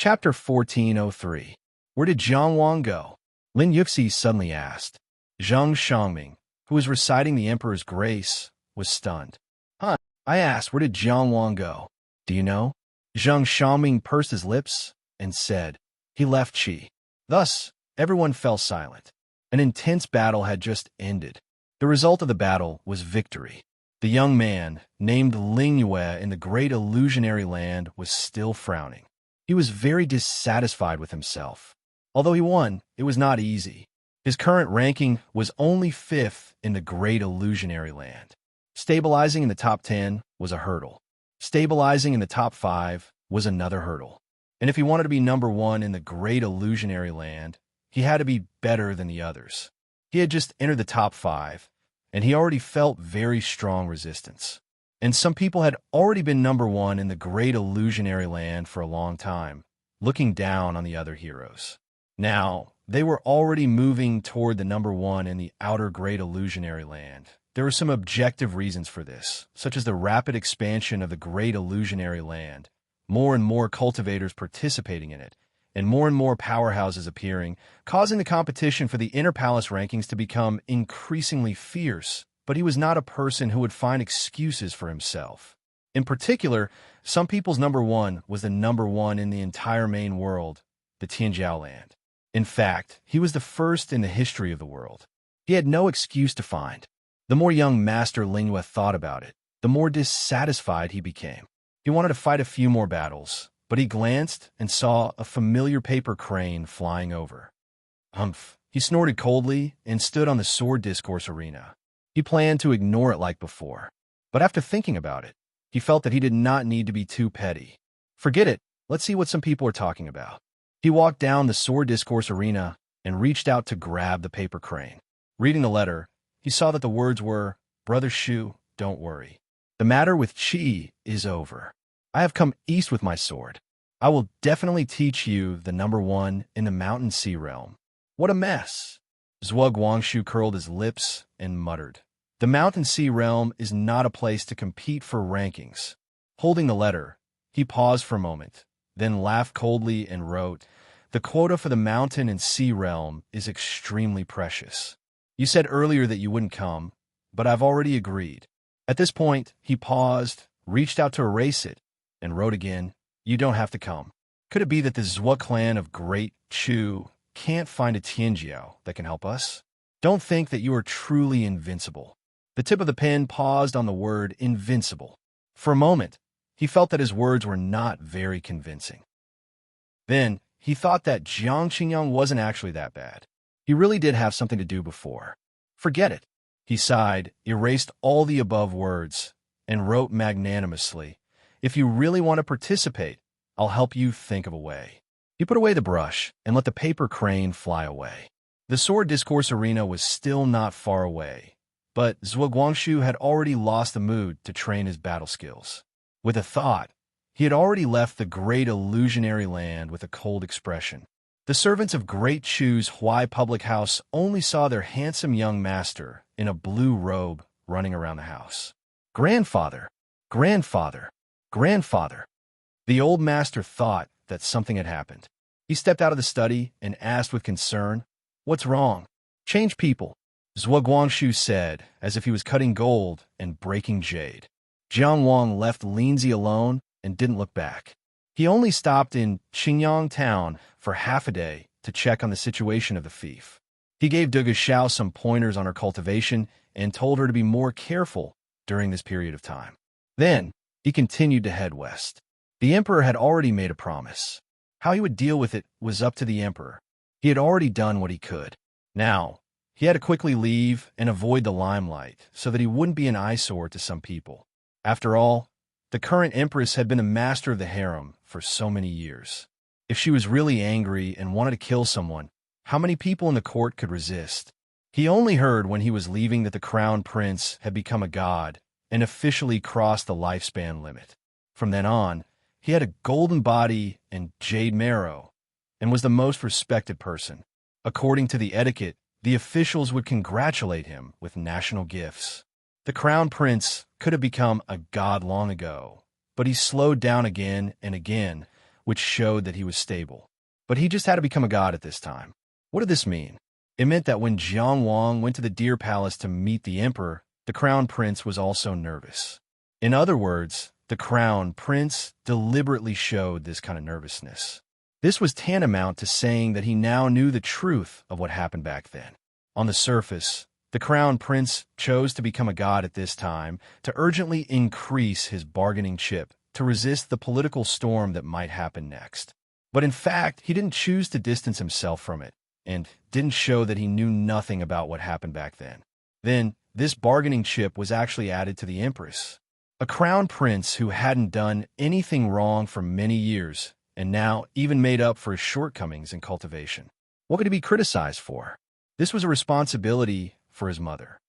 Chapter 1403. Where did Jiang Wang go? Lin Yuxi suddenly asked. Zhang Shangming, who was reciting the Emperor's grace, was stunned. Huh? I asked, where did Jiang Wang go? Do you know? Zhang Shangming pursed his lips and said, he left Qi. Thus, everyone fell silent. An intense battle had just ended. The result of the battle was victory. The young man, named Ling Yue in the great illusionary land, was still frowning. He was very dissatisfied with himself. Although he won, it was not easy. His current ranking was only 5th in the great illusionary land. Stabilizing in the top 10 was a hurdle. Stabilizing in the top 5 was another hurdle. And if he wanted to be number 1 in the great illusionary land, he had to be better than the others. He had just entered the top 5, and he already felt very strong resistance. And some people had already been number 1 in the great illusionary land for a long time, looking down on the other heroes. Now, they were already moving toward the number 1 in the outer great illusionary land. There were some objective reasons for this, such as the rapid expansion of the great illusionary land, more and more cultivators participating in it, and more powerhouses appearing, causing the competition for the inner palace rankings to become increasingly fierce. But he was not a person who would find excuses for himself. In particular, some people's number 1 was the number 1 in the entire main world, the Tianjiao land. In fact, he was the first in the history of the world. He had no excuse to find. The more young Master Ling Yue thought about it, the more dissatisfied he became. He wanted to fight a few more battles, but he glanced and saw a familiar paper crane flying over. Humph! He snorted coldly and stood on the sword discourse arena. He planned to ignore it like before, but after thinking about it, he felt that he did not need to be too petty. Forget it, let's see what some people are talking about. He walked down the sword discourse arena and reached out to grab the paper crane. Reading the letter, he saw that the words were, Brother Shu, don't worry. The matter with Qi is over. I have come east with my sword. I will definitely teach you the number 1 in the mountain sea realm. What a mess! Zhuo Guangshu curled his lips and muttered. The mountain sea realm is not a place to compete for rankings. Holding the letter, he paused for a moment, then laughed coldly and wrote, the quota for the mountain and sea realm is extremely precious. You said earlier that you wouldn't come, but I've already agreed. At this point, he paused, reached out to erase it, and wrote again, you don't have to come. Could it be that the Zhuo clan of Great Chu can't find a Tianjiao that can help us? Don't think that you are truly invincible. The tip of the pen paused on the word invincible. For a moment, he felt that his words were not very convincing. Then, he thought that Jiang Qingyang wasn't actually that bad. He really did have something to do before. Forget it. He sighed, erased all the above words, and wrote magnanimously, if you really want to participate, I'll help you think of a way. He put away the brush and let the paper crane fly away. The sword discourse arena was still not far away, but Zhuo Guangshu had already lost the mood to train his battle skills. With a thought, he had already left the great illusionary land with a cold expression. The servants of Great Chu's Huai public house only saw their handsome young master in a blue robe running around the house. Grandfather! Grandfather! Grandfather! The old master thought that something had happened. He stepped out of the study and asked with concern, what's wrong? Change people, Zhuo Guangshu said, as if he was cutting gold and breaking jade. Jiang Wang left Linzi alone and didn't look back. He only stopped in Qingyang town for half a day to check on the situation of the fief. He gave Duga Xiao some pointers on her cultivation and told her to be more careful during this period of time. Then, he continued to head west. The emperor had already made a promise. How he would deal with it was up to the emperor. He had already done what he could. Now, he had to quickly leave and avoid the limelight so that he wouldn't be an eyesore to some people. After all, the current empress had been a master of the harem for so many years. If she was really angry and wanted to kill someone, how many people in the court could resist? He only heard when he was leaving that the crown prince had become a god and officially crossed the lifespan limit. From then on, he had a golden body and jade marrow, and was the most respected person. According to the etiquette, the officials would congratulate him with national gifts. The crown prince could have become a god long ago, but he slowed down again and again, which showed that he was stable. But he just had to become a god at this time. What did this mean? It meant that when Jiang Wang went to the Deer Palace to meet the emperor, the crown prince was also nervous. In other words, the crown prince deliberately showed this kind of nervousness. This was tantamount to saying that he now knew the truth of what happened back then. On the surface, the crown prince chose to become a god at this time to urgently increase his bargaining chip to resist the political storm that might happen next. But in fact, he didn't choose to distance himself from it, and didn't show that he knew nothing about what happened back then. Then, this bargaining chip was actually added to the empress, a crown prince who hadn't done anything wrong for many years, and now even made up for his shortcomings in cultivation. What could he be criticized for? This was a responsibility for his mother.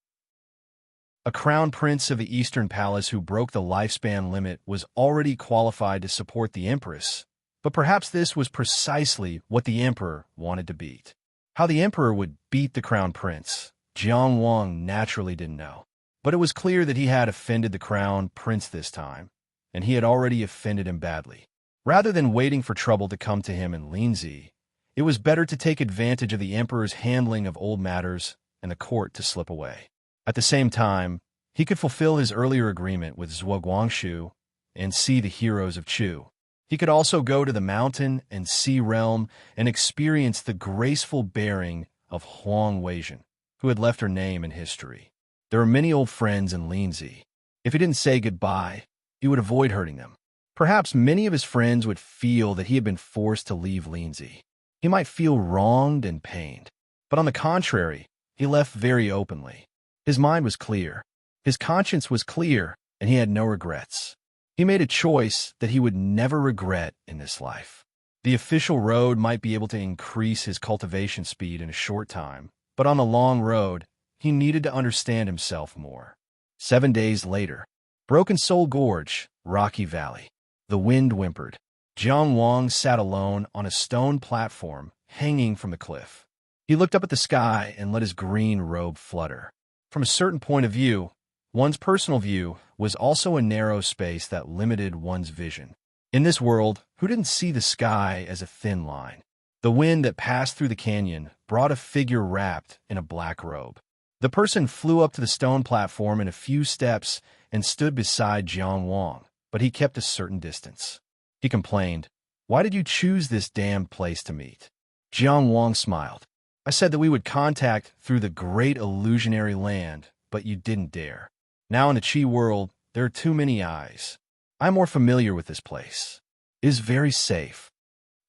A crown prince of the Eastern Palace who broke the lifespan limit was already qualified to support the empress, but perhaps this was precisely what the emperor wanted to beat. How the emperor would beat the crown prince, Jiang Wang naturally didn't know. But it was clear that he had offended the crown prince this time, and he had already offended him badly. Rather than waiting for trouble to come to him in Linzi, it was better to take advantage of the emperor's handling of old matters and the court to slip away. At the same time, he could fulfill his earlier agreement with Zhuo Guangxu and see the heroes of Chu. He could also go to the mountain and sea realm and experience the graceful bearing of Huang Weizhen, who had left her name in history. There were many old friends in Linzi. If he didn't say goodbye, he would avoid hurting them. Perhaps many of his friends would feel that he had been forced to leave Linzi. He might feel wronged and pained. But on the contrary, he left very openly. His mind was clear. His conscience was clear, and he had no regrets. He made a choice that he would never regret in this life. The official road might be able to increase his cultivation speed in a short time, but on the long road, he needed to understand himself more. 7 days later, Broken Soul Gorge, Rocky Valley. The wind whimpered. Jiang Wang sat alone on a stone platform hanging from the cliff. He looked up at the sky and let his green robe flutter. From a certain point of view, one's personal view was also a narrow space that limited one's vision. In this world, who didn't see the sky as a thin line? The wind that passed through the canyon brought a figure wrapped in a black robe. The person flew up to the stone platform in a few steps and stood beside Jiang Wang, but he kept a certain distance. He complained, "Why did you choose this damned place to meet?" Jiang Wang smiled. "I said that we would contact through the great illusionary land, but you didn't dare. Now in the Qi world, there are too many eyes. I'm more familiar with this place. It is very safe.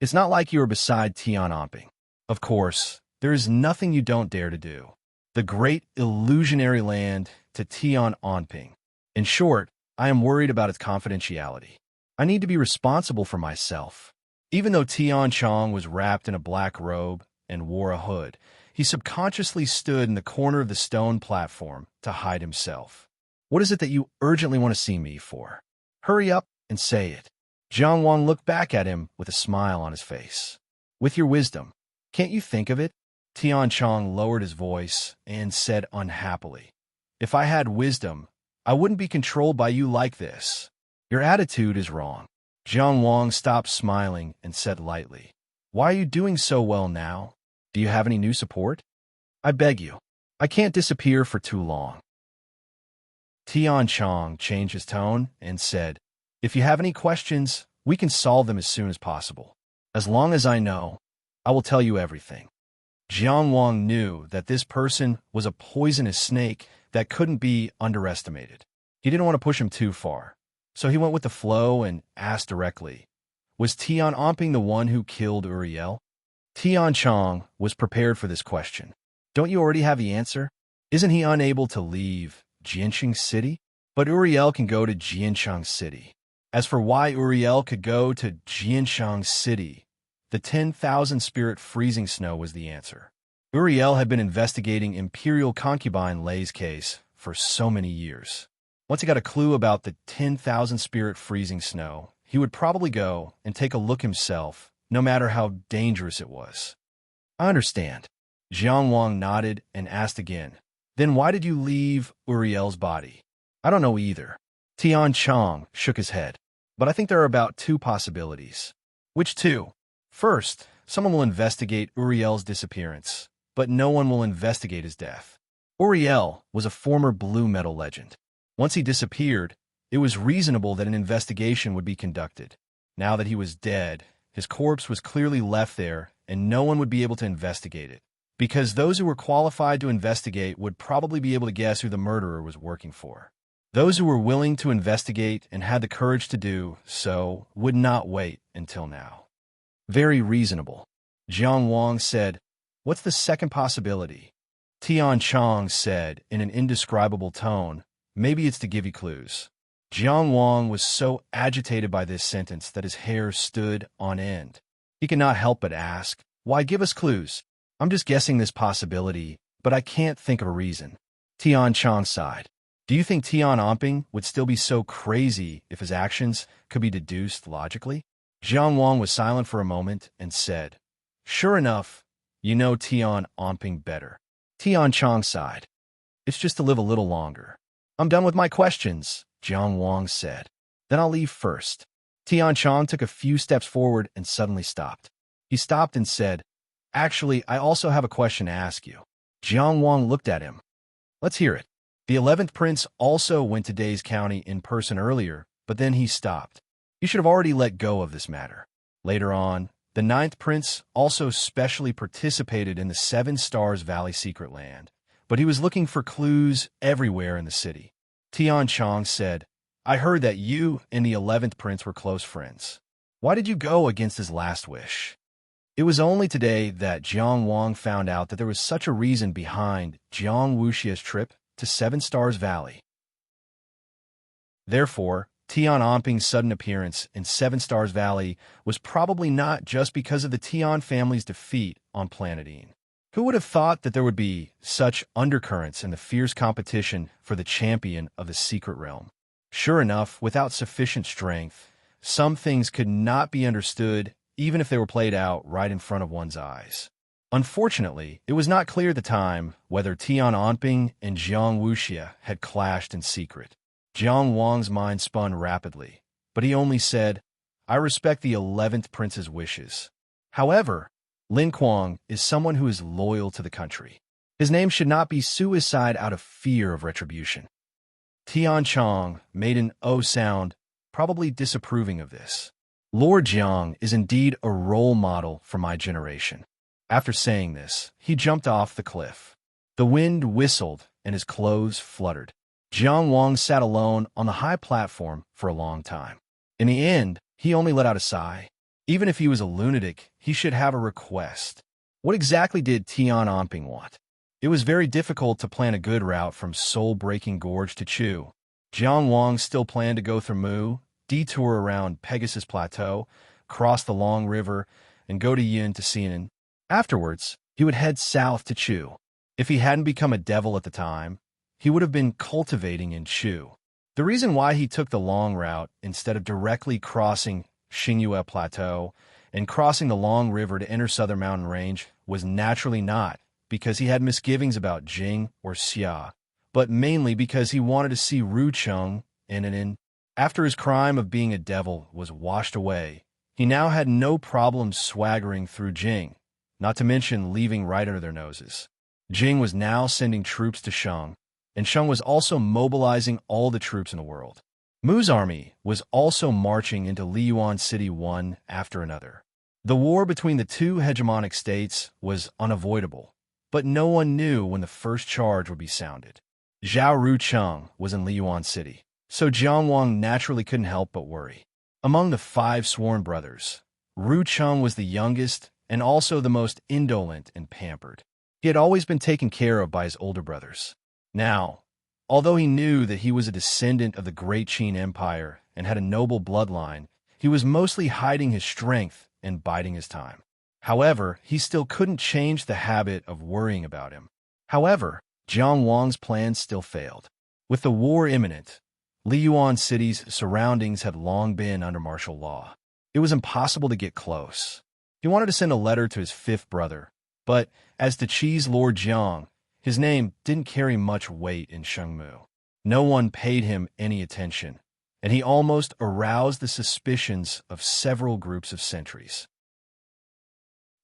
It's not like you are beside Tian Anping. Of course, there is nothing you don't dare to do. The great illusionary land to Tian Anping. In short, I am worried about its confidentiality. I need to be responsible for myself." Even though Tian Chong was wrapped in a black robe and wore a hood, he subconsciously stood in the corner of the stone platform to hide himself. "What is it that you urgently want to see me for? Hurry up and say it." Jiang Wang looked back at him with a smile on his face. "With your wisdom, can't you think of it?" Tian Chong lowered his voice and said unhappily, "If I had wisdom, I wouldn't be controlled by you like this. Your attitude is wrong." Jiang Wang stopped smiling and said lightly, "Why are you doing so well now? Do you have any new support? I beg you, I can't disappear for too long." Tian Chong changed his tone and said, "If you have any questions, we can solve them as soon as possible. As long as I know, I will tell you everything." Jiang Wang knew that this person was a poisonous snake that couldn't be underestimated. He didn't want to push him too far, so he went with the flow and asked directly, "Was Tian Anping the one who killed Uriel?" Tian Chong was prepared for this question. "Don't you already have the answer? Isn't he unable to leave Jianqing City? But Uriel can go to Jianchang City." As for why Uriel could go to Jianchang City, the 10,000 spirit freezing snow was the answer. Uriel had been investigating Imperial concubine Lei's case for so many years. Once he got a clue about the 10,000 spirit freezing snow, he would probably go and take a look himself, no matter how dangerous it was. "I understand." Jiang Wang nodded and asked again, "Then why did you leave Uriel's body?" "I don't know either." Tian Chong shook his head. "But I think there are about 2 possibilities. Which two? First, someone will investigate Uriel's disappearance, but no one will investigate his death. Uriel was a former blue metal legend. Once he disappeared, it was reasonable that an investigation would be conducted. Now that he was dead, his corpse was clearly left there, and no one would be able to investigate it, because those who were qualified to investigate would probably be able to guess who the murderer was working for. Those who were willing to investigate and had the courage to do so would not wait until now. Very reasonable. Jiang Wang said, "What's the second possibility?" Tian Chong said in an indescribable tone, "Maybe it's to give you clues." Jiang Wang was so agitated by this sentence that his hair stood on end. He could not help but ask, "Why give us clues? I'm just guessing this possibility, but I can't think of a reason." Tian Chong sighed. "Do you think Tian Omping would still be so crazy if his actions could be deduced logically?" Jiang Wang was silent for a moment and said, "Sure enough, you know Tian Omping better." Tian Chong sighed. "It's just to live a little longer." "I'm done with my questions," Jiang Wang said. "Then I'll leave first." Tian Chong took a few steps forward and suddenly stopped. He stopped and said, "Actually, I also have a question to ask you." Jiang Wang looked at him. "Let's hear it." The 11th prince also went to Days County in person earlier, but then he stopped. You should have already let go of this matter. Later on, the 9th prince also specially participated in the 7 Stars Valley Secret Land, but he was looking for clues everywhere in the city. Tian Chong said, "I heard that you and the 11th prince were close friends. Why did you go against his last wish?" It was only today that Jiang Wang found out that there was such a reason behind Jiang Wuxia's trip to 7 Stars Valley. Therefore, Tian Omping's sudden appearance in 7 Stars Valley was probably not just because of the Tian family's defeat on Planet Een. Who would have thought that there would be such undercurrents in the fierce competition for the champion of the secret realm? Sure enough, without sufficient strength, some things could not be understood even if they were played out right in front of one's eyes. Unfortunately, it was not clear at the time whether Tian Omping and Jiang Wuxia had clashed in secret. Jiang Wang's mind spun rapidly, but he only said, "I respect the 11th prince's wishes. However, Lin Kuang is someone who is loyal to the country. His name should not be suicide out of fear of retribution." Tian Chong made an "oh" sound, probably disapproving of this. "Lord Jiang is indeed a role model for my generation." After saying this, he jumped off the cliff. The wind whistled and his clothes fluttered. Jiang Wang sat alone on the high platform for a long time. In the end, he only let out a sigh. Even if he was a lunatic, he should have a request. What exactly did Tian Omping want? It was very difficult to plan a good route from Soul-Breaking Gorge to Chu. Jiang Wang still planned to go through Mu, detour around Pegasus Plateau, cross the Long River, and go to Yun to Xianan. Afterwards, he would head south to Chu. If he hadn't become a devil at the time, he would have been cultivating in Chu. The reason why he took the long route instead of directly crossing Xingyue Plateau and crossing the Long River to enter Southern Mountain Range was naturally not because he had misgivings about Jing or Xia, but mainly because he wanted to see Rucheng and after his crime of being a devil was washed away, he now had no problem swaggering through Jing, not to mention leaving right under their noses. Jing was now sending troops to Sheng, and Sheng was also mobilizing all the troops in the world. Mu's army was also marching into Liyuan City one after another. The war between the two hegemonic states was unavoidable, but no one knew when the first charge would be sounded. Zhao Rucheng was in Liyuan City, so Jiang Wang naturally couldn't help but worry. Among the 5 sworn brothers, Rucheng was the youngest and also the most indolent and pampered. He had always been taken care of by his older brothers. Now, although he knew that he was a descendant of the Great Qin Empire and had a noble bloodline, he was mostly hiding his strength and biding his time. However, he still couldn't change the habit of worrying about him. However, Jiang Wang's plans still failed. With the war imminent, Liyuan City's surroundings had long been under martial law. It was impossible to get close. He wanted to send a letter to his 5th brother, but as to Qi's Lord Jiang, his name didn't carry much weight in Shengmu. No one paid him any attention, and he almost aroused the suspicions of several groups of sentries.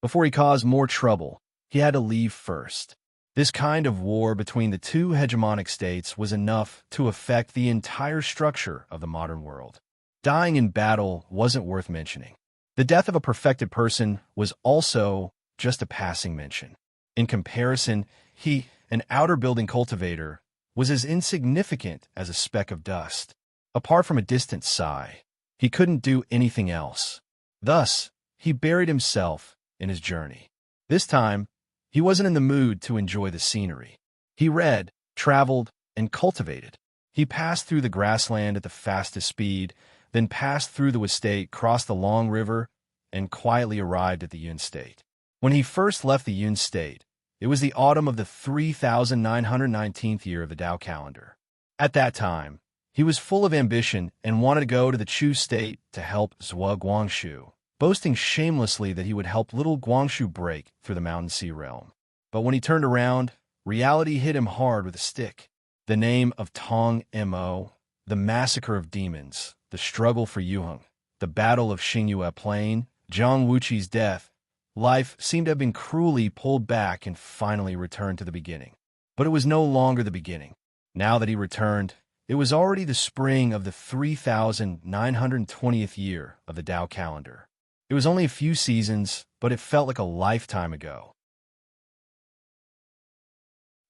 Before he caused more trouble, he had to leave first. This kind of war between the two hegemonic states was enough to affect the entire structure of the modern world. Dying in battle wasn't worth mentioning. The death of a perfected person was also just a passing mention. In comparison, he, an outer building cultivator, was as insignificant as a speck of dust. Apart from a distant sigh, he couldn't do anything else. Thus, he buried himself in his journey. This time, he wasn't in the mood to enjoy the scenery. He read, traveled, and cultivated. He passed through the grassland at the fastest speed, then passed through the estate, crossed the long river, and quietly arrived at the Yun state. When he first left the Yun state, it was the autumn of the 3919th year of the Tao calendar. At that time, he was full of ambition and wanted to go to the Chu state to help Zhuo Guangxu, boasting shamelessly that he would help little Guangxu break through the Mountain Sea realm. But when he turned around, reality hit him hard with a stick. The name of Tong Mo, the massacre of demons, the struggle for Yuheng, the battle of Xingyue Plain, Zhang Wuqi's death, life seemed to have been cruelly pulled back and finally returned to the beginning. But it was no longer the beginning. Now that he returned, it was already the spring of the 3920th year of the Tao calendar. It was only a few seasons, but it felt like a lifetime ago.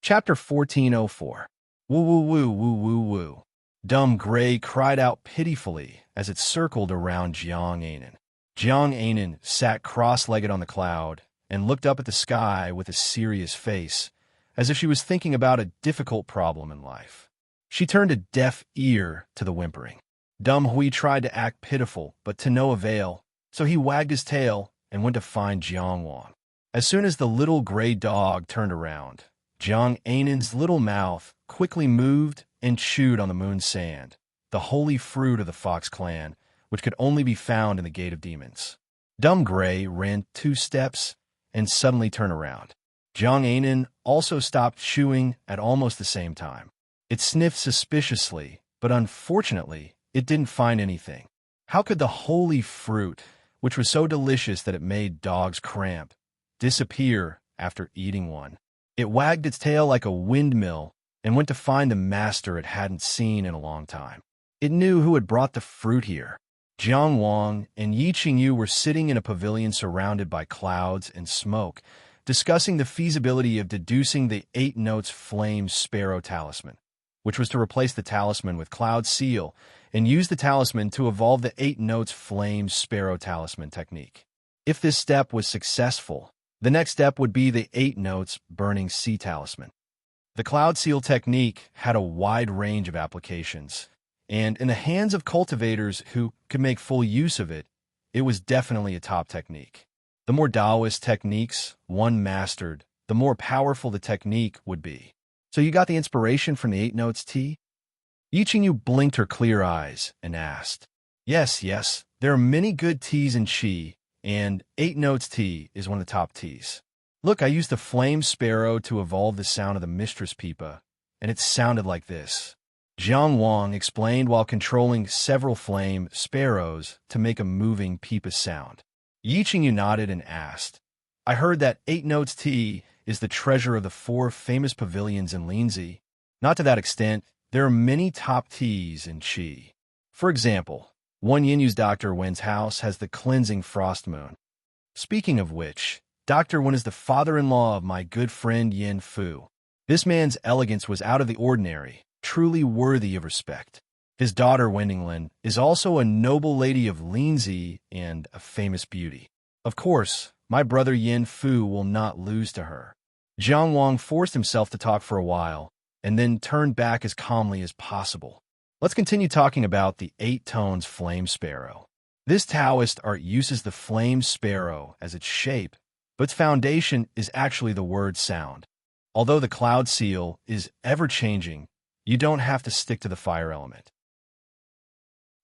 Chapter 1404. Woo woo woo woo woo woo. Dumb Gray cried out pitifully as it circled around Jiang Anan. Jiang Anan sat cross-legged on the cloud and looked up at the sky with a serious face, as if she was thinking about a difficult problem in life. She turned a deaf ear to the whimpering. Dumb Hui tried to act pitiful, but to no avail, so he wagged his tail and went to find Jiang Wang. As soon as the little gray dog turned around, Jiang Anan's little mouth quickly moved and chewed on the moon sand, the holy fruit of the Fox clan, which could only be found in the Gate of Demons. Dumb Gray ran 2 steps and suddenly turned around. Jiang Anan also stopped chewing at almost the same time. It sniffed suspiciously, but unfortunately, it didn't find anything. How could the holy fruit, which was so delicious that it made dogs cramp, disappear after eating one? It wagged its tail like a windmill and went to find the master it hadn't seen in a long time. It knew who had brought the fruit here. Jiang Wang and Yi Qingyu were sitting in a pavilion surrounded by clouds and smoke, discussing the feasibility of deducing the 8 notes flame sparrow talisman, which was to replace the talisman with Cloud Seal and use the talisman to evolve the 8 notes flame sparrow talisman technique. If this step was successful, the next step would be the 8 notes burning sea talisman. The Cloud Seal technique had a wide range of applications, and in the hands of cultivators who could make full use of it, it was definitely a top technique. The more Taoist techniques one mastered, the more powerful the technique would be. So you got the inspiration from the 8 notes tea? Yi Qingyu blinked her clear eyes and asked, Yes, there are many good teas in Qi, and 8 notes tea is one of the top teas. Look, I used the flame sparrow to evolve the sound of the mistress pipa, and it sounded like this. Jiang Wang explained while controlling several flame sparrows to make a moving pipa sound. Yi Qingyu nodded and asked, I heard that 8 notes tea is the treasure of the 4 famous pavilions in Linzi. Not to that extent, there are many top teas in Qi. For example, one Yinyu's Dr. Wen's house has the cleansing frost moon. Speaking of which, Dr. Wen is the father-in-law of my good friend Yin Fu. This man's elegance was out of the ordinary, truly worthy of respect. His daughter Wendinglin is also a noble lady of Linzi and a famous beauty. Of course, my brother Yin Fu will not lose to her. Jiang Wang forced himself to talk for a while, and then turned back as calmly as possible. Let's continue talking about the 8 tones flame sparrow. This Taoist art uses the flame sparrow as its shape, but its foundation is actually the word sound. Although the cloud seal is ever-changing, you don't have to stick to the fire element.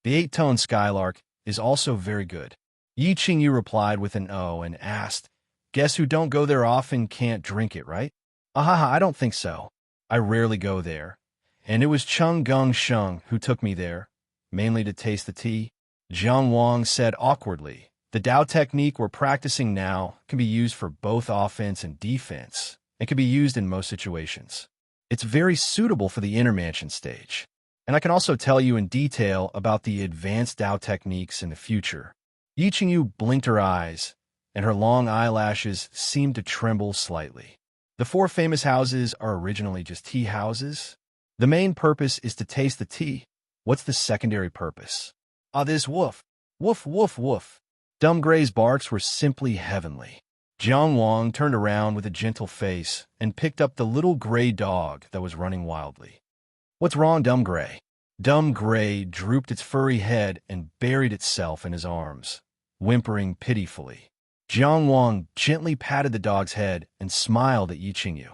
The 8-tone skylark is also very good. Yi Qingyu replied with an O and asked, Guess who don't go there often can't drink it, right? Ahaha, I don't think so. I rarely go there. And it was Chung Gung Sheng who took me there. mainly to taste the tea. Jiang Wang said awkwardly, the Dao technique we're practicing now can be used for both offense and defense, and can be used in most situations. It's very suitable for the inner mansion stage. And I can also tell you in detail about the advanced Dao techniques in the future. Yi Qingyu blinked her eyes, and her long eyelashes seemed to tremble slightly. The four famous houses are originally just tea houses. The main purpose is to taste the tea. What's the secondary purpose? Ah, this woof. Woof, woof, woof. Dumb Gray's barks were simply heavenly. Jiang Wang turned around with a gentle face and picked up the little gray dog that was running wildly. What's wrong, Dumb Gray? Dumb Gray drooped its furry head and buried itself in his arms, whimpering pitifully. Jiang Wang gently patted the dog's head and smiled at Yi Qingyu.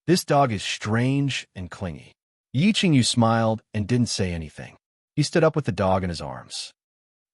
This dog is strange and clingy. Yi Qingyu smiled and didn't say anything. He stood up with the dog in his arms.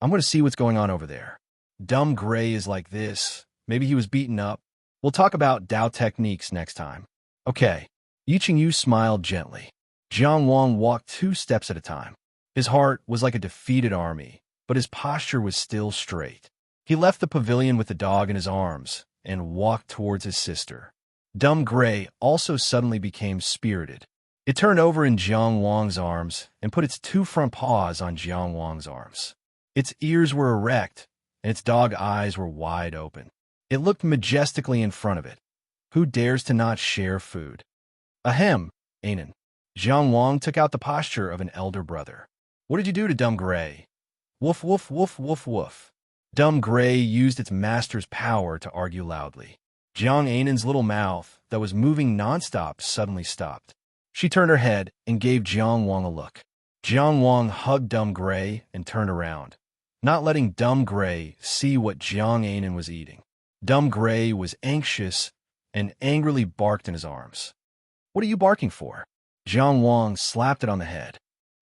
I'm going to see what's going on over there. Dumb Gray is like this. Maybe he was beaten up. We'll talk about Dao techniques next time. Okay. Yi Qingyu smiled gently. Jiang Wang walked 2 steps at a time. His heart was like a defeated army, but his posture was still straight. He left the pavilion with the dog in his arms and walked towards his sister. Dumb Gray also suddenly became spirited. It turned over in Jiang Wang's arms and put its 2 front paws on Jiang Wang's arms. Its ears were erect, and its dog eyes were wide open. It looked majestically in front of it. Who dares to not share food? Ahem, Anan. Jiang Wang took out the posture of an elder brother. What did you do to Dumb Gray? Woof, woof, woof, woof, woof. Dumb Gray used its master's power to argue loudly. Jiang Anan's little mouth, that was moving nonstop, suddenly stopped. She turned her head and gave Jiang Wang a look. Jiang Wang hugged Dumb Gray and turned around, not letting Dumb Gray see what Jiang Anan was eating. Dumb Gray was anxious and angrily barked in his arms. What are you barking for? Jiang Wang slapped it on the head.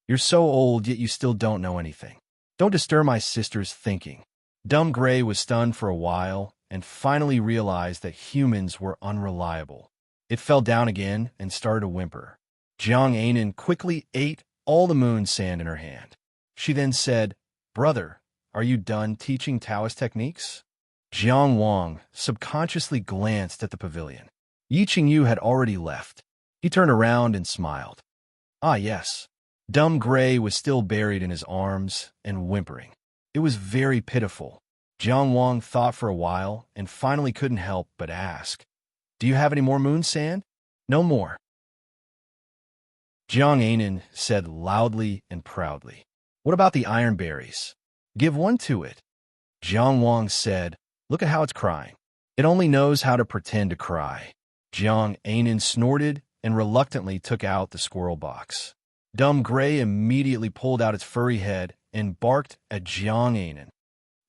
You're so old, yet you still don't know anything. Don't disturb my sister's thinking. Dumb Gray was stunned for a while and finally realized that humans were unreliable. It fell down again and started to whimper. Jiang Anan quickly ate all the moon sand in her hand. She then said, Brother, are you done teaching Taoist techniques? Jiang Wang subconsciously glanced at the pavilion. Yi Qingyu had already left. He turned around and smiled. Ah, yes. Dumb Gray was still buried in his arms and whimpering. It was very pitiful. Jiang Wang thought for a while and finally couldn't help but ask, Do you have any more moon sand? No more. Jiang Anan said loudly and proudly, What about the iron berries? Give one to it. Jiang Wang said, Look at how it's crying. It only knows how to pretend to cry. Jiang Anan snorted and reluctantly took out the squirrel box. Dumb Gray immediately pulled out its furry head and barked at Jiang Anan.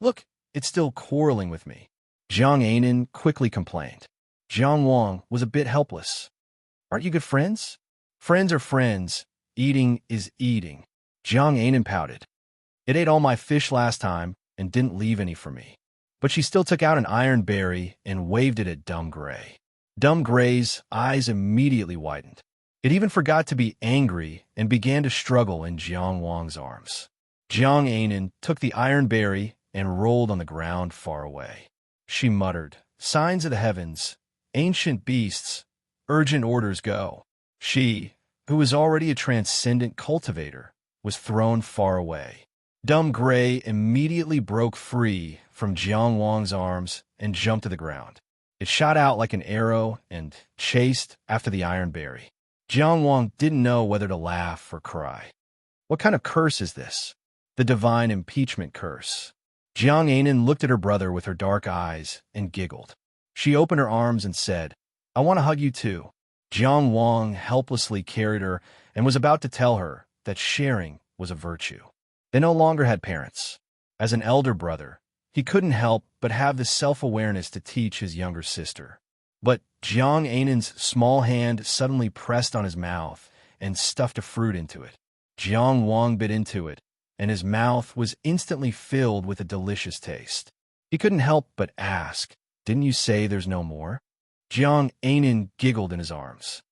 Look, it's still quarreling with me. Jiang Anan quickly complained. Jiang Wang was a bit helpless. Aren't you good friends? Friends are friends. Eating is eating. Jiang Anan pouted. It ate all my fish last time and didn't leave any for me. But she still took out an iron berry and waved it at Dumb Gray. Dumb Gray's eyes immediately widened. It even forgot to be angry and began to struggle in Jiang Wang's arms. Jiang Anan took the iron berry and rolled on the ground far away. She muttered, Signs of the heavens, ancient beasts, urgent orders go. She, who was already a transcendent cultivator, was thrown far away. Dumb Gray immediately broke free from Jiang Wang's arms and jumped to the ground. It shot out like an arrow and chased after the iron berry. Jiang Wang didn't know whether to laugh or cry. What kind of curse is this? The divine impeachment curse. Jiang Anan looked at her brother with her dark eyes and giggled. She opened her arms and said, I want to hug you too. Jiang Wang helplessly carried her and was about to tell her that sharing was a virtue. They no longer had parents. As an elder brother, he couldn't help but have the self-awareness to teach his younger sister. But Jiang Anan's small hand suddenly pressed on his mouth and stuffed a fruit into it. Jiang Wang bit into it, and his mouth was instantly filled with a delicious taste. He couldn't help but ask, Didn't you say there's no more? Jiang Anan giggled in his arms.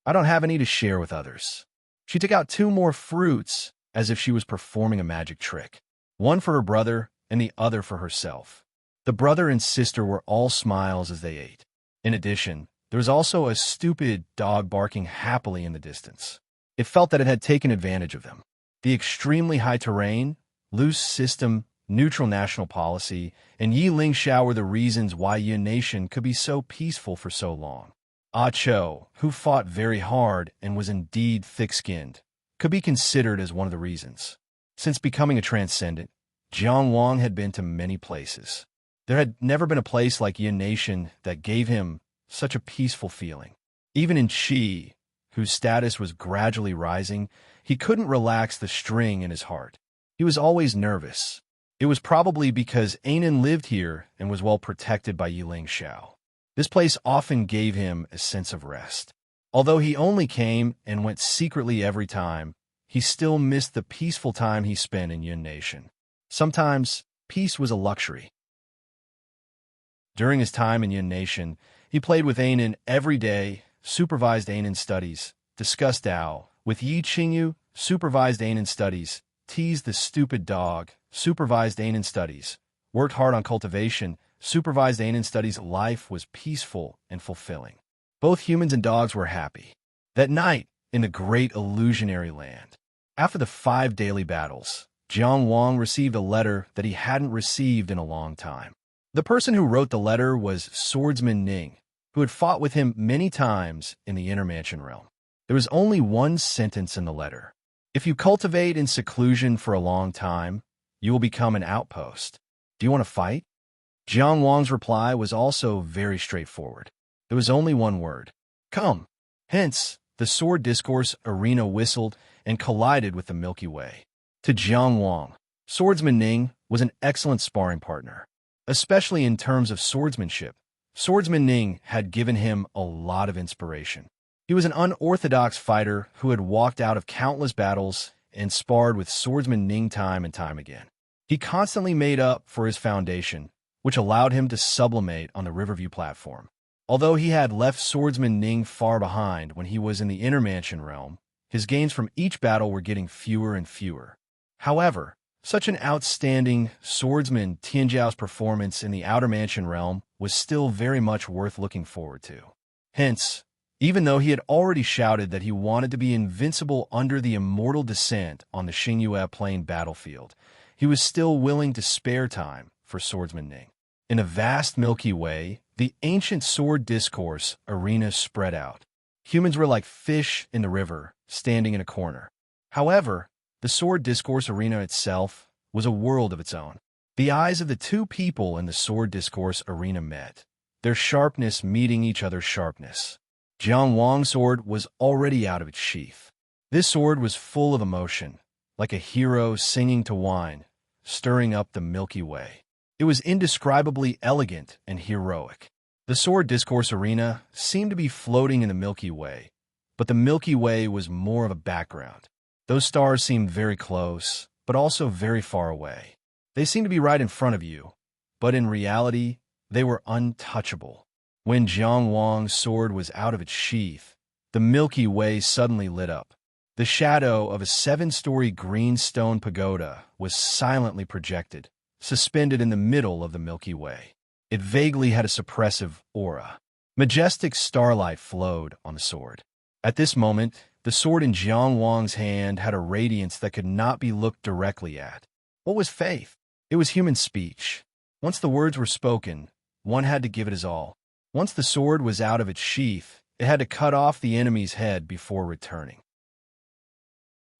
I don't have any to share with others. She took out 2 more fruits as if she was performing a magic trick. One for her brother and the other for herself. The brother and sister were all smiles as they ate. In addition, there was also a stupid dog barking happily in the distance. It felt that it had taken advantage of them. The extremely high terrain, loose system, neutral national policy, and Yi Lingxiao were the reasons why Yi Nation could be so peaceful for so long. Ah Cho, who fought very hard and was indeed thick-skinned, could be considered as one of the reasons. Since becoming a transcendent, Jiang Wang had been to many places. There had never been a place like Yi Nation that gave him such a peaceful feeling. Even in Qi, whose status was gradually rising, he couldn't relax the string in his heart. He was always nervous. It was probably because Anan lived here and was well protected by Yi Lingxiao. This place often gave him a sense of rest. Although he only came and went secretly every time, he still missed the peaceful time he spent in Yi Nation. Sometimes, peace was a luxury. During his time in Yi Nation, he played with Anan every day, supervised Anan's studies, discussed Dao. With Yi Qingyu, supervised Anan's studies, teased the stupid dog, supervised Anan's studies, worked hard on cultivation, supervised Anan's studies. Life was peaceful and fulfilling. Both humans and dogs were happy. That night, in the great illusionary land, after the 5 daily battles, Jiang Wang received a letter that he hadn't received in a long time. The person who wrote the letter was Swordsman Ning, who had fought with him many times in the Inner Mansion realm. There was only one sentence in the letter. If you cultivate in seclusion for a long time, you will become an outpost. Do you want to fight? Jiang Wang's reply was also very straightforward. There was only one word. Come. Hence, the sword discourse arena whistled and collided with the Milky Way. To Jiang Wang, Swordsman Ning was an excellent sparring partner. Especially in terms of swordsmanship, Swordsman Ning had given him a lot of inspiration. He was an unorthodox fighter who had walked out of countless battles and sparred with Swordsman Ning time and time again. He constantly made up for his foundation, which allowed him to sublimate on the Riverview platform. Although he had left Swordsman Ning far behind when he was in the Inner Mansion realm, his gains from each battle were getting fewer and fewer. However, such an outstanding swordsman Tianjiao's performance in the Outer Mansion realm was still very much worth looking forward to. Hence, even though he had already shouted that he wanted to be invincible under the immortal descent on the Xingyue Plain battlefield, he was still willing to spare time for Swordsman Ning. In a vast Milky Way, the ancient sword discourse arena spread out. Humans were like fish in the river, standing in a corner. However, the sword discourse arena itself was a world of its own. The eyes of the two people in the sword discourse arena met, their sharpness meeting each other's sharpness. Jiang Wang's sword was already out of its sheath. This sword was full of emotion, like a hero singing to wine, stirring up the Milky Way. It was indescribably elegant and heroic. The sword discourse arena seemed to be floating in the Milky Way, but the Milky Way was more of a background. Those stars seemed very close, but also very far away. They seemed to be right in front of you, but in reality, they were untouchable. When Jiang Wang's sword was out of its sheath, the Milky Way suddenly lit up. The shadow of a 7-story green stone pagoda was silently projected, suspended in the middle of the Milky Way. It vaguely had a suppressive aura. Majestic starlight flowed on the sword. At this moment, the sword in Jiang Wang's hand had a radiance that could not be looked directly at. What was faith? It was human speech. Once the words were spoken, one had to give it his all. Once the sword was out of its sheath, it had to cut off the enemy's head before returning.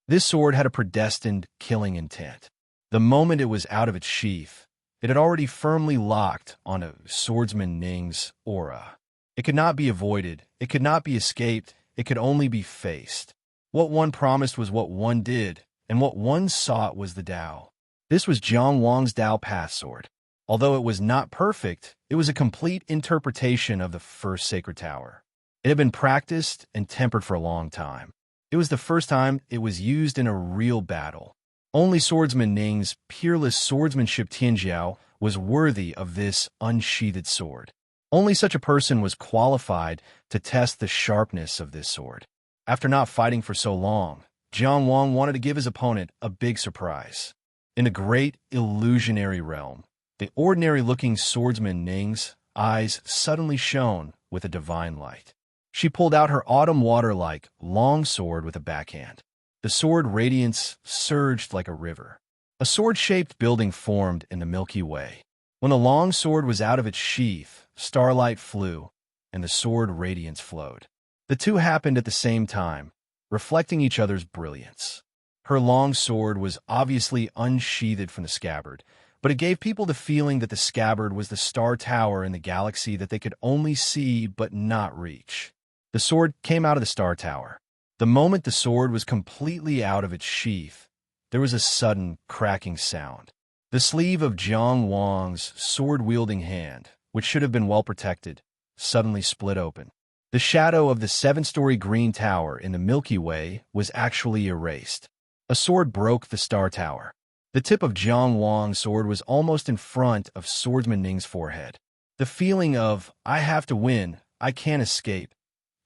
This sword had a predestined killing intent. The moment it was out of its sheath, it had already firmly locked onto Swordsman Ning's aura. It could not be avoided, it could not be escaped, it could only be faced. What one promised was what one did, and what one sought was the Tao. This was Jiang Wang's Tao Path sword. Although it was not perfect, it was a complete interpretation of the first sacred tower. It had been practiced and tempered for a long time. It was the first time it was used in a real battle. Only Swordsman Ning's peerless swordsmanship Tianjiao was worthy of this unsheathed sword. Only such a person was qualified to test the sharpness of this sword. After not fighting for so long, Jiang Wang wanted to give his opponent a big surprise. In a great illusionary realm, the ordinary-looking swordsman Ning's eyes suddenly shone with a divine light. She pulled out her autumn water-like long sword with a backhand. The sword radiance surged like a river. A sword-shaped building formed in the Milky Way. When the long sword was out of its sheath, starlight flew, and the sword radiance flowed. The two happened at the same time, reflecting each other's brilliance. Her long sword was obviously unsheathed from the scabbard, but it gave people the feeling that the scabbard was the star tower in the galaxy that they could only see but not reach. The sword came out of the star tower. The moment the sword was completely out of its sheath, there was a sudden cracking sound. The sleeve of Jiang Wang's sword-wielding hand, which should have been well protected, suddenly split open. The shadow of the seven-story green tower in the Milky Way was actually erased. A sword broke the star tower. The tip of Jiang Wang's sword was almost in front of Swordsman Ning's forehead. The feeling of, I have to win, I can't escape,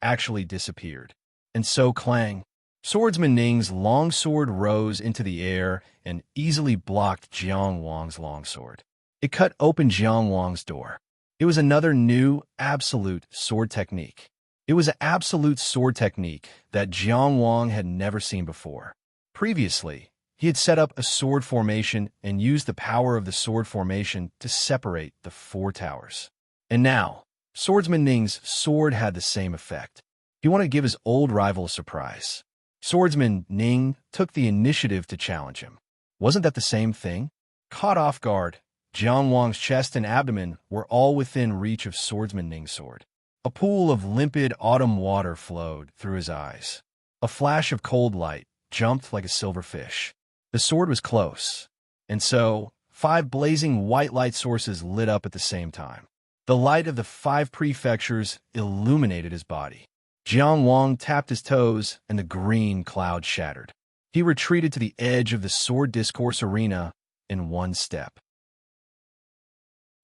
actually disappeared. And so clang. Swordsman Ning's longsword rose into the air and easily blocked Jiang Wang's longsword. It cut open Jiang Wang's door. It was another new, absolute sword technique. It was an absolute sword technique that Jiang Wang had never seen before. Previously, he had set up a sword formation and used the power of the sword formation to separate the four towers. And now, Swordsman Ning's sword had the same effect. He wanted to give his old rival a surprise. Swordsman Ning took the initiative to challenge him. Wasn't that the same thing? Caught off guard, Jiang Wang's chest and abdomen were all within reach of Swordsman Ning's sword. A pool of limpid autumn water flowed through his eyes. A flash of cold light jumped like a silver fish. The sword was close, and so 5 blazing white light sources lit up at the same time. The light of the 5 prefectures illuminated his body. Jiang Wang tapped his toes, and the green cloud shattered. He retreated to the edge of the sword discourse arena in one step.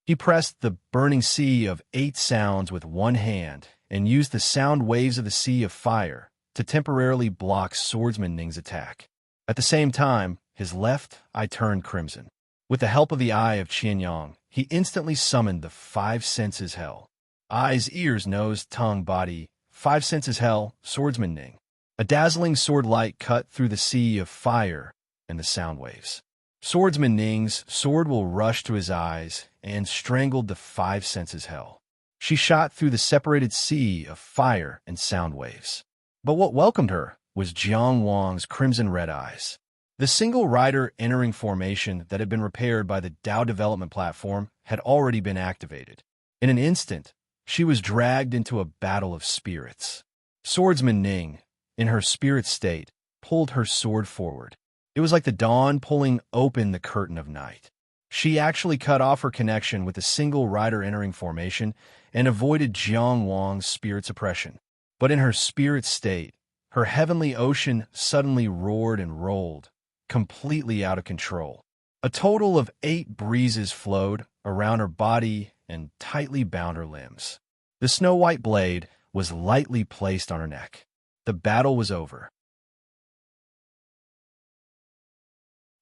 He pressed the burning sea of 8 sounds with one hand and used the sound waves of the sea of fire to temporarily block Swordsman Ning's attack. At the same time, his left eye turned crimson. With the help of the eye of Qianyang, he instantly summoned the 5 senses hell. Eyes, ears, nose, tongue, body, 5 senses hell, Swordsman Ning. A dazzling sword light cut through the sea of fire and the sound waves. Swordsman Ning's sword will rush to his eyes and strangled the 5 senses hell. She shot through the separated sea of fire and sound waves. But what welcomed her was Jiang Wang's crimson-red eyes. The single rider entering formation that had been repaired by the Dao development platform had already been activated. In an instant, she was dragged into a battle of spirits. Swordsman Ning, in her spirit state, pulled her sword forward. It was like the dawn pulling open the curtain of night. She actually cut off her connection with the single rider entering formation and avoided Jiang Wang's spirit suppression. But in her spirit state, her heavenly ocean suddenly roared and rolled, completely out of control. A total of 8 breezes flowed around her body and tightly bound her limbs. The snow-white blade was lightly placed on her neck. The battle was over.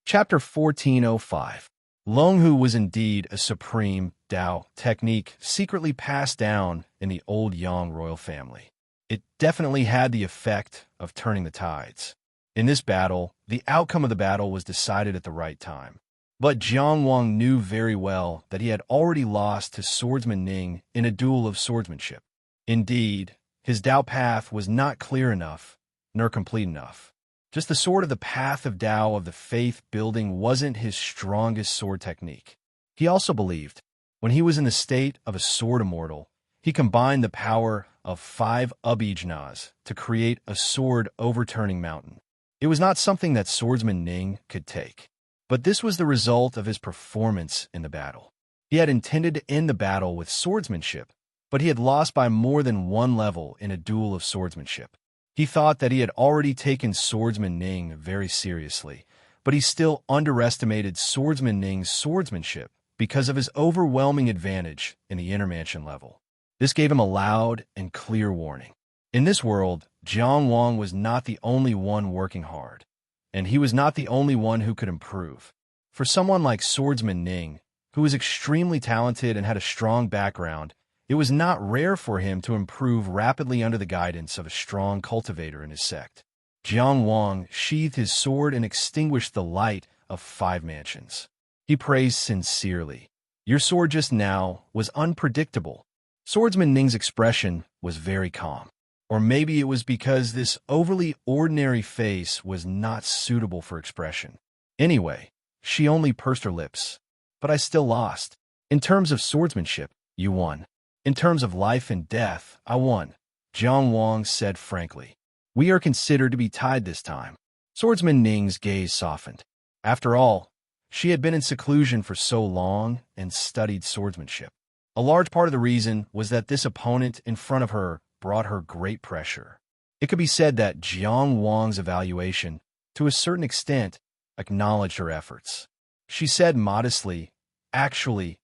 Chapter 1405. Longhu was indeed a supreme Dao technique secretly passed down in the old Yang royal family. It definitely had the effect of turning the tides. In this battle, the outcome of the battle was decided at the right time. But Jiang Wang knew very well that he had already lost to Swordsman Ning in a duel of swordsmanship. Indeed, his Dao path was not clear enough, nor complete enough. Just the sword of the path of Dao of the faith building wasn't his strongest sword technique. He also believed, when he was in the state of a sword immortal, he combined the power of 5 abhijnas to create a sword overturning mountain. It was not something that Swordsman Ning could take. But this was the result of his performance in the battle. He had intended to end the battle with swordsmanship, but he had lost by more than 1 level in a duel of swordsmanship. He thought that he had already taken Swordsman Ning very seriously, but he still underestimated Swordsman Ning's swordsmanship because of his overwhelming advantage in the intermansion level. This gave him a loud and clear warning. In this world, Jiang Wang was not the only one working hard, and he was not the only one who could improve. For someone like Swordsman Ning, who was extremely talented and had a strong background, it was not rare for him to improve rapidly under the guidance of a strong cultivator in his sect. Jiang Wang sheathed his sword and extinguished the light of 5 mansions. He praised sincerely. Your sword just now was unpredictable. Swordsman Ning's expression was very calm. Or maybe it was because this overly ordinary face was not suitable for expression. Anyway, she only pursed her lips. But I still lost. In terms of swordsmanship, you won. In terms of life and death, I won, Jiang Wang said frankly. We are considered to be tied this time. Swordsman Ning's gaze softened. After all, she had been in seclusion for so long and studied swordsmanship. A large part of the reason was that this opponent in front of her brought her great pressure. It could be said that Jiang Wang's evaluation, to a certain extent, acknowledged her efforts. She said modestly, actually,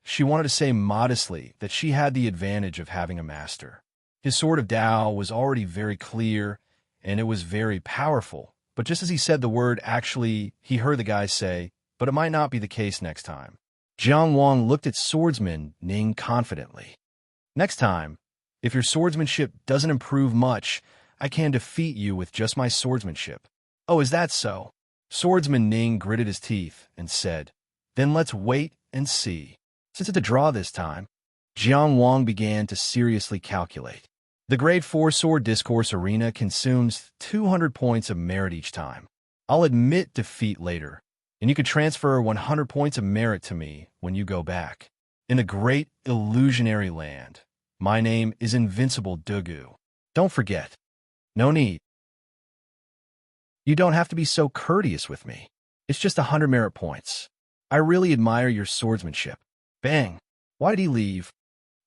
she wanted to say modestly that she had the advantage of having a master. His sword of Tao was already very clear, and it was very powerful. But just as he said the word actually, he heard the guy say, but it might not be the case next time. Jiang Wang looked at Swordsman Ning confidently. Next time, if your swordsmanship doesn't improve much, I can defeat you with just my swordsmanship. Oh, is that so? Swordsman Ning gritted his teeth and said, then let's wait and see. Since it's a draw this time, Jiang Wang began to seriously calculate. The Grade 4 Sword Discourse Arena consumes 200 points of merit each time. I'll admit defeat later, and you could transfer 100 points of merit to me when you go back. In the great illusionary land, my name is Invincible Dugu. Don't forget. No need. You don't have to be so courteous with me. It's just 100 merit points. I really admire your swordsmanship. Bang. Why did he leave?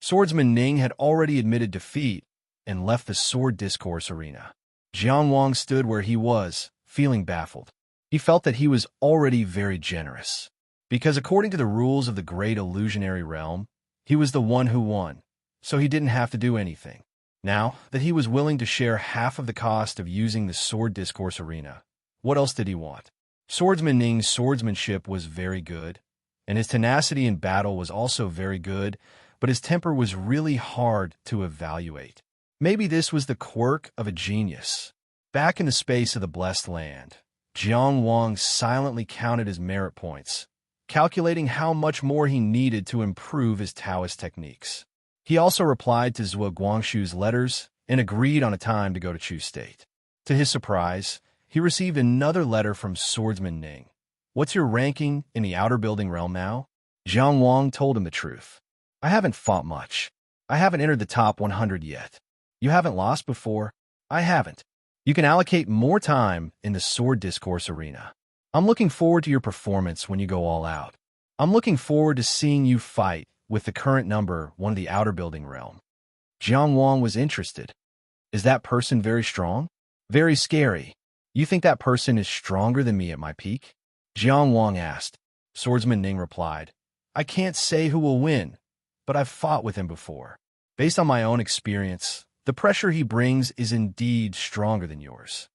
Swordsman Ning had already admitted defeat and left the sword discourse arena. Jiang Wang stood where he was, feeling baffled. He felt that he was already very generous. Because according to the rules of the great illusionary realm, he was the one who won, so he didn't have to do anything. Now that he was willing to share half of the cost of using the sword discourse arena, what else did he want? Swordsman Ning's swordsmanship was very good, and his tenacity in battle was also very good, but his temper was really hard to evaluate. Maybe this was the quirk of a genius. Back in the space of the blessed land, Jiang Wang silently counted his merit points, calculating how much more he needed to improve his Taoist techniques. He also replied to Zhuo Guangshu's letters and agreed on a time to go to Chu State. To his surprise, he received another letter from Swordsman Ning. What's your ranking in the outer building realm now? Jiang Wang told him the truth. I haven't fought much. I haven't entered the top 100 yet. You haven't lost before? I haven't. You can allocate more time in the sword discourse arena. I'm looking forward to your performance when you go all out. I'm looking forward to seeing you fight with the current number one of the outer building realm. Jiang Wang was interested. Is that person very strong? Very scary. You think that person is stronger than me at my peak? Jiang Wang asked. Swordsman Ning replied, I can't say who will win, but I've fought with him before. Based on my own experience, the pressure he brings is indeed stronger than yours.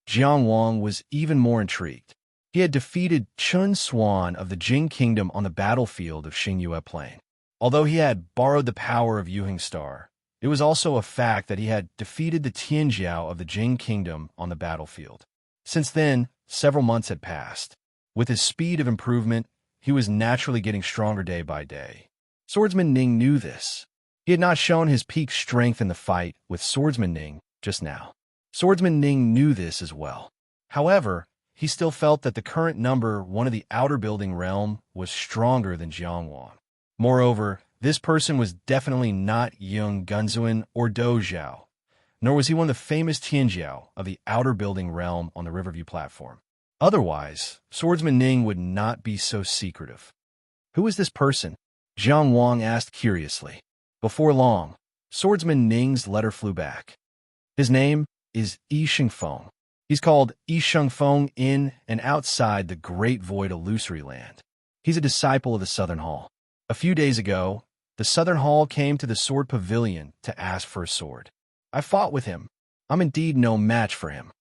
Jiang Wang was even more intrigued. He had defeated Chun Xuan of the Jing Kingdom on the battlefield of Xingyue Plain. Although he had borrowed the power of Yuhing Star, it was also a fact that he had defeated the Tianjiao of the Jing Kingdom on the battlefield. Since then, several months had passed. With his speed of improvement, he was naturally getting stronger day by day. Swordsman Ning knew this. He had not shown his peak strength in the fight with Swordsman Ning just now. Swordsman Ning knew this as well. However, he still felt that the current number one of the outer building realm was stronger than Jiang Wang. Moreover, this person was definitely not Yung Gunzuan or Do Zhao, nor was he one of the famous Tianjiao of the outer building realm on the Riverview platform. Otherwise, Swordsman Ning would not be so secretive. Who is this person? Jiang Wang asked curiously. Before long, Swordsman Ning's letter flew back. His name is Yi Shengfeng. He's called Yi Shengfeng in and outside the Great Void Illusory Land. He's a disciple of the Southern Hall. A few days ago, the Southern Hall came to the Sword Pavilion to ask for a sword. I fought with him. I'm indeed no match for him.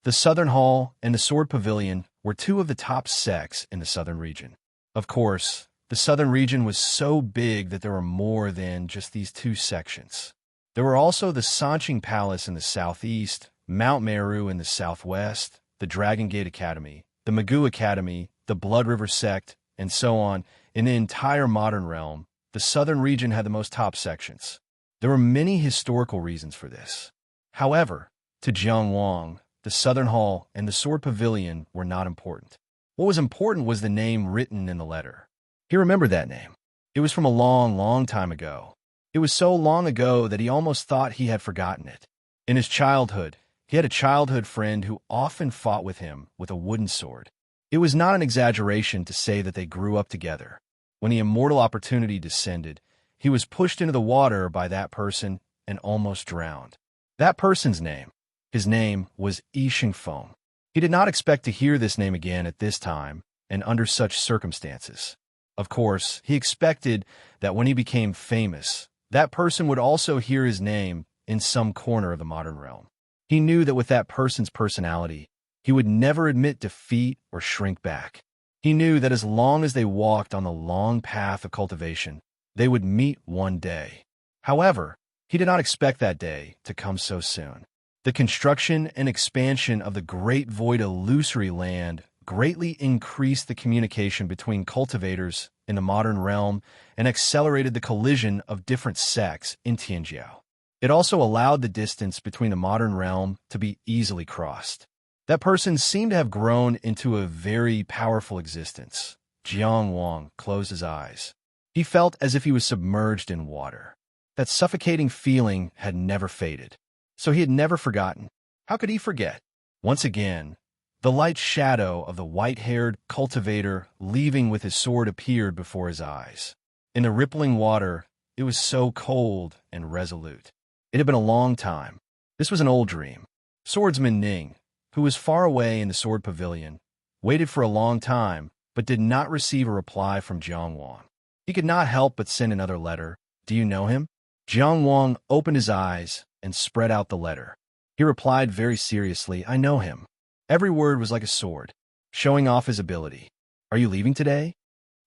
The Southern Hall and the Sword Pavilion were two of the top sects in the southern region. Of course, the southern region was so big that there were more than just these two sections. There were also the Sanqing Palace in the southeast, Mount Meru in the southwest, the Dragon Gate Academy, the Magoo Academy, the Blood River Sect, and so on. In the entire modern realm, the southern region had the most top sections. There were many historical reasons for this. However, to Jiang Wang, the Southern Hall and the Sword Pavilion were not important. What was important was the name written in the letter. He remembered that name. It was from a long, long time ago. It was so long ago that he almost thought he had forgotten it. In his childhood, he had a childhood friend who often fought with him with a wooden sword. It was not an exaggeration to say that they grew up together. When the immortal opportunity descended, he was pushed into the water by that person and almost drowned. That person's name, his name was Yi Xingfeng. He did not expect to hear this name again at this time and under such circumstances. Of course, he expected that when he became famous, that person would also hear his name in some corner of the modern realm. He knew that with that person's personality, he would never admit defeat or shrink back. He knew that as long as they walked on the long path of cultivation, they would meet one day. However, he did not expect that day to come so soon. The construction and expansion of the Great Void Illusory Land greatly increased the communication between cultivators in the modern realm and accelerated the collision of different sects in Tianjiao. It also allowed the distance between the modern realm to be easily crossed. That person seemed to have grown into a very powerful existence. Jiang Wang closed his eyes. He felt as if he was submerged in water. That suffocating feeling had never faded. So he had never forgotten. How could he forget? Once again, the light shadow of the white-haired cultivator leaving with his sword appeared before his eyes. In the rippling water, it was so cold and resolute. It had been a long time. This was an old dream. Swordsman Ning, who was far away in the Sword Pavilion, waited for a long time, but did not receive a reply from Jiang Wang. He could not help but send another letter. Do you know him? Jiang Wang opened his eyes and spread out the letter. He replied very seriously, I know him. Every word was like a sword, showing off his ability. Are you leaving today?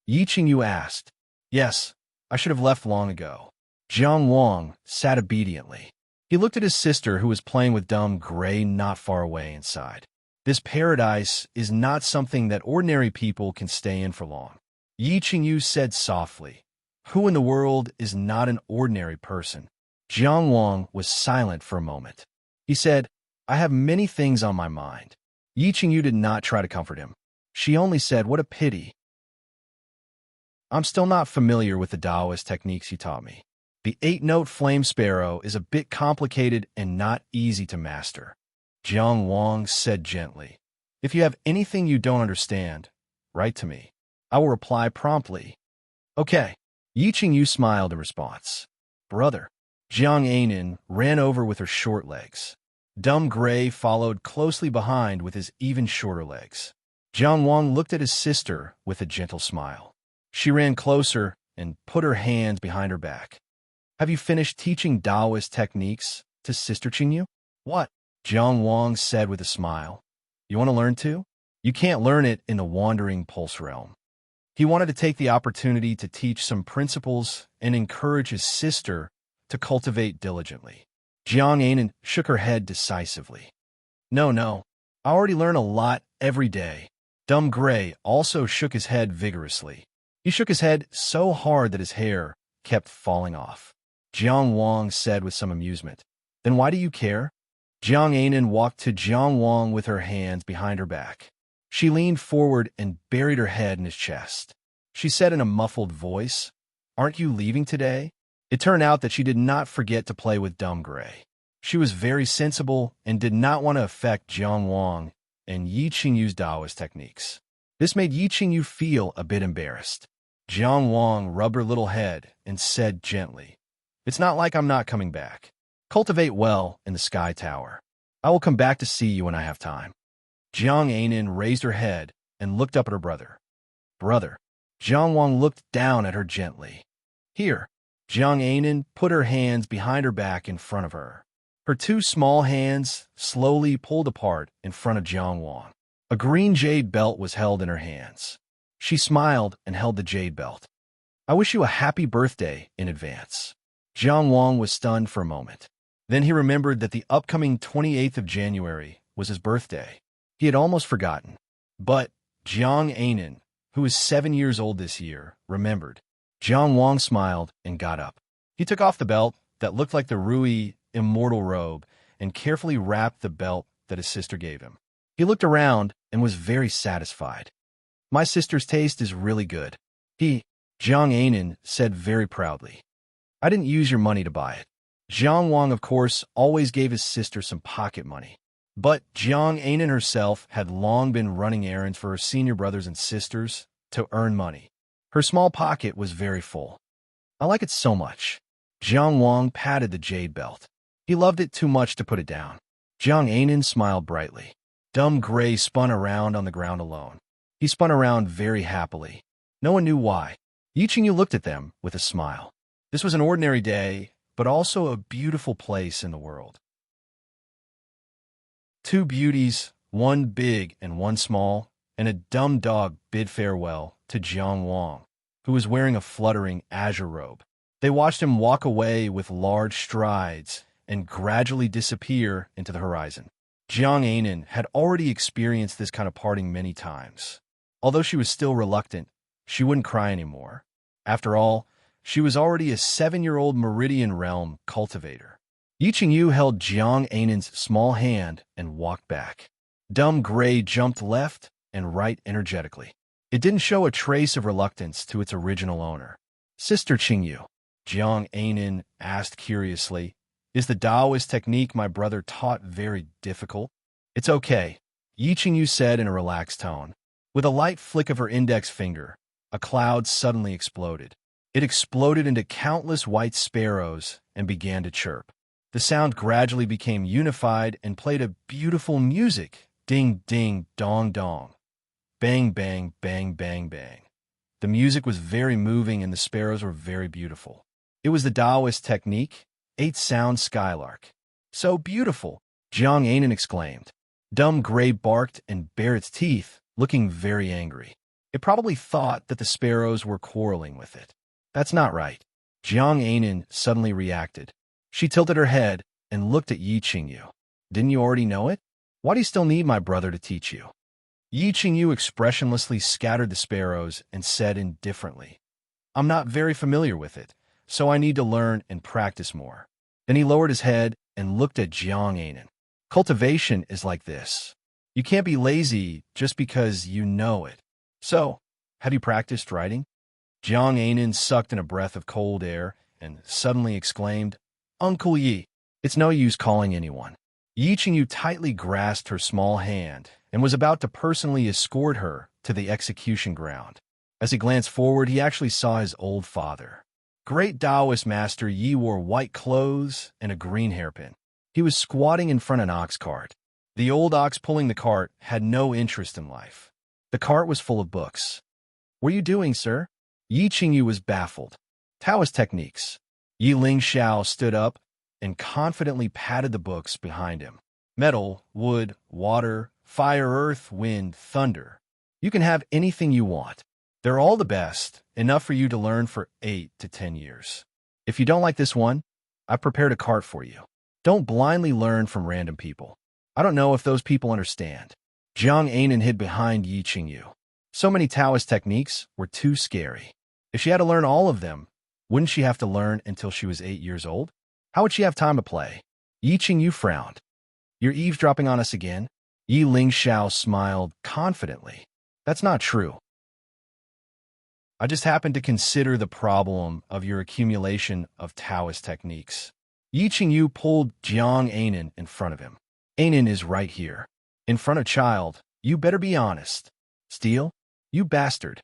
Yi Qingyu asked. Yes, I should have left long ago. Jiang Wang sat obediently. He looked at his sister who was playing with dumb gray not far away inside. This paradise is not something that ordinary people can stay in for long. Yi Qingyu said softly, Who in the world is not an ordinary person? Jiang Wang was silent for a moment. He said, I have many things on my mind. Yi Qingyu did not try to comfort him. She only said, What a pity. I'm still not familiar with the Taoist techniques you taught me. The 8-note flame sparrow is a bit complicated and not easy to master. Jiang Wang said gently, If you have anything you don't understand, write to me. I will reply promptly. Okay. Yi Qingyu smiled in response. Brother. Jiang Ainin ran over with her short legs. Dumb Gray followed closely behind with his even shorter legs. Jiang Wang looked at his sister with a gentle smile. She ran closer and put her hands behind her back. Have you finished teaching Taoist techniques to Sister Qingyu? What? Jiang Wang said with a smile. You want to learn too? You can't learn it in the wandering pulse realm. He wanted to take the opportunity to teach some principles and encourage his sister to cultivate diligently. Jiang Ainin shook her head decisively. No, I already learn a lot every day. Dumb Gray also shook his head vigorously. He shook his head so hard that his hair kept falling off. Jiang Wang said with some amusement, Then why do you care? Jiang Ainin walked to Jiang Wang with her hands behind her back. She leaned forward and buried her head in his chest. She said in a muffled voice, Aren't you leaving today? It turned out that she did not forget to play with Dumb Gray. She was very sensible and did not want to affect Jiang Wang and Yi Qingyu's Taoist techniques. This made Yi Qingyu feel a bit embarrassed. Jiang Wang rubbed her little head and said gently, It's not like I'm not coming back. Cultivate well in the Sky Tower. I will come back to see you when I have time. Jiang Ainin raised her head and looked up at her brother. Brother. Jiang Wang looked down at her gently. Here. Jiang Ainin put her hands behind her back in front of her. Her two small hands slowly pulled apart in front of Jiang Wang. A green jade belt was held in her hands. She smiled and held the jade belt. I wish you a happy birthday in advance. Jiang Wang was stunned for a moment. Then he remembered that the upcoming 28th of January was his birthday. He had almost forgotten. But Jiang Anan, who is 7 years old this year, remembered. Jiang Wang smiled and got up. He took off the belt that looked like the Rui immortal robe and carefully wrapped the belt that his sister gave him. He looked around and was very satisfied. My sister's taste is really good. Jiang Anan said very proudly. I didn't use your money to buy it. Jiang Wang, of course, always gave his sister some pocket money. But Jiang Anan herself had long been running errands for her senior brothers and sisters to earn money. Her small pocket was very full. I like it so much. Jiang Wang patted the jade belt. He loved it too much to put it down. Jiang Anan smiled brightly. Dumb Gray spun around on the ground alone. He spun around very happily. No one knew why. Yi Qingyu looked at them with a smile. This was an ordinary day, but also a beautiful place in the world. Two beauties, one big and one small, and a dumb dog bid farewell to Jiang Wang, who was wearing a fluttering azure robe. They watched him walk away with large strides and gradually disappear into the horizon. Jiang Anan had already experienced this kind of parting many times. Although she was still reluctant, she wouldn't cry anymore. After all, she was already a 7-year-old Meridian Realm cultivator. Yi Qingyu held Jiang Anan's small hand and walked back. Dumb Gray jumped left and right energetically. It didn't show a trace of reluctance to its original owner. Sister Qingyu, Jiang Anan asked curiously, is the Taoist technique my brother taught very difficult? It's okay, Yi Qingyu said in a relaxed tone. With a light flick of her index finger, a cloud suddenly exploded. It exploded into countless white sparrows and began to chirp. The sound gradually became unified and played a beautiful music. Ding, ding, dong, dong. Bang, bang, bang, bang, bang. The music was very moving and the sparrows were very beautiful. It was the Taoist technique, 8-sound skylark. So beautiful, Jiang Anan exclaimed. Dumb Gray barked and bared its teeth, looking very angry. It probably thought that the sparrows were quarreling with it. That's not right. Jiang Anan suddenly reacted. She tilted her head and looked at Yi Qingyu. Didn't you already know it? Why do you still need my brother to teach you? Yi Qingyu expressionlessly scattered the sparrows and said indifferently, I'm not very familiar with it, so I need to learn and practice more. Then he lowered his head and looked at Jiang Anan. Cultivation is like this. You can't be lazy just because you know it. So, have you practiced writing? Jiang Anan sucked in a breath of cold air and suddenly exclaimed, Uncle Yi, it's no use calling anyone. Yi Qingyu tightly grasped her small hand and was about to personally escort her to the execution ground. As he glanced forward, he actually saw his old father. Great Taoist Master Yi wore white clothes and a green hairpin. He was squatting in front of an ox cart. The old ox pulling the cart had no interest in life. The cart was full of books. What are you doing, sir? Yi Qingyu was baffled. Taoist techniques. Yi Lingxiao stood up and confidently patted the books behind him. Metal, wood, water, fire, earth, wind, thunder. You can have anything you want. They're all the best, enough for you to learn for 8 to 10 years. If you don't like this one, I've prepared a cart for you. Don't blindly learn from random people. I don't know if those people understand. Jiang Anan hid behind Yi Qingyu. So many Taoist techniques were too scary. If she had to learn all of them, wouldn't she have to learn until she was 8 years old? How would she have time to play? Yi Qingyu frowned. You're eavesdropping on us again? Yi Lingxiao smiled confidently. That's not true. I just happened to consider the problem of your accumulation of Taoist techniques. Yi Qingyu pulled Jiang Anan in front of him. Anan is right here. In front of child, you better be honest. Steal? You bastard.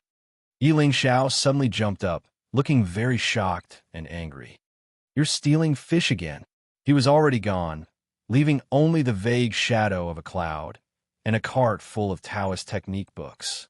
Yi Lingxiao suddenly jumped up, looking very shocked and angry. You're stealing fish again. He was already gone, leaving only the vague shadow of a cloud and a cart full of Taoist technique books.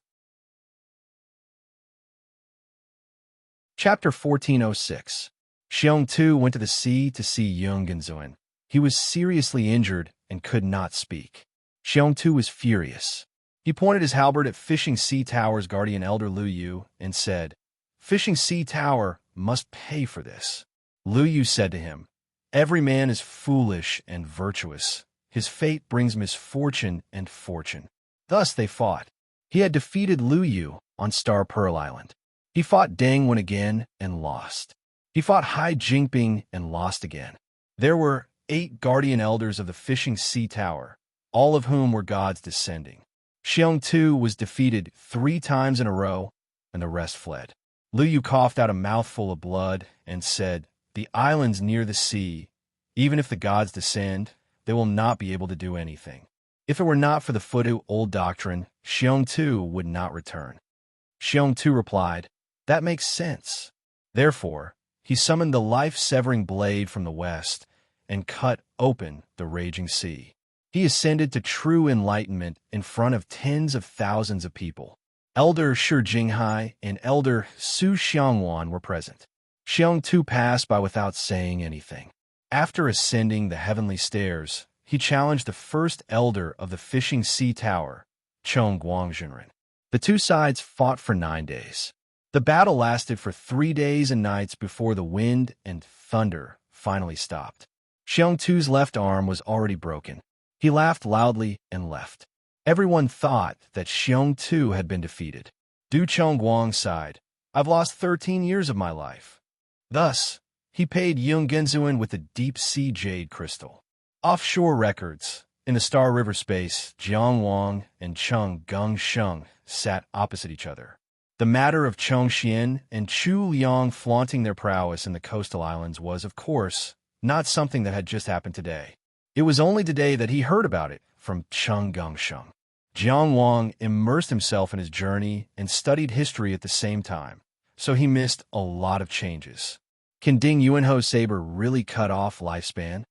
Chapter 1406. Xiong Tu went to the sea to see Yung Genzuan. He was seriously injured and could not speak. Xiongtu was furious. He pointed his halberd at Fishing Sea Tower's guardian elder Lu Yu and said, "Fishing Sea Tower must pay for this." Lu Yu said to him, "Every man is foolish and virtuous. His fate brings misfortune and fortune." Thus they fought. He had defeated Lu Yu on Star Pearl Island. He fought Deng Wen again and lost. He fought Hai Jingping and lost again. There were 8 guardian elders of the Fishing Sea Tower, all of whom were gods descending. Xiongtu was defeated 3 times in a row, and the rest fled. Lu Yu coughed out a mouthful of blood and said, "The islands near the sea, even if the gods descend, they will not be able to do anything. If it were not for the Fudu old doctrine, Xiongtu would not return." Xiongtu replied, "That makes sense." Therefore, he summoned the life-severing blade from the west and cut open the raging sea. He ascended to true enlightenment in front of tens of thousands of people. Elder Shi Jinghai and Elder Su Xiangwan were present. Xiongtu passed by without saying anything. After ascending the heavenly stairs, he challenged the first elder of the Fishing Sea Tower, Chong Guangzhenren. The 2 sides fought for 9 days. The battle lasted for 3 days and nights before the wind and thunder finally stopped. Xiongtu's left arm was already broken. He laughed loudly and left. Everyone thought that Xiongtu had been defeated. Du Chongguang sighed, "I've lost 13 years of my life." Thus, he paid Yung Genzuan with the deep-sea jade crystal. Offshore records. In the Star River space, Jiang Wang and Cheng Gengsheng sat opposite each other. The matter of Cheng Xian and Chu Liang flaunting their prowess in the coastal islands was, of course, not something that had just happened today. It was only today that he heard about it from Cheng Gengsheng. Jiang Wang immersed himself in his journey and studied history at the same time, so he missed a lot of changes. Can Ding Yuanho's saber really cut off lifespan?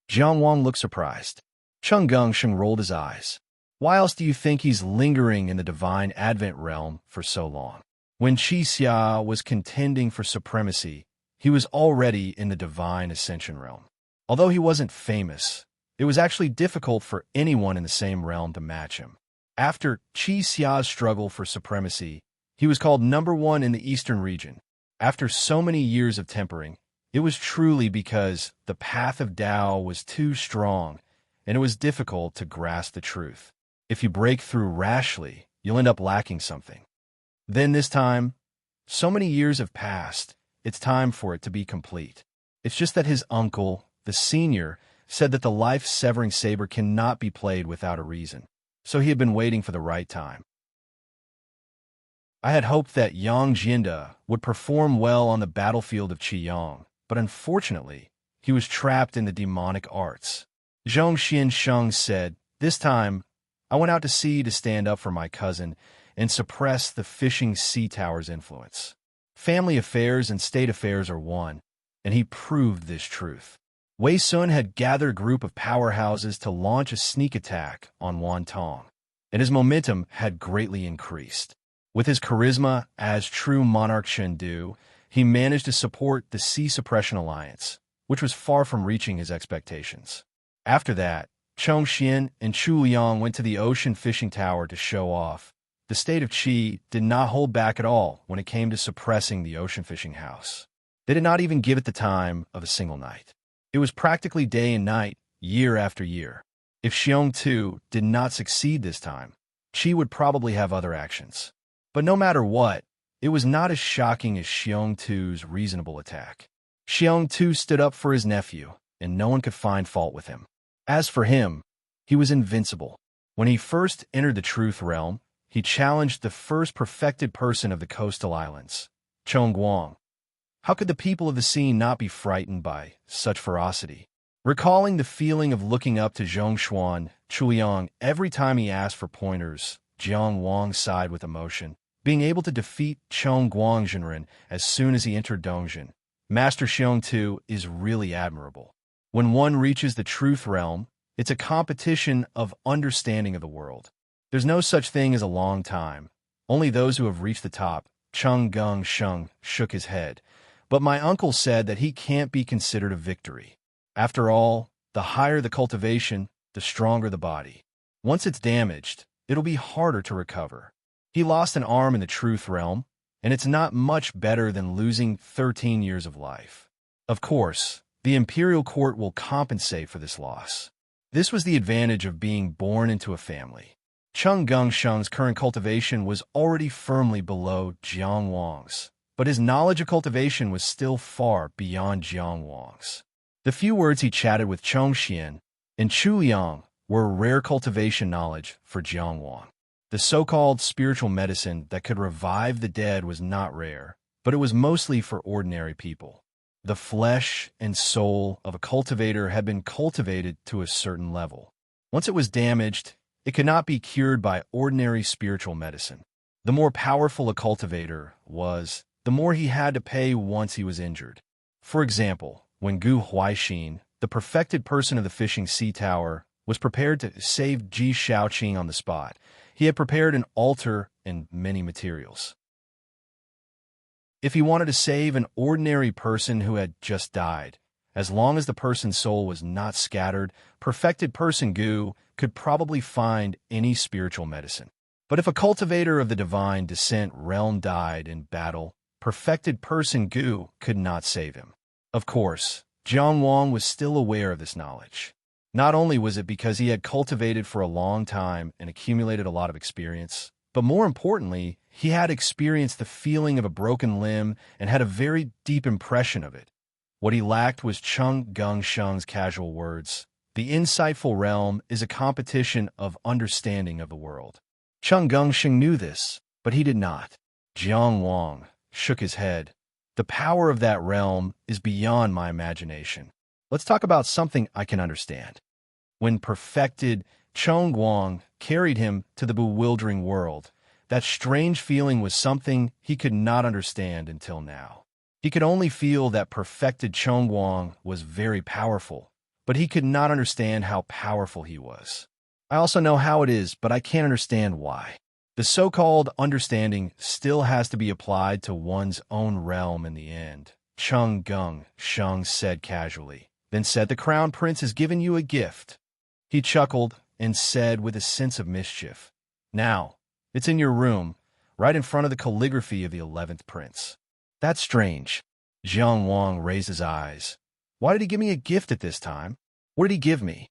Jiang Wang looked surprised. Cheng Gengsheng rolled his eyes. Why else do you think he's lingering in the divine Advent realm for so long? When Qi Xia was contending for supremacy, he was already in the divine ascension realm. Although he wasn't famous, it was actually difficult for anyone in the same realm to match him. After Qi Xia's struggle for supremacy, he was called #1 in the eastern region. After so many years of tempering, it was truly because the path of Tao was too strong, and it was difficult to grasp the truth. If you break through rashly, you'll end up lacking something. Then this time, so many years have passed, it's time for it to be complete. It's just that his uncle, the senior, said that the life-severing saber cannot be played without a reason, so he had been waiting for the right time. I had hoped that Yang Jinda would perform well on the battlefield of Qiyang, but unfortunately, he was trapped in the demonic arts. Zhong Xiansheng said, "This time, I went out to sea to stand up for my cousin and suppress the Fishing Sea Tower's influence. Family affairs and state affairs are one, and he proved this truth." Wei Sun had gathered a group of powerhouses to launch a sneak attack on Wantong, and his momentum had greatly increased. With his charisma as true monarch Chengdu, he managed to support the Sea Suppression Alliance, which was far from reaching his expectations. After that, Chong Xian and Chu Liang went to the ocean fishing tower to show off. The state of Qi did not hold back at all when it came to suppressing the ocean fishing house. They did not even give it the time of a single night. It was practically day and night, year after year. If Xiongtu did not succeed this time, Qi would probably have other actions. But no matter what, it was not as shocking as Xiongtu's reasonable attack. Xiongtu stood up for his nephew, and no one could find fault with him. As for him, he was invincible. When he first entered the truth realm, he challenged the first perfected person of the coastal islands, Chongguang. How could the people of the sea not be frightened by such ferocity? Recalling the feeling of looking up to Zhongshuan, Chuliang every time he asked for pointers, Jiang Wang sighed with emotion. Being able to defeat Chong Guangzhenren as soon as he entered Dongzhen, Master Xiongtu is really admirable. When one reaches the truth realm, it's a competition of understanding of the world. There's no such thing as a long time. Only those who have reached the top. Cheng Gengsheng shook his head. But my uncle said that he can't be considered a victory. After all, The higher the cultivation, the stronger the body. Once it's damaged, it'll be harder to recover. He lost an arm in the truth realm, and it's not much better than losing 13 years of life. Of course, the imperial court will compensate for this loss. This was the advantage of being born into a family. Cheng Gengsheng's current cultivation was already firmly below Jiang Wang's, but his knowledge of cultivation was still far beyond Jiang Wang's. The few words he chatted with Cheng Xian and Chu Liang were rare cultivation knowledge for Jiang Wang. The so-called spiritual medicine that could revive the dead was not rare, but it was mostly for ordinary people. The flesh and soul of a cultivator had been cultivated to a certain level. Once it was damaged, it could not be cured by ordinary spiritual medicine. The more powerful a cultivator was, the more he had to pay once he was injured. For example, when Gu Huaixin, the perfected person of the fishing sea tower, was prepared to save Ji Shaoqing on the spot, he had prepared an altar and many materials. If he wanted to save an ordinary person who had just died, as long as the person's soul was not scattered, perfected person Gu could probably find any spiritual medicine. But if a cultivator of the divine descent realm died in battle, perfected person Gu could not save him. Of course, Jiang Wang was still aware of this knowledge. Not only was it because he had cultivated for a long time and accumulated a lot of experience, but more importantly, he had experienced the feeling of a broken limb and had a very deep impression of it. What he lacked was Cheng Gengsheng's casual words. The insightful realm is a competition of understanding of the world. Cheng Gengsheng knew this, but he did not. Jiang Wang shook his head. The power of that realm is beyond my imagination. Let's talk about something I can understand. When perfected, Cheng Guang carried him to the bewildering world. That strange feeling was something he could not understand until now. He could only feel that perfected Cheng Guang was very powerful, but he could not understand how powerful he was. I also know how it is, but I can't understand why. The so-called understanding still has to be applied to one's own realm in the end, Cheng Gengsheng said casually, then said, "The Crown Prince has given you a gift." He chuckled and said with a sense of mischief, "Now, it's in your room, right in front of the calligraphy of the 11th Prince." That's strange. Jiang Wang raised his eyes. Why did he give me a gift at this time? What did he give me?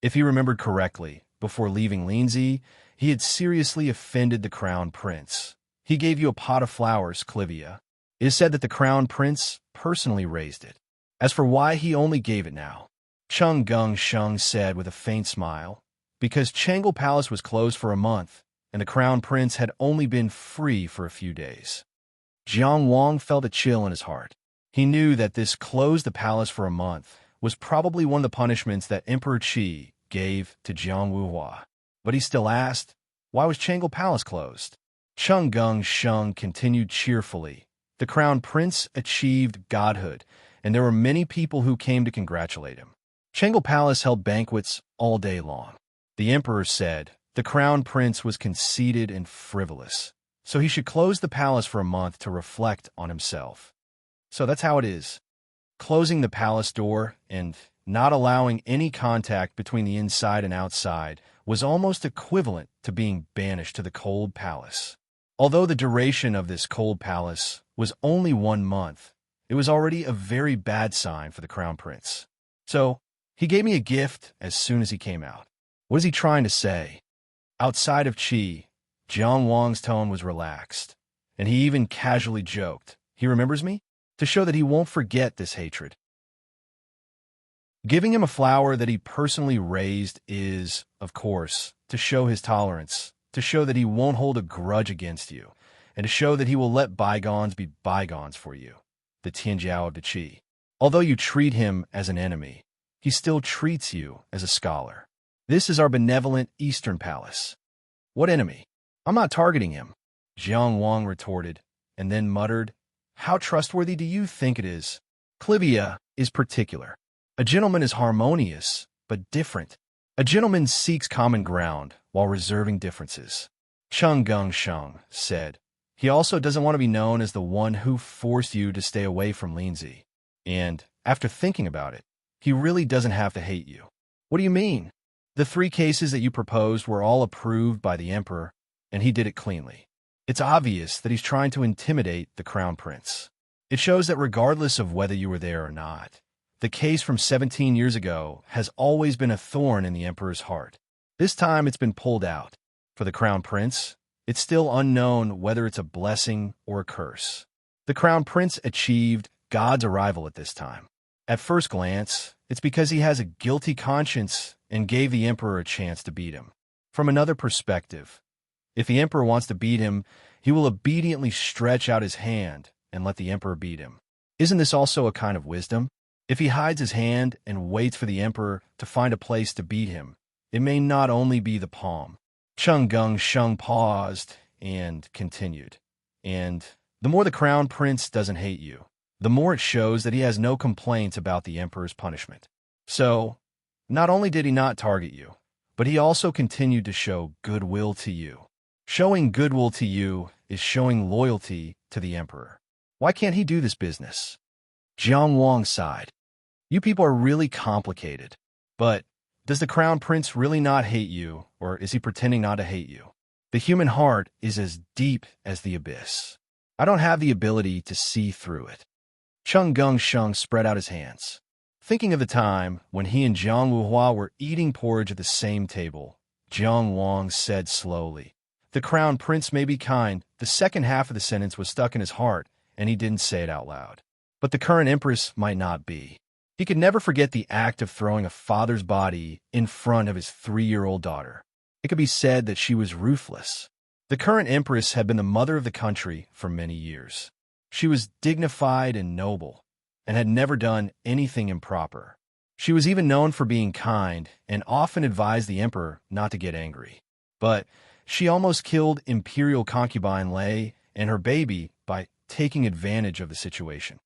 If he remembered correctly, before leaving Linzi, he had seriously offended the Crown Prince. He gave you a pot of flowers, Clivia. It is said that the Crown Prince personally raised it. As for why he only gave it now, Cheng Gengsheng said with a faint smile, because Changle Palace was closed for a month, and the Crown Prince had only been free for a few days. Jiang Wang felt a chill in his heart. He knew that this closed the palace for a month was probably one of the punishments that Emperor Qi gave to Jiang Wuhua. But he still asked, why was Changle Palace closed? Cheng Gengsheng continued cheerfully. The Crown Prince achieved godhood, and there were many people who came to congratulate him. Changle Palace held banquets all day long. The emperor said the Crown Prince was conceited and frivolous, so he should close the palace for a month to reflect on himself. So that's how it is. Closing the palace door and not allowing any contact between the inside and outside was almost equivalent to being banished to the cold palace. Although the duration of this cold palace was only 1 month, it was already a very bad sign for the Crown Prince. So, he gave me a gift as soon as he came out. What is he trying to say? Outside of Qi, Jiang Wang's tone was relaxed, and he even casually joked, "He remembers me?" to show that he won't forget this hatred. Giving him a flower that he personally raised is, of course, to show his tolerance, to show that he won't hold a grudge against you, and to show that he will let bygones be bygones for you, the Tianjiao of the Qi. Although you treat him as an enemy, he still treats you as a scholar. This is our benevolent Eastern Palace. What enemy? I'm not targeting him, Jiang Wang retorted, and then muttered, "How trustworthy do you think it is? Clivia is particular. A gentleman is harmonious, but different. A gentleman seeks common ground while reserving differences." Cheng Gengsheng said. He also doesn't want to be known as the one who forced you to stay away from Linzi. And, after thinking about it, He really doesn't have to hate you. What do you mean? The 3 cases that you proposed were all approved by the emperor, and he did it cleanly. It's obvious that he's trying to intimidate the crown prince. It shows that regardless of whether you were there or not, the case from 17 years ago has always been a thorn in the emperor's heart. This time it's been pulled out. For the crown prince, it's still unknown whether it's a blessing or a curse. The crown prince achieved God's arrival at this time. At first glance, it's because he has a guilty conscience and gave the emperor a chance to beat him. From another perspective, if the emperor wants to beat him, he will obediently stretch out his hand and let the emperor beat him. Isn't this also a kind of wisdom? If he hides his hand and waits for the emperor to find a place to beat him, it may not only be the palm. Chung Gung Sheng paused and continued. And the more the crown prince doesn't hate you, the more it shows that he has no complaints about the emperor's punishment. So, not only did he not target you, but he also continued to show goodwill to you. Showing goodwill to you is showing loyalty to the emperor. Why can't he do this business? Jiang Wang sighed. You people are really complicated. But does the crown prince really not hate you, or is he pretending not to hate you? The human heart is as deep as the abyss. I don't have the ability to see through it. Chung Gung Sheng spread out his hands. Thinking of the time when he and Jiang Wuhua were eating porridge at the same table, Jiang Wang said slowly, "The crown prince may be kind." The second half of the sentence was stuck in his heart, and he didn't say it out loud. But the current empress might not be. He could never forget the act of throwing a father's body in front of his 3-year-old daughter. It could be said that she was ruthless. The current empress had been the mother of the country for many years. She was dignified and noble, and had never done anything improper. She was even known for being kind and often advised the emperor not to get angry. But she almost killed imperial concubine Lei and her baby by taking advantage of the situation.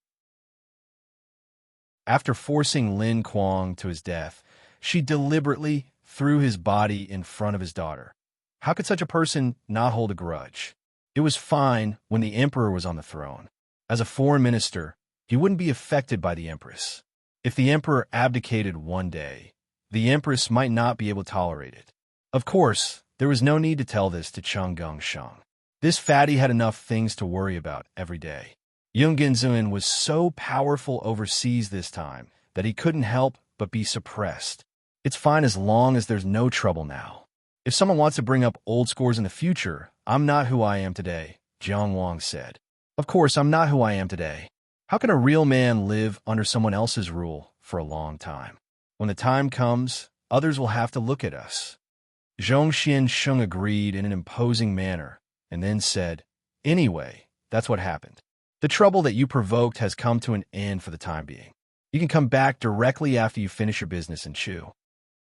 After forcing Lin Kuang to his death, she deliberately threw his body in front of his daughter. How could such a person not hold a grudge? It was fine when the emperor was on the throne. As a foreign minister, he wouldn't be affected by the empress. If the emperor abdicated one day, the empress might not be able to tolerate it. Of course, there was no need to tell this to Chung Gung Sheng. This fatty had enough things to worry about every day. Yungenzuan was so powerful overseas this time that he couldn't help but be suppressed. It's fine as long as there's no trouble now. If someone wants to bring up old scores in the future, I'm not who I am today, Jiang Wang said. Of course, I'm not who I am today. How can a real man live under someone else's rule for a long time? When the time comes, others will have to look at us. Zhongxian Sheng agreed in an imposing manner, and then said, "Anyway, that's what happened. The trouble that you provoked has come to an end for the time being. You can come back directly after you finish your business in Chu."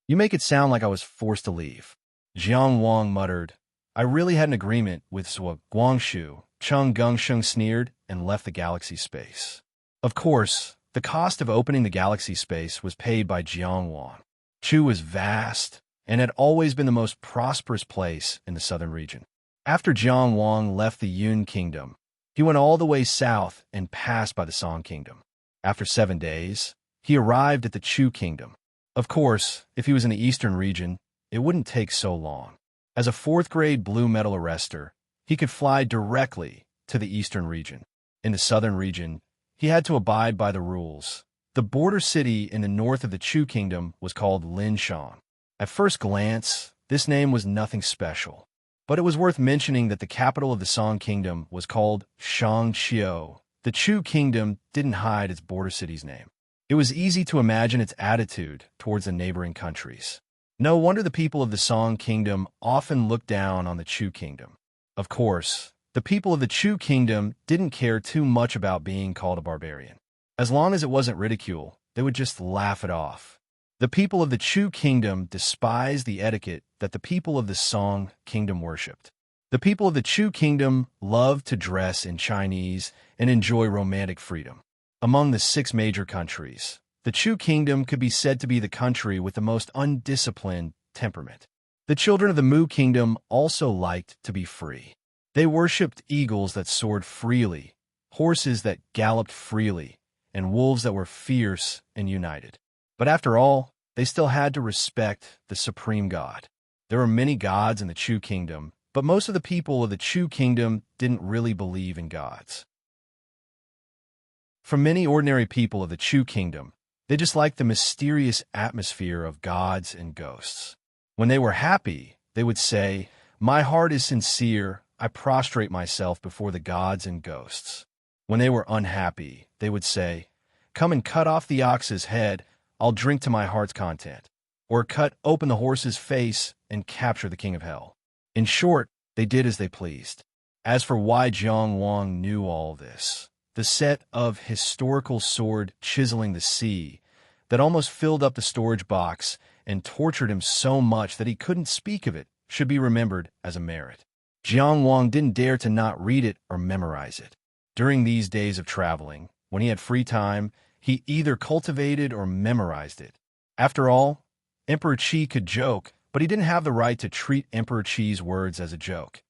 You make it sound like I was forced to leave. Jiang Wang muttered, "I really had an agreement with Zhuo Guangshu." Chung Gungsheng sneered and left the galaxy space. Of course, the cost of opening the galaxy space was paid by Jiang Wang. Chu was vast and had always been the most prosperous place in the southern region. After Jiang Wang left the Yun Kingdom, he went all the way south and passed by the Song Kingdom. After 7 days, he arrived at the Chu Kingdom. Of course, if he was in the eastern region, it wouldn't take so long. As a 4th-grade blue metal arrestor, he could fly directly to the eastern region. In the southern region, he had to abide by the rules. The border city in the north of the Chu Kingdom was called Linshan. At first glance, this name was nothing special, but it was worth mentioning that the capital of the Song Kingdom was called Shangqiu. The Chu Kingdom didn't hide its border city's name. It was easy to imagine its attitude towards the neighboring countries. No wonder the people of the Song Kingdom often looked down on the Chu Kingdom. Of course, the people of the Chu Kingdom didn't care too much about being called a barbarian. As long as it wasn't ridicule, they would just laugh it off. The people of the Chu Kingdom despised the etiquette that the people of the Song Kingdom worshipped. The people of the Chu Kingdom loved to dress in Chinese and enjoy romantic freedom. Among the 6 major countries, the Chu Kingdom could be said to be the country with the most undisciplined temperament. The children of the Mu Kingdom also liked to be free. They worshipped eagles that soared freely, horses that galloped freely, and wolves that were fierce and united. But after all, they still had to respect the supreme god. There were many gods in the Chu kingdom, but most of the people of the Chu kingdom didn't really believe in gods. For many ordinary people of the Chu kingdom, they just liked the mysterious atmosphere of gods and ghosts. When they were happy, they would say, "My heart is sincere, I prostrate myself before the gods and ghosts." When they were unhappy, they would say, "Come and cut off the ox's head, I'll drink to my heart's content." Or cut open the horse's face and capture the king of hell. In short, they did as they pleased. As for why Jiang Wang knew all this, the set of historical sword chiseling the sea that almost filled up the storage box and tortured him so much that he couldn't speak of it should be remembered as a merit. Jiang Wang didn't dare to not read it or memorize it. During these days of traveling, when he had free time, he either cultivated or memorized it. After all, Emperor Qi could joke, but he didn't have the right to treat Emperor Qi's words as a joke.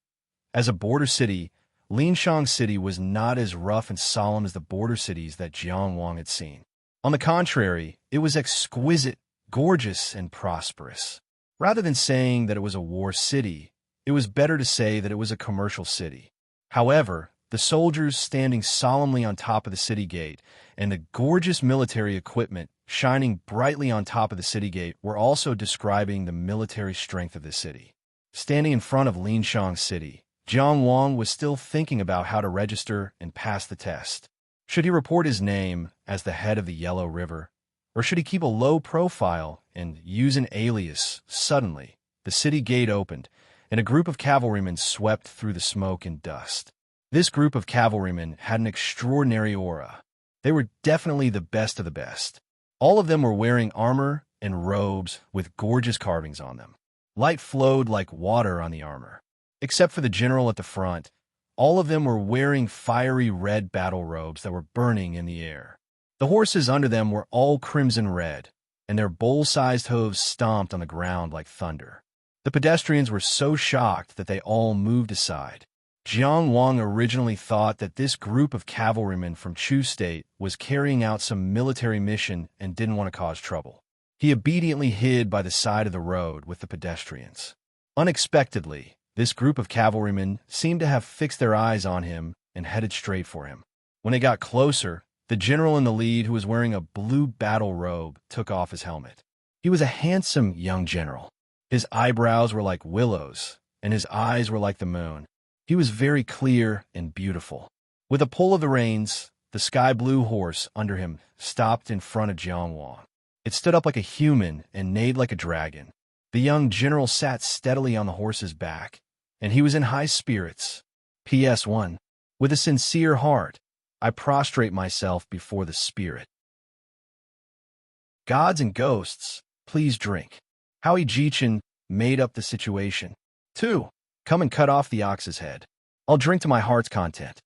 As a border city, Linshang City was not as rough and solemn as the border cities that Jiang Wang had seen. On the contrary, it was exquisite, gorgeous, and prosperous. Rather than saying that it was a war city, it was better to say that it was a commercial city. However, the soldiers standing solemnly on top of the city gate and the gorgeous military equipment shining brightly on top of the city gate were also describing the military strength of the city. Standing in front of Linshang City, Jiang Wang was still thinking about how to register and pass the test. Should he report his name as the head of the Yellow River, or should he keep a low profile and use an alias? Suddenly, the city gate opened, and a group of cavalrymen swept through the smoke and dust. This group of cavalrymen had an extraordinary aura. They were definitely the best of the best. All of them were wearing armor and robes with gorgeous carvings on them. Light flowed like water on the armor. Except for the general at the front, all of them were wearing fiery red battle robes that were burning in the air. The horses under them were all crimson red, and their bowl-sized hooves stomped on the ground like thunder. The pedestrians were so shocked that they all moved aside. Jiang Wang originally thought that this group of cavalrymen from Chu State was carrying out some military mission and didn't want to cause trouble. He obediently hid by the side of the road with the pedestrians. Unexpectedly, this group of cavalrymen seemed to have fixed their eyes on him and headed straight for him. When they got closer, the general in the lead, who was wearing a blue battle robe, took off his helmet. He was a handsome young general. His eyebrows were like willows, and his eyes were like the moon. He was very clear and beautiful. With a pull of the reins, the sky-blue horse under him stopped in front of Jiang Wang. It stood up like a human and neighed like a dragon. The young general sat steadily on the horse's back, and he was in high spirits. PS1. With a sincere heart, I prostrate myself before the spirit. Gods and ghosts, please drink. How Jichin made up the situation. 2. Come and cut off the ox's head. I'll drink to my heart's content.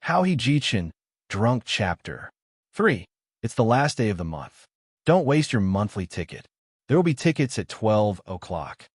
How Jichin drunk chapter. 3. It's the last day of the month. Don't waste your monthly ticket. There will be tickets at 12 o'clock.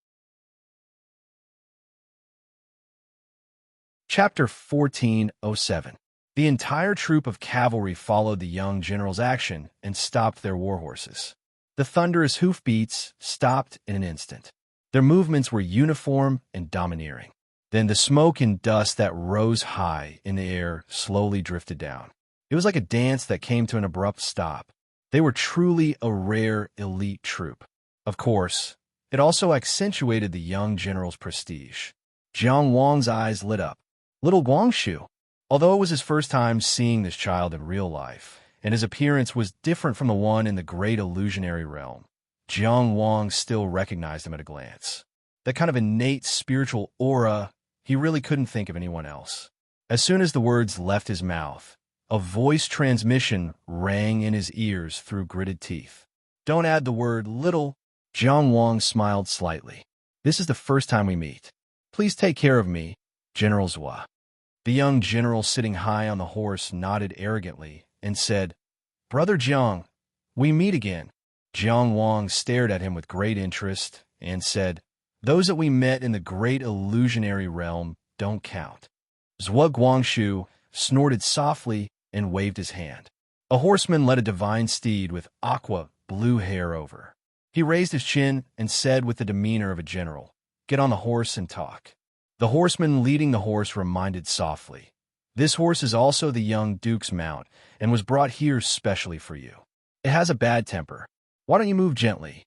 Chapter 1407. The entire troop of cavalry followed the young general's action and stopped their war horses. The thunderous hoofbeats stopped in an instant. Their movements were uniform and domineering. Then the smoke and dust that rose high in the air slowly drifted down. It was like a dance that came to an abrupt stop. They were truly a rare elite troop. Of course, it also accentuated the young general's prestige. Jiang Wang's eyes lit up. Little Guangshu. Although it was his first time seeing this child in real life, and his appearance was different from the one in the great illusionary realm, Jiang Wang still recognized him at a glance. That kind of innate spiritual aura, he really couldn't think of anyone else. As soon as the words left his mouth, a voice transmission rang in his ears through gritted teeth. Don't add the word little. Jiang Wang smiled slightly. This is the first time we meet. Please take care of me, General Zhua. The young general sitting high on the horse nodded arrogantly and said, Brother Jiang, we meet again. Jiang Wang stared at him with great interest and said, Those that we met in the great illusionary realm don't count. Zhua Guangshu snorted softly and waved his hand. A horseman led a divine steed with aqua blue hair over. He raised his chin and said with the demeanor of a general, "Get on the horse and talk." The horseman leading the horse reminded softly, "This horse is also the young duke's mount and was brought here specially for you. It has a bad temper. Why don't you move gently?"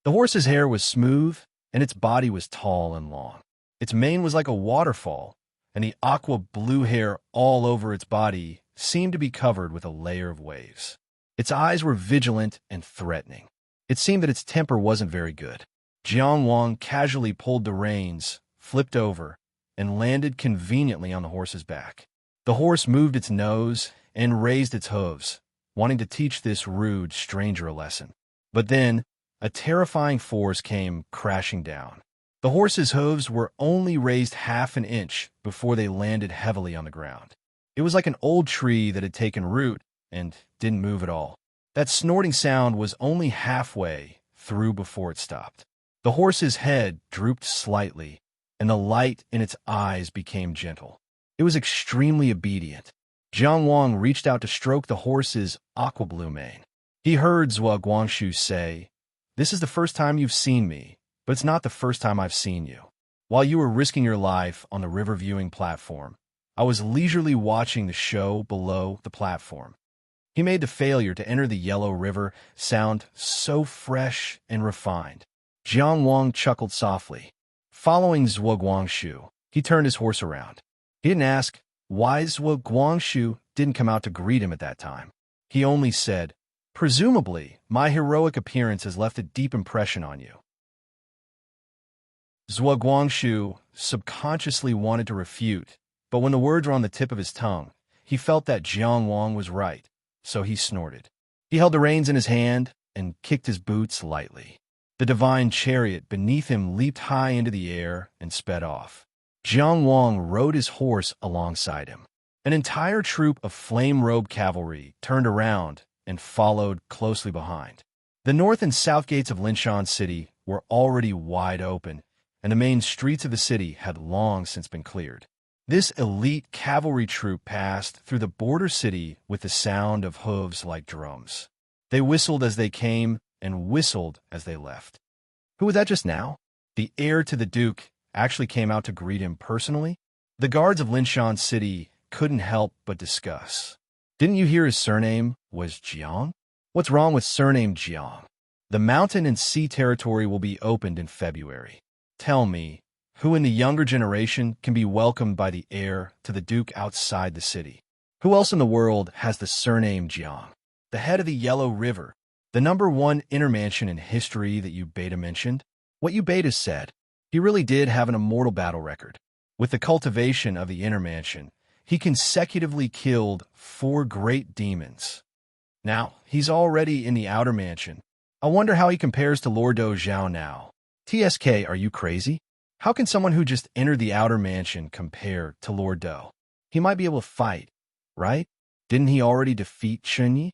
The horse's hair was smooth, and its body was tall and long. Its mane was like a waterfall, and the aqua blue hair all over its body seemed to be covered with a layer of waves. Its eyes were vigilant and threatening. It seemed that its temper wasn't very good. Jiang Wang casually pulled the reins, flipped over, and landed conveniently on the horse's back. The horse moved its nose and raised its hooves, wanting to teach this rude stranger a lesson. But then, a terrifying force came crashing down. The horse's hooves were only raised half an inch before they landed heavily on the ground. It was like an old tree that had taken root and didn't move at all. That snorting sound was only halfway through before it stopped. The horse's head drooped slightly, and the light in its eyes became gentle. It was extremely obedient. Jiang Wang reached out to stroke the horse's aqua blue mane. He heard Zhuo Guangshu say, "This is the first time you've seen me, but it's not the first time I've seen you. While you were risking your life on the river viewing platform, I was leisurely watching the show below the platform." He made the failure to enter the yellow river sound so fresh and refined. Jiang Wang chuckled softly. Following Zhuo Guangshu, he turned his horse around. He didn't ask why Zhuo Guangshu didn't come out to greet him at that time. He only said, "Presumably, my heroic appearance has left a deep impression on you." Zhuo Guangshu subconsciously wanted to refute, but when the words were on the tip of his tongue, he felt that Jiang Wang was right, so he snorted. He held the reins in his hand and kicked his boots lightly. The divine chariot beneath him leaped high into the air and sped off. Jiang Wang rode his horse alongside him. An entire troop of flame-robed cavalry turned around and followed closely behind. The north and south gates of Linshan City were already wide open, and the main streets of the city had long since been cleared. This elite cavalry troop passed through the border city with the sound of hooves like drums. They whistled as they came and whistled as they left. Who was that just now? The heir to the duke actually came out to greet him personally? The guards of Linshan City couldn't help but discuss. Didn't you hear his surname was Jiang? What's wrong with surname Jiang? The mountain and sea territory will be opened in February. Tell me, who in the younger generation can be welcomed by the heir to the duke outside the city? Who else in the world has the surname Jiang? The head of the Yellow River, the #1 inner mansion in history that Ubeda mentioned? What Ubeda said, he really did have an immortal battle record. With the cultivation of the inner mansion, he consecutively killed 4 great demons. Now, he's already in the outer mansion. I wonder how he compares to Lord Do Zhao now. TSK, are you crazy? How can someone who just entered the outer mansion compare to Lord Do? He might be able to fight, right? Didn't he already defeat Chunyi?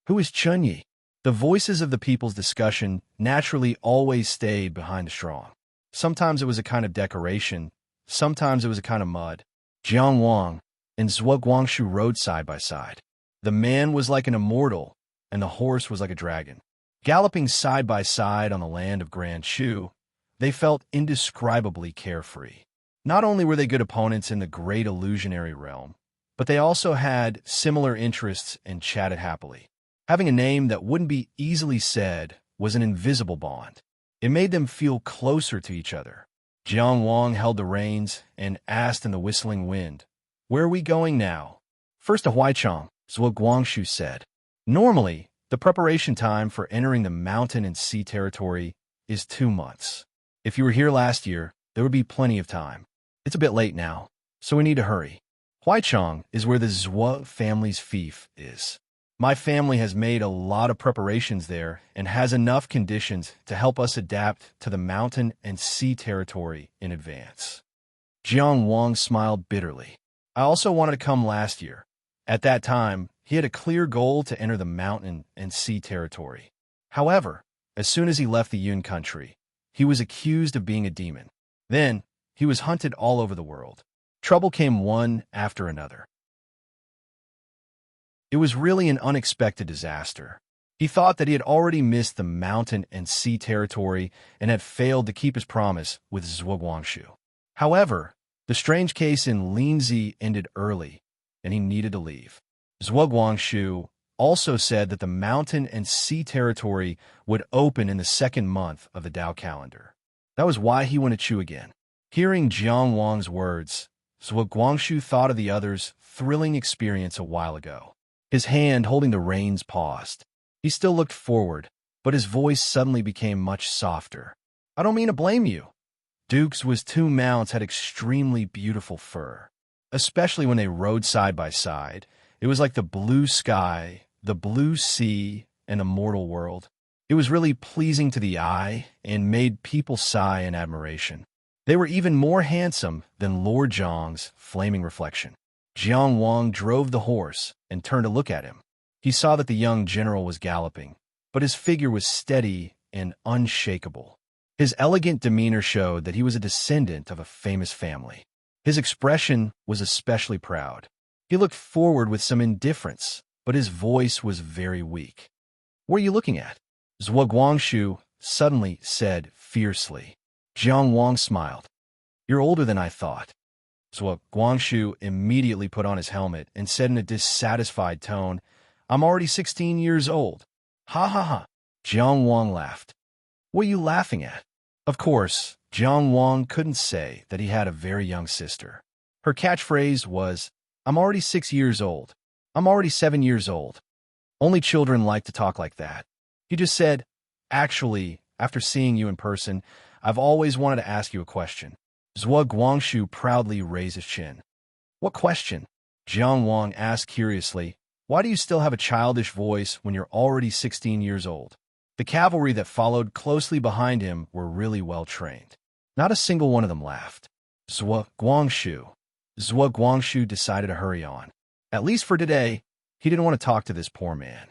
Who is Chunyi? The voices of the people's discussion naturally always stayed behind the strong. Sometimes it was a kind of decoration, sometimes it was a kind of mud. Jiang Wang and Zhuo Guangshu rode side by side. The man was like an immortal, and the horse was like a dragon. Galloping side by side on the land of Grand Shu, they felt indescribably carefree. Not only were they good opponents in the great illusionary realm, but they also had similar interests and chatted happily. Having a name that wouldn't be easily said was an invisible bond. It made them feel closer to each other. Jiang Wang held the reins and asked in the whistling wind, "Where are we going now?" "First to Huaichang," Zhuo Guangshu said. Normally, the preparation time for entering the mountain and sea territory is 2 months. If you were here last year, there would be plenty of time. It's a bit late now, so we need to hurry. Huaichang is where the Zhuo family's fief is. My family has made a lot of preparations there and has enough conditions to help us adapt to the mountain and sea territory in advance. Jiang Wang smiled bitterly. I also wanted to come last year. At that time, he had a clear goal to enter the mountain and sea territory. However, as soon as he left the Yun country, he was accused of being a demon. Then, he was hunted all over the world. Trouble came one after another. It was really an unexpected disaster. He thought that he had already missed the mountain and sea territory and had failed to keep his promise with Zhuo Guangxu. However, the strange case in Linzi ended early, and he needed to leave. Zhuo Guangxu also said that the mountain and sea territory would open in the second month of the Tao calendar. That was why he went to Chu again. Hearing Jiang Wang's words, Zhuo Guangxu thought of the other's thrilling experience a while ago. His hand holding the reins paused. He still looked forward, but his voice suddenly became much softer. I don't mean to blame you. Duke's two mounts had extremely beautiful fur, especially when they rode side by side. It was like the blue sky, the blue sea, and a mortal world. It was really pleasing to the eye and made people sigh in admiration. They were even more handsome than Lord Zhang's flaming reflection. Jiang Wang drove the horse and turned to look at him. He saw that the young general was galloping, but his figure was steady and unshakable. His elegant demeanor showed that he was a descendant of a famous family. His expression was especially proud. He looked forward with some indifference, but his voice was very weak. What are you looking at? Zhuo Guangxu suddenly said fiercely. Jiang Wang smiled. You're older than I thought. Zhuo Guangxu immediately put on his helmet and said in a dissatisfied tone, I'm already 16 years old. Ha ha ha. Jiang Wang laughed. What are you laughing at? Of course, Jiang Wang couldn't say that he had a very young sister. Her catchphrase was, I'm already 6 years old. I'm already 7 years old. Only children like to talk like that. He just said, actually, after seeing you in person, I've always wanted to ask you a question. Zhuo Guangxu proudly raised his chin. What question? Jiang Wang asked curiously. Why do you still have a childish voice when you're already 16 years old? The cavalry that followed closely behind him were really well trained. Not a single one of them laughed. Zhuo Guangxu decided to hurry on. At least for today, he didn't want to talk to this poor man.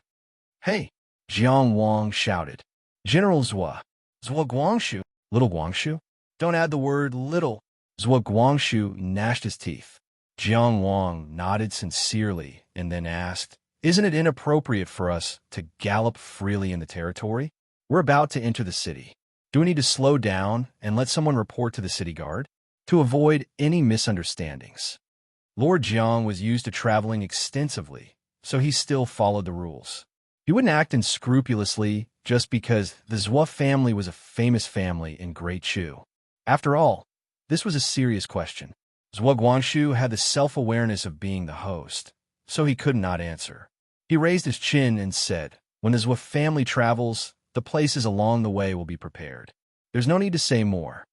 Hey, Jiang Wang shouted. General Zhuo Guangxu, little Guangxu? Don't add the word little. Zhuo Guangxu gnashed his teeth. Jiang Wang nodded sincerely and then asked, Isn't it inappropriate for us to gallop freely in the territory? We're about to enter the city. Do we need to slow down and let someone report to the city guard? To avoid any misunderstandings. Lord Jiang was used to traveling extensively, so he still followed the rules. He wouldn't act unscrupulously just because the Zhuo family was a famous family in Great Chu. After all, this was a serious question. Zhuo Guangxu had the self-awareness of being the host, so he could not answer. He raised his chin and said, When the Zhuo family travels, the places along the way will be prepared. There's no need to say more.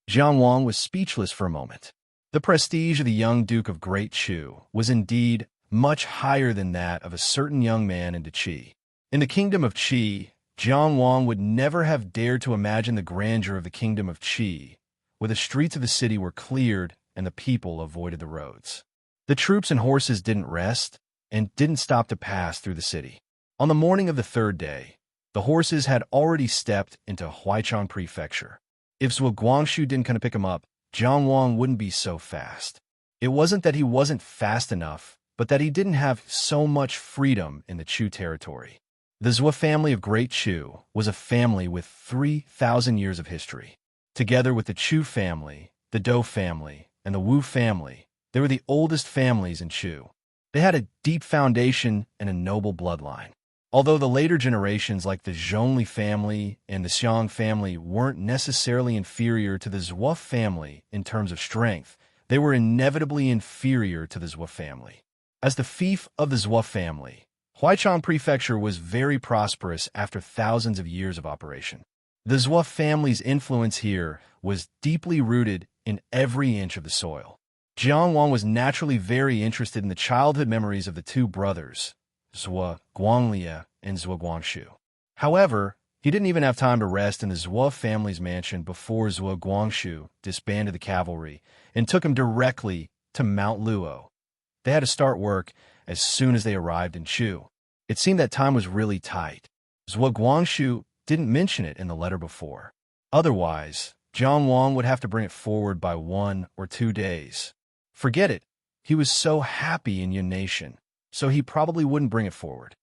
Jiang Wang was speechless for a moment. The prestige of the young Duke of Great Chu was indeed much higher than that of a certain young man in Qi. In the kingdom of Qi, Jiang Wang would never have dared to imagine the grandeur of the kingdom of Qi, where the streets of the city were cleared and the people avoided the roads. The troops and horses didn't rest and didn't stop to pass through the city. On the morning of the third day, the horses had already stepped into Huaichang Prefecture. If Zhuo Guangxu didn't come to pick him up, Jiang Wang wouldn't be so fast. It wasn't that he wasn't fast enough, but that he didn't have so much freedom in the Chu territory. The Zhuo family of Great Chu was a family with 3,000 years of history. Together with the Chu family, the Dou family, and the Wu family, they were the oldest families in Chu. They had a deep foundation and a noble bloodline. Although the later generations like the Zhongli family and the Xiang family weren't necessarily inferior to the Zhuo family in terms of strength, they were inevitably inferior to the Zhuo family. As the fief of the Zhuo family, Huaichang Prefecture was very prosperous after thousands of years of operation. The Zhuo family's influence here was deeply rooted in every inch of the soil. Jiang Wang was naturally very interested in the childhood memories of the two brothers, Zhuo Guanglia and Zhuo Guangxu. However, he didn't even have time to rest in the Zhuo family's mansion before Zhuo Guangxu disbanded the cavalry and took him directly to Mount Luo. They had to start work as soon as they arrived in Chu. It seemed that time was really tight. Zhuo Guangxu didn't mention it in the letter before. Otherwise, Jiang Wang would have to bring it forward by 1 or 2 days. Forget it. He was so happy in Yun Nation, so he probably wouldn't bring it forward.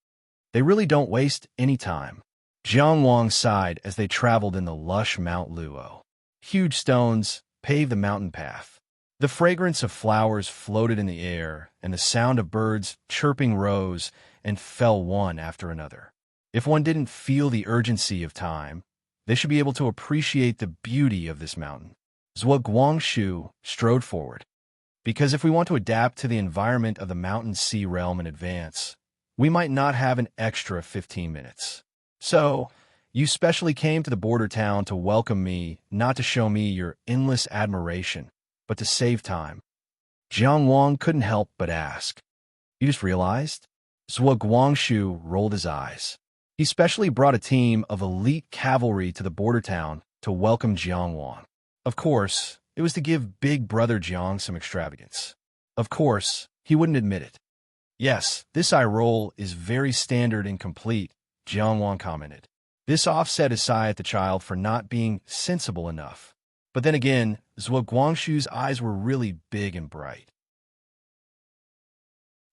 They really don't waste any time. Jiang Wang sighed as they traveled in the lush Mount Luo. Huge stones paved the mountain path. The fragrance of flowers floated in the air, and the sound of birds chirping rose and fell one after another. If one didn't feel the urgency of time, they should be able to appreciate the beauty of this mountain. Zhuo Guangshu strode forward. Because if we want to adapt to the environment of the mountain sea realm in advance, we might not have an extra 15 minutes. So, you specially came to the border town to welcome me, not to show me your endless admiration, but to save time. Jiang Wang couldn't help but ask. You just realized? Zhuo Guangshu rolled his eyes. He specially brought a team of elite cavalry to the border town to welcome Jiang Wang. Of course, it was to give big brother Jiang some extravagance. Of course, he wouldn't admit it. Yes, this eye roll is very standard and complete, Jiang Wang commented. This offset his sigh at the child for not being sensible enough. But then again, Zhuo Guangshu's eyes were really big and bright.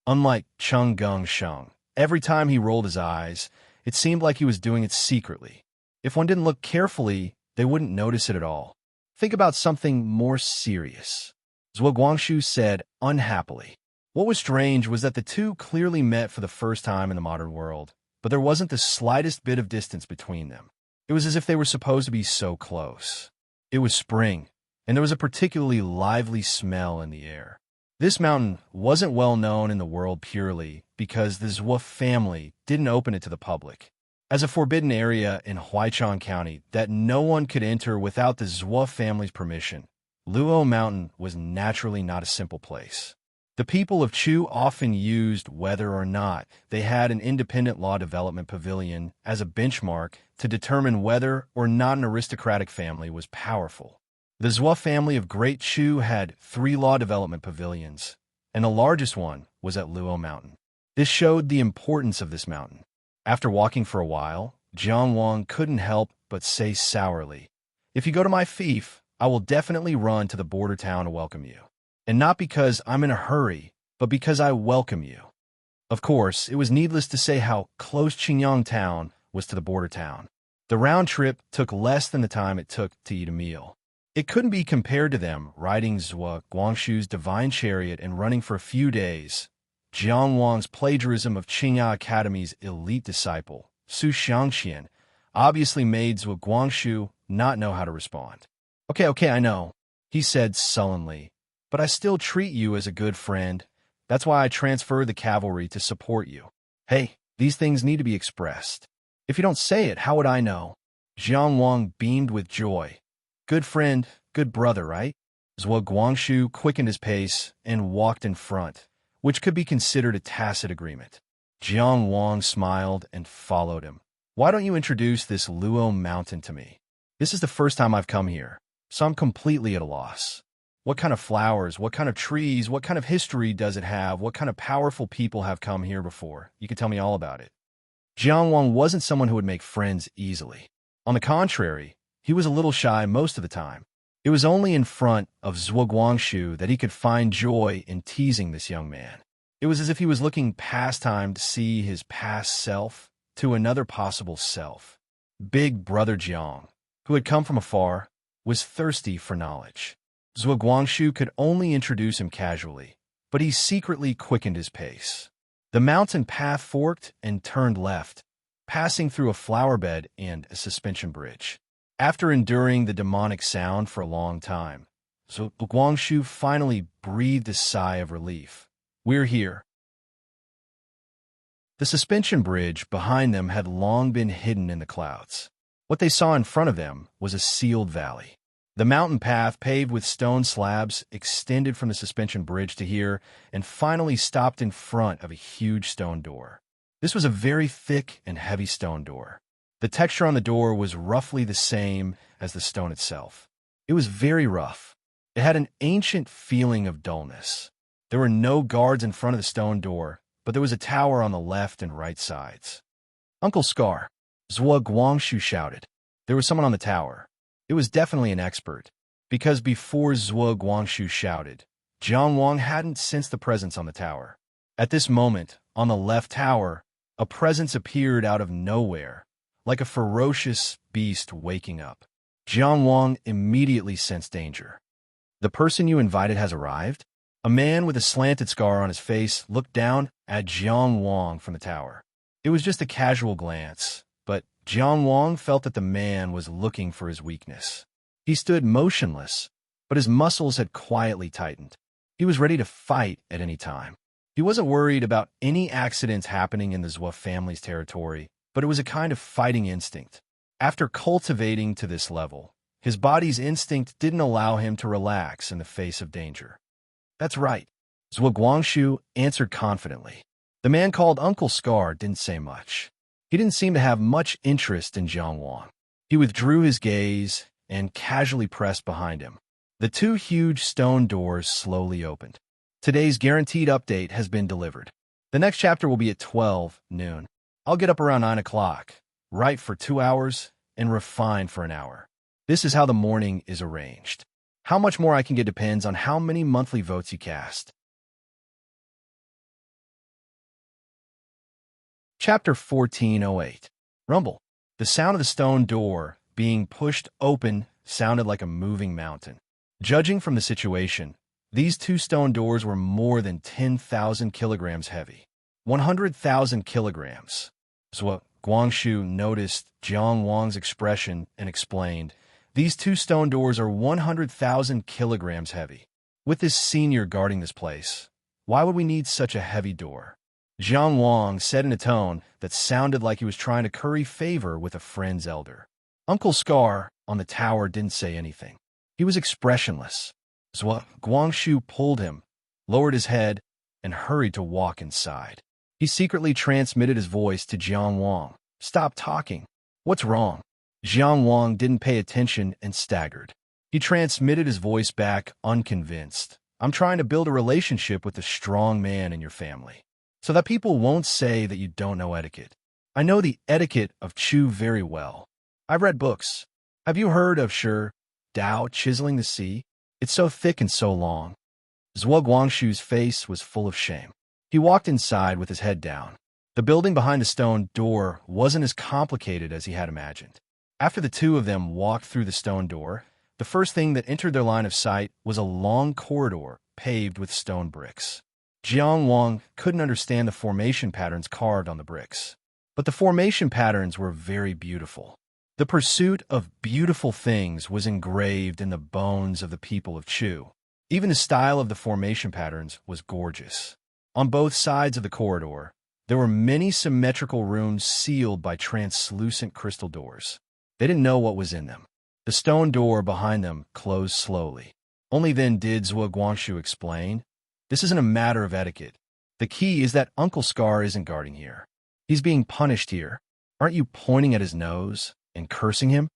Unlike Cheng Gung Sheng, every time he rolled his eyes, it seemed like he was doing it secretly. If one didn't look carefully, they wouldn't notice it at all. Think about something more serious, Zhuo Guangshu said unhappily. What was strange was that the two clearly met for the first time in the modern world, but there wasn't the slightest bit of distance between them. It was as if they were supposed to be so close. It was spring, and there was a particularly lively smell in the air. This mountain wasn't well known in the world purely because the Zhuo family didn't open it to the public. As a forbidden area in Huaichang County that no one could enter without the Zhuo family's permission, Luo Mountain was naturally not a simple place. The people of Chu often used whether or not they had an independent law development pavilion as a benchmark to determine whether or not an aristocratic family was powerful. The Zhuo family of Great Chu had 3 law development pavilions, and the largest one was at Luo Mountain. This showed the importance of this mountain. After walking for a while, Jiang Wang couldn't help but say sourly, "If you go to my fief, I will definitely run to the border town to welcome you. And not because I'm in a hurry, but because I welcome you." Of course, it was needless to say how close Qingyang town was to the border town. The round trip took less than the time it took to eat a meal. It couldn't be compared to them riding Zhuo Guangshu's divine chariot and running for a few days. Jiang Wang's plagiarism of Qingya Academy's elite disciple, Su Xiangxian, obviously made Zhuo Guangshu not know how to respond. Okay, I know, he said sullenly, but I still treat you as a good friend. That's why I transferred the cavalry to support you. Hey, these things need to be expressed. If you don't say it, how would I know? Jiang Wang beamed with joy. Good friend, good brother, right? Zhuo Guangshu quickened his pace and walked in front, which could be considered a tacit agreement. Jiang Wang smiled and followed him. Why don't you introduce this Luo mountain to me? This is the first time I've come here, so I'm completely at a loss. What kind of flowers, what kind of trees, what kind of history does it have, what kind of powerful people have come here before? You can tell me all about it. Jiang Wang wasn't someone who would make friends easily. On the contrary, he was a little shy most of the time. It was only in front of Zhuo Guangshu that he could find joy in teasing this young man. It was as if he was looking past time to see his past self to another possible self. Big brother Jiang, who had come from afar, was thirsty for knowledge. Zhuo Guangshu could only introduce him casually, but he secretly quickened his pace. The mountain path forked and turned left, passing through a flower bed and a suspension bridge. After enduring the demonic sound for a long time, Zhuo Guangshu finally breathed a sigh of relief. We're here. The suspension bridge behind them had long been hidden in the clouds. What they saw in front of them was a sealed valley. The mountain path, paved with stone slabs, extended from the suspension bridge to here and finally stopped in front of a huge stone door. This was a very thick and heavy stone door. The texture on the door was roughly the same as the stone itself. It was very rough. It had an ancient feeling of dullness. There were no guards in front of the stone door, but there was a tower on the left and right sides. "Uncle Scar," Zhuo Guangshu shouted. There was someone on the tower. It was definitely an expert, because before Zhuo Guangshu shouted, Jiang Wang hadn't sensed the presence on the tower. At this moment, on the left tower, a presence appeared out of nowhere, like a ferocious beast waking up. Jiang Wang immediately sensed danger. The person you invited has arrived? A man with a slanted scar on his face looked down at Jiang Wang from the tower. It was just a casual glance, but Jiang Wang felt that the man was looking for his weakness. He stood motionless, but his muscles had quietly tightened. He was ready to fight at any time. He wasn't worried about any accidents happening in the Zhou family's territory, but it was a kind of fighting instinct. After cultivating to this level, his body's instinct didn't allow him to relax in the face of danger. That's right, Zhou Guangshu answered confidently. The man called Uncle Scar didn't say much. He didn't seem to have much interest in Jiang Wang. He withdrew his gaze and casually pressed behind him. The two huge stone doors slowly opened. Today's guaranteed update has been delivered. The next chapter will be at 12 noon. I'll get up around 9 o'clock, write for 2 hours, and refine for an hour. This is how the morning is arranged. How much more I can get depends on how many monthly votes you cast. Chapter 1408. Rumble. The sound of the stone door being pushed open sounded like a moving mountain. Judging from the situation, these two stone doors were more than 10,000 kilograms heavy. 100,000 kilograms. Zhou Guangshu noticed Jiang Wang's expression and explained, "These two stone doors are 100,000 kilograms heavy. With this senior guarding this place, why would we need such a heavy door?" Jiang Wang said in a tone that sounded like he was trying to curry favor with a friend's elder. Uncle Scar on the tower didn't say anything. He was expressionless. Zhou Guangshu pulled him, lowered his head, and hurried to walk inside. He secretly transmitted his voice to Jiang Wang. "Stop talking. What's wrong?" Jiang Wang didn't pay attention and staggered. He transmitted his voice back, unconvinced. "I'm trying to build a relationship with the strong man in your family, so that people won't say that you don't know etiquette. I know the etiquette of Chu very well. I've read books. Have you heard of Dao chiseling the sea? It's so thick and so long." Zhou Guangshu's face was full of shame. He walked inside with his head down. The building behind the stone door wasn't as complicated as he had imagined. After the two of them walked through the stone door, the first thing that entered their line of sight was a long corridor paved with stone bricks. Jiang Wang couldn't understand the formation patterns carved on the bricks, but the formation patterns were very beautiful. The pursuit of beautiful things was engraved in the bones of the people of Chu. Even the style of the formation patterns was gorgeous. On both sides of the corridor, there were many symmetrical rooms sealed by translucent crystal doors. They didn't know what was in them. The stone door behind them closed slowly. Only then did Zhou Guangshu explain, "This isn't a matter of etiquette. The key is that Uncle Scar isn't guarding here. He's being punished here. Aren't you pointing at his nose and cursing him?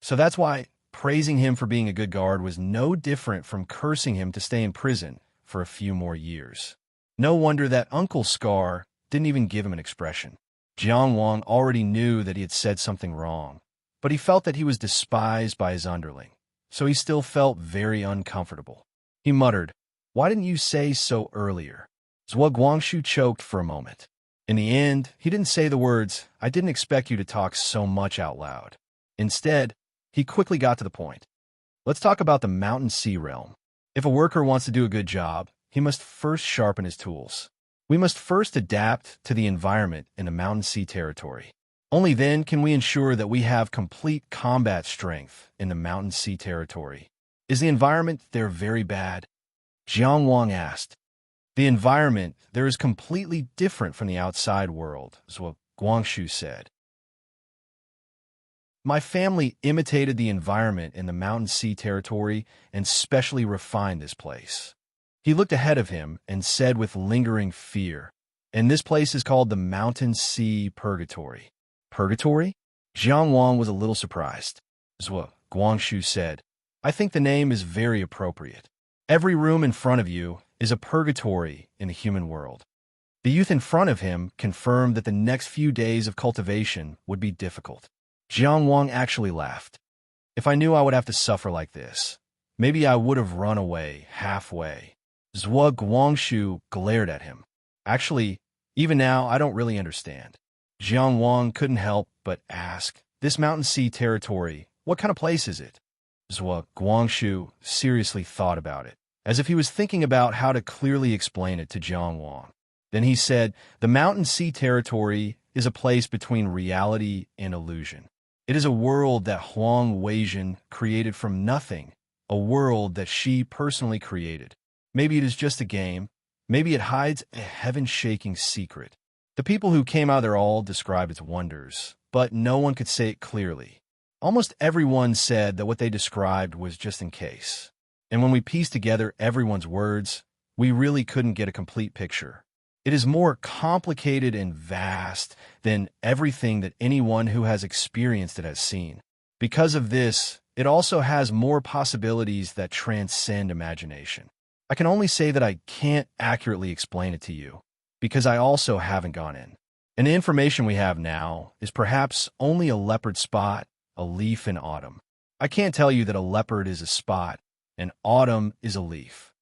So that's why praising him for being a good guard was no different from cursing him to stay in prison for a few more years. No wonder that Uncle Scar didn't even give him an expression." Jiang Wang already knew that he had said something wrong, but he felt that he was despised by his underling, so he still felt very uncomfortable. He muttered, "Why didn't you say so earlier?" Zhou Guangshu choked for a moment. In the end, he didn't say the words, "I didn't expect you to talk so much out loud." Instead, he quickly got to the point. "Let's talk about the mountain sea realm. If a worker wants to do a good job, he must first sharpen his tools. We must first adapt to the environment in the mountain sea territory. Only then can we ensure that we have complete combat strength in the mountain sea territory. Is the environment there very bad?" Jiang Wang asked. "The environment there is completely different from the outside world," Zhou Guangshu said. "My family imitated the environment in the mountain sea territory and specially refined this place." He looked ahead of him and said with lingering fear, "And this place is called the Mountain Sea Purgatory." "Purgatory?" Jiang Wang was a little surprised. Zhou Guangshu said, "I think the name is very appropriate. Every room in front of you is a purgatory in the human world." The youth in front of him confirmed that the next few days of cultivation would be difficult. Jiang Wang actually laughed. "If I knew I would have to suffer like this, maybe I would have run away halfway." Zhou Guangshu glared at him. "Actually, Even now, I don't really understand. Jiang Wang couldn't help but ask, this mountain sea territory, what kind of place is it? Zhuo Guangshu seriously thought about it, as if he was thinking about how to clearly explain it to Jiang Wang. Then he said, the mountain sea territory is a place between reality and illusion. It is a world that Huang Weijin created from nothing, a world that she personally created. Maybe it is just a game. Maybe it hides a heaven-shaking secret. The people who came out there all described its wonders, but no one could say it clearly. Almost everyone said that what they described was just in case. And when we pieced together everyone's words, we really couldn't get a complete picture. It is more complicated and vast than everything that anyone who has experienced it has seen. Because of this, it also has more possibilities that transcend imagination. I can only say that I can't accurately explain it to you, because I also haven't gone in. And the information we have now is perhaps only a leopard spot, a leaf in autumn. I can't tell you that a leopard is a spot, and autumn is a leaf.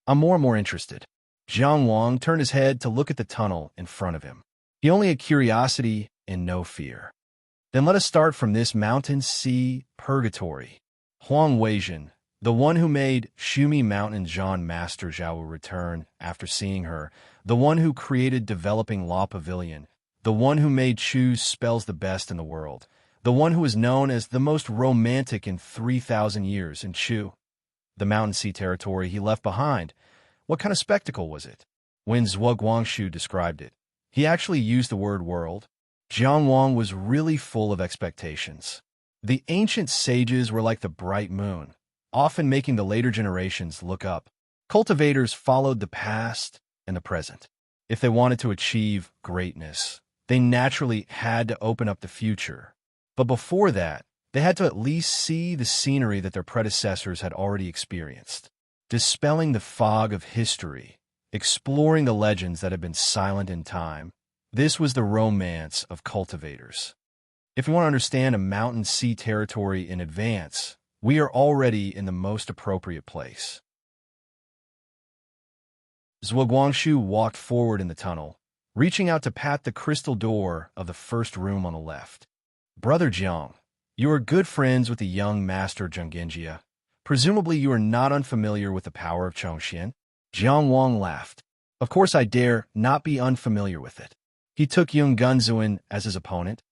I'm more and more interested. Jiang Wang turned his head to look at the tunnel in front of him. He only had curiosity and no fear. Then let us start from this mountain sea purgatory. Huang Weijin, the one who made Shumi Mountain Zhan Master Zhao will return after seeing her, the one who created Developing Law Pavilion, the one who made Chu's spells the best in the world, the one who is known as the most romantic in 3,000 years in Chu. The mountain sea territory he left behind. What kind of spectacle was it? When Zhuo Guangshu described it, he actually used the word world. Jiang Wang was really full of expectations. The ancient sages were like the bright moon, often making the later generations look up. Cultivators followed the past and the present. If they wanted to achieve greatness, they naturally had to open up the future. But before that, they had to at least see the scenery that their predecessors had already experienced. Dispelling the fog of history, exploring the legends that had been silent in time, this was the romance of cultivators. If we want to understand a mountain sea territory in advance, we are already in the most appropriate place. Zhuo Guangshu walked forward in the tunnel, reaching out to pat the crystal door of the first room on the left. Brother Jiang, you are good friends with the young master Zhenggenjia. Presumably you are not unfamiliar with the power of Chongxian. Jiang Wang laughed. Of course I dare not be unfamiliar with it. He took Yung Gunzuan as his opponent.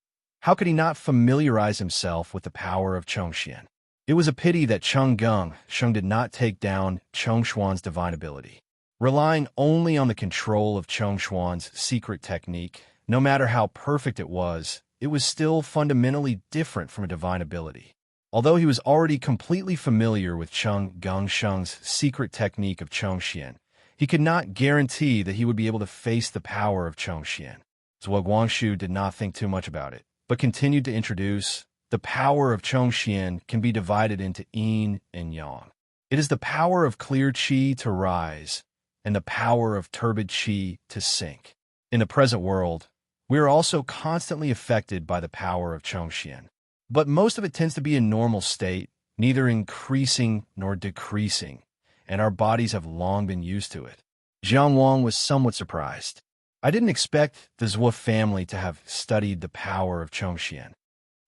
How could he not familiarize himself with the power of Chongxian? It was a pity that Sheng did not take down Chongshuan's divine ability. Relying only on the control of Chongshuan's secret technique, no matter how perfect it was still fundamentally different from a divine ability. Although he was already completely familiar with Cheng Gongsheng's secret technique of Chongxian, he could not guarantee that he would be able to face the power of Chongxian. Zhuo Guangshu did not think too much about it, but continued to introduce, the power of Chongxian can be divided into yin and yang. It is the power of clear qi to rise, and the power of turbid qi to sink. In the present world, we are also constantly affected by the power of Chongxian. But most of it tends to be a normal state, neither increasing nor decreasing, and our bodies have long been used to it. Jiang Wang was somewhat surprised. I didn't expect the Zhuo family to have studied the power of Chongxian.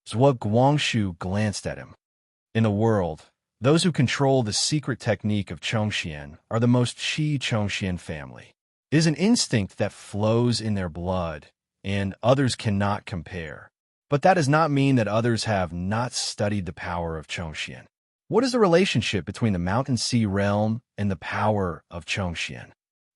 Zhuo Guangshu glanced at him. In the world, those who control the secret technique of Chongxian are the most Qi Chongxian family. It is an instinct that flows in their blood, and others cannot compare. But that does not mean that others have not studied the power of Chongxian. What is the relationship between the mountain sea realm and the power of Chongxian?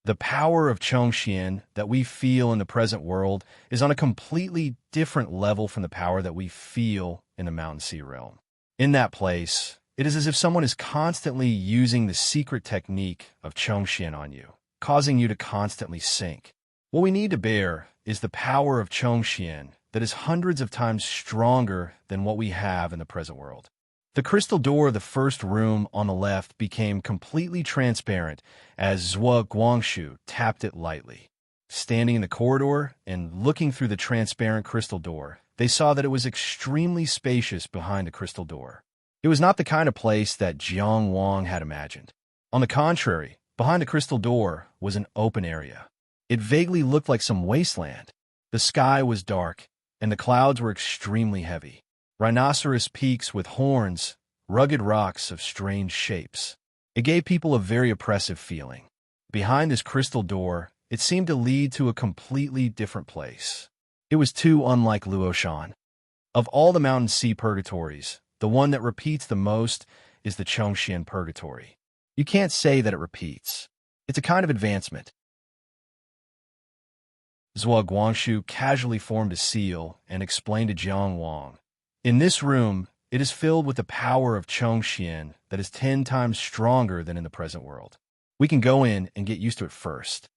The power of Chongxian that we feel in the present world is on a completely different level from the power that we feel in the mountain sea realm. In that place, it is as if someone is constantly using the secret technique of Chongxian on you, causing you to constantly sink. What we need to bear is the power of Chongxian that is hundreds of times stronger than what we have in the present world. The crystal door of the first room on the left became completely transparent as Zhuo Guangshu tapped it lightly. Standing in the corridor and looking through the transparent crystal door, they saw that it was extremely spacious behind the crystal door. It was not the kind of place that Jiang Wang had imagined. On the contrary, behind the crystal door was an open area. It vaguely looked like some wasteland. The sky was dark, and the clouds were extremely heavy. Rhinoceros peaks with horns, rugged rocks of strange shapes. It gave people a very oppressive feeling. Behind this crystal door, it seemed to lead to a completely different place. It was too unlike Luoshan. Of all the mountain sea purgatories, the one that repeats the most is the Chongxian purgatory. You can't say that it repeats. It's a kind of advancement. Zhuo Guangshu casually formed a seal and explained to Jiang Wang. In this room, it is filled with the power of Chongxian that is 10 times stronger than in the present world. We can go in and get used to it first.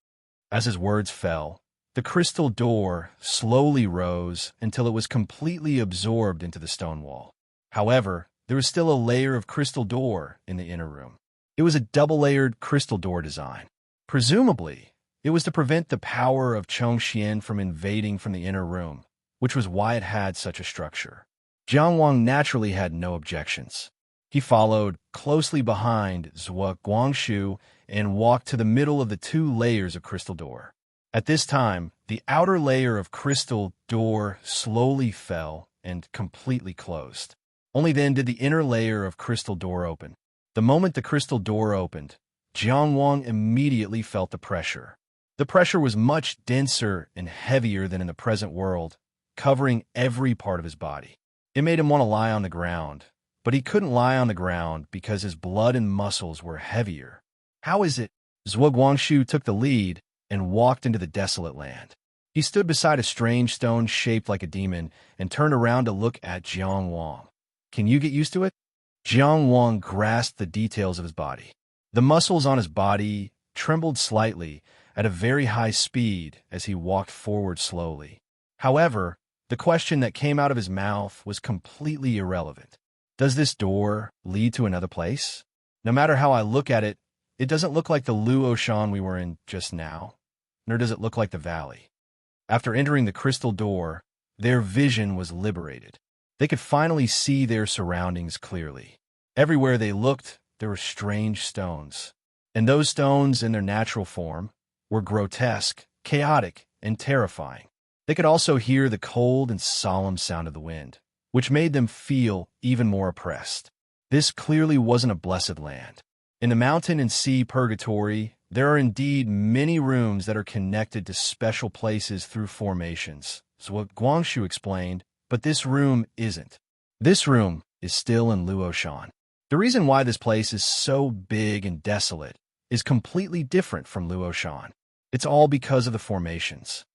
As his words fell, the crystal door slowly rose until it was completely absorbed into the stone wall. However, there was still a layer of crystal door in the inner room. It was a double-layered crystal door design. Presumably, it was to prevent the power of Chongxian from invading from the inner room, which was why it had such a structure. Jiang Wang naturally had no objections. He followed closely behind Zhuo Guangshu and walked to the middle of the 2 layers of crystal door. At this time, the outer layer of crystal door slowly fell and completely closed. Only then did the inner layer of crystal door open. The moment the crystal door opened, Jiang Wang immediately felt the pressure. The pressure was much denser and heavier than in the present world, covering every part of his body. It made him want to lie on the ground, but he couldn't lie on the ground because his blood and muscles were heavier. How is it? Zhuo Guangshu took the lead and walked into the desolate land. He stood beside a strange stone shaped like a demon and turned around to look at Jiang Wang. Can you get used to it? Jiang Wang grasped the details of his body. The muscles on his body trembled slightly at a very high speed as he walked forward slowly. However, the question that came out of his mouth was completely irrelevant. Does this door lead to another place? No matter how I look at it, it doesn't look like the Luoshan we were in just now, nor does it look like the valley. After entering the crystal door, their vision was liberated. They could finally see their surroundings clearly. Everywhere they looked, there were strange stones. And those stones, in their natural form, were grotesque, chaotic, and terrifying. They could also hear the cold and solemn sound of the wind, which made them feel even more oppressed. This clearly wasn't a blessed land. In the mountain and sea purgatory, there are indeed many rooms that are connected to special places through formations, so what Guangshu explained, but this room isn't. This room is still in Luoshan. The reason why this place is so big and desolate is completely different from Luoshan. It's all because of the formations.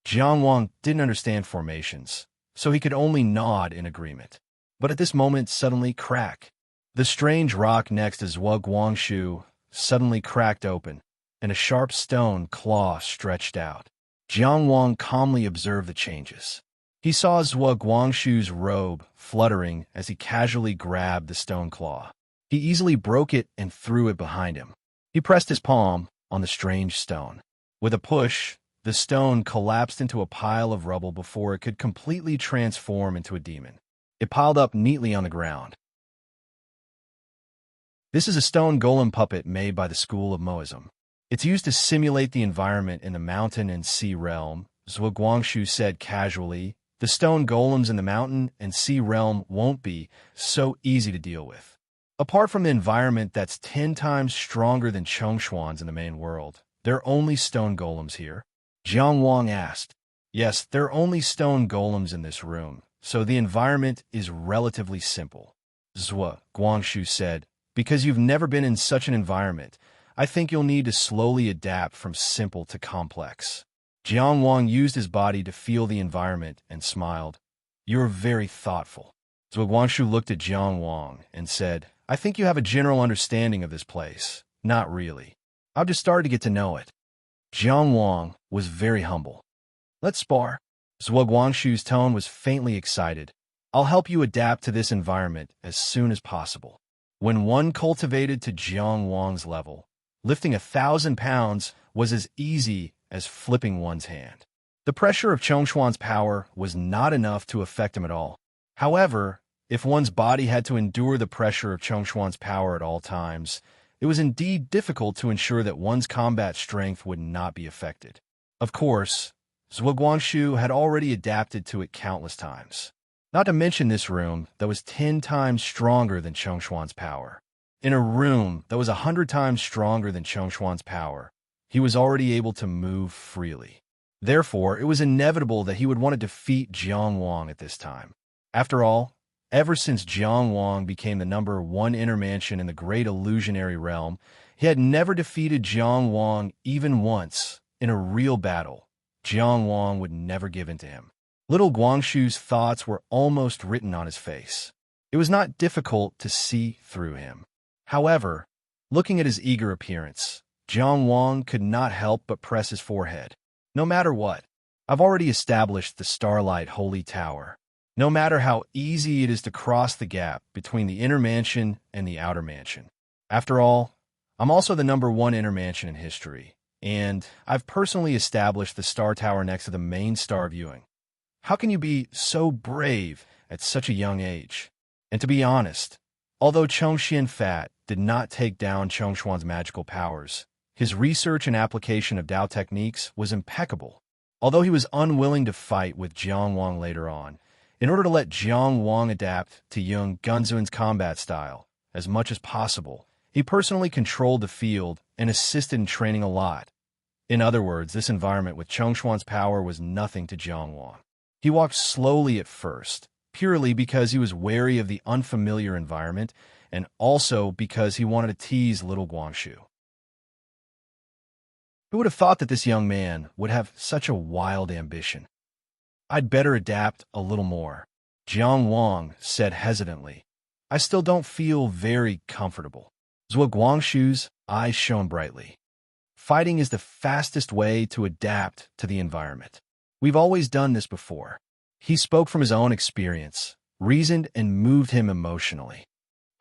Jiang Wang didn't understand formations, so he could only nod in agreement. But at this moment, suddenly crack. The strange rock next to Zhuo Guangshu suddenly cracked open, and a sharp stone claw stretched out. Jiang Wang calmly observed the changes. He saw Zhuo Guangshu's robe fluttering as he casually grabbed the stone claw. He easily broke it and threw it behind him. He pressed his palm on the strange stone. With a push, the stone collapsed into a pile of rubble before it could completely transform into a demon. It piled up neatly on the ground. This is a stone golem puppet made by the School of Moism. It's used to simulate the environment in the mountain and sea realm, Zhuo Guangshu said casually. The stone golems in the mountain and sea realm won't be so easy to deal with. Apart from the environment that's 10 times stronger than Chongshuan's in the main world, there are only stone golems here? Jiang Wang asked. Yes, there are only stone golems in this room, so the environment is relatively simple. Zhuo Guangshu said, because you've never been in such an environment, I think you'll need to slowly adapt from simple to complex. Jiang Wang used his body to feel the environment and smiled. You're very thoughtful. Zhuo Guangshu looked at Jiang Wang and said, I think you have a general understanding of this place. Not really. I've just started to get to know it. Jiang Wang was very humble. Let's spar. Zhuo Guangshu's tone was faintly excited. I'll help you adapt to this environment as soon as possible. When one cultivated to Jiang Wang's level, lifting 1,000 pounds was as easy as flipping one's hand. The pressure of Chongshuan's power was not enough to affect him at all. However, if one's body had to endure the pressure of Chongshuan's power at all times, it was indeed difficult to ensure that one's combat strength would not be affected. Of course, Zhuo had already adapted to it countless times. Not to mention this room that was 10 times stronger than Chengshuan's power. In a room that was 100 times stronger than Chengshuan's power, he was already able to move freely. Therefore, it was inevitable that he would want to defeat Jiang Wang at this time. After all, ever since Jiang Wang became the #1 inner mansion in the great illusionary realm, he had never defeated Jiang Wang even once in a real battle. Jiang Wang would never give in to him. Little Guangshu's thoughts were almost written on his face. It was not difficult to see through him. However, looking at his eager appearance, Jiang Wang could not help but press his forehead. No matter what, I've already established the Starlight Holy Tower. No matter how easy it is to cross the gap between the inner mansion and the outer mansion. After all, I'm also the #1 inner mansion in history, and I've personally established the Star Tower next to the main star viewing. How can you be so brave at such a young age? And to be honest, although Chengxian Fat did not take down Chengshuan's magical powers, his research and application of Dao techniques was impeccable. Although he was unwilling to fight with Jiang Wang later on, in order to let Jiang Wang adapt to young Gunzuin's combat style as much as possible, he personally controlled the field and assisted in training a lot. In other words, this environment with Chengshuan's power was nothing to Jiang Wang. He walked slowly at first, purely because he was wary of the unfamiliar environment, and also because he wanted to tease little Guangshu. Who would have thought that this young man would have such a wild ambition? I'd better adapt a little more, Jiang Wang said hesitantly. I still don't feel very comfortable. Zhuo Guangshu's eyes shone brightly. Fighting is the fastest way to adapt to the environment. We've always done this before. He spoke from his own experience, reasoned and moved him emotionally.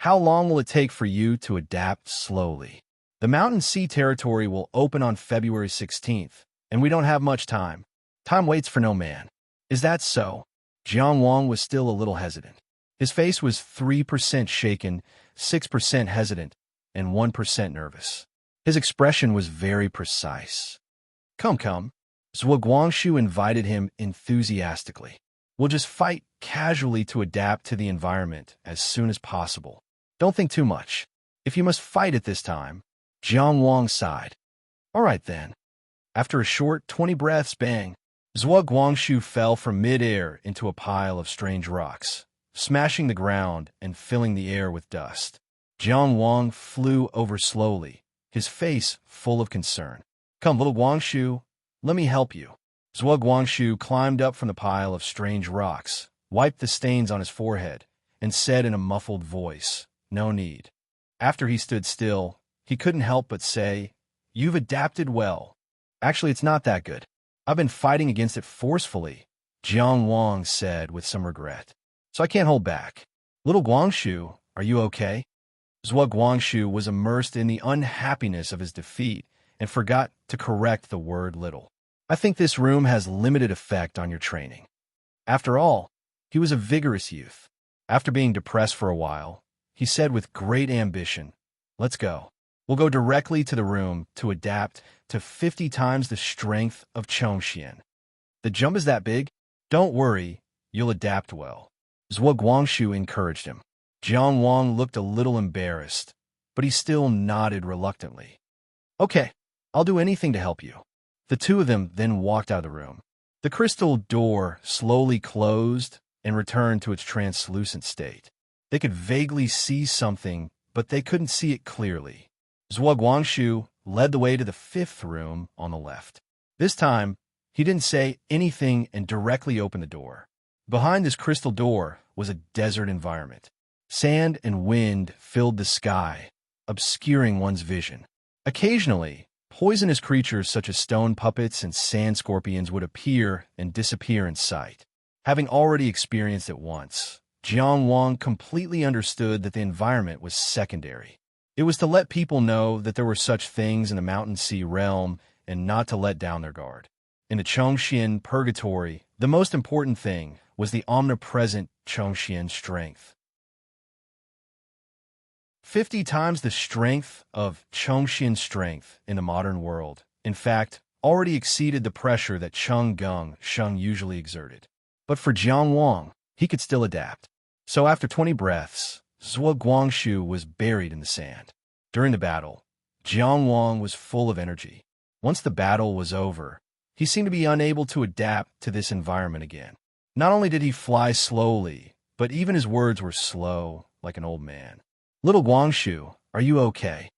How long will it take for you to adapt slowly? The Mountain Sea territory will open on February 16th, and we don't have much time. Time waits for no man. Is that so? Jiang Wang was still a little hesitant. His face was 3% shaken, 6% hesitant, and 1% nervous. His expression was very precise. Come, Zhuo Guangshu invited him enthusiastically. We'll just fight casually to adapt to the environment as soon as possible. Don't think too much. If you must fight at this time, Jiang Wang sighed. All right then. After a short 20 breaths bang, Zhuo Guangshu fell from mid-air into a pile of strange rocks, smashing the ground and filling the air with dust. Jiang Wang flew over slowly, his face full of concern. Come, little Guangshu, let me help you. Zhuo Guangshu climbed up from the pile of strange rocks, wiped the stains on his forehead, and said in a muffled voice, no need. After he stood still, he couldn't help but say, You've adapted well. Actually, it's not that good. I've been fighting against it forcefully, Jiang Wang said with some regret. So I can't hold back. Little Guangshu, are you okay? Zhuo Guangshu was immersed in the unhappiness of his defeat and forgot to correct the word little. I think this room has limited effect on your training. After all, he was a vigorous youth. After being depressed for a while, he said with great ambition, Let's go. We'll go directly to the room to adapt to 50 times the strength of Chongxian. The jump is that big? Don't worry, you'll adapt well. Zhuo Guangshu encouraged him. Jiang Wang looked a little embarrassed, but he still nodded reluctantly. Okay, I'll do anything to help you. The two of them then walked out of the room. The crystal door slowly closed and returned to its translucent state. They could vaguely see something, but they couldn't see it clearly. Zhuo Guangshu led the way to the 5th room on the left. This time, he didn't say anything and directly opened the door. Behind this crystal door was a desert environment. Sand and wind filled the sky, obscuring one's vision. Occasionally, poisonous creatures such as stone puppets and sand scorpions would appear and disappear in sight. Having already experienced it once, Jiang Wang completely understood that the environment was secondary. It was to let people know that there were such things in the Mountain Sea realm and not to let down their guard. In the Chongxian purgatory, the most important thing was the omnipresent Chongxian strength. 50 times the strength of Chongxian strength in the modern world. In fact, already exceeded the pressure that Sheng usually exerted. But for Jiang Wang, he could still adapt. So after 20 breaths, Zhuo Guangshu was buried in the sand. During the battle, Jiang Wang was full of energy. Once the battle was over, he seemed to be unable to adapt to this environment again. Not only did he fly slowly, but even his words were slow, like an old man. "Little Guangshu, are you okay?"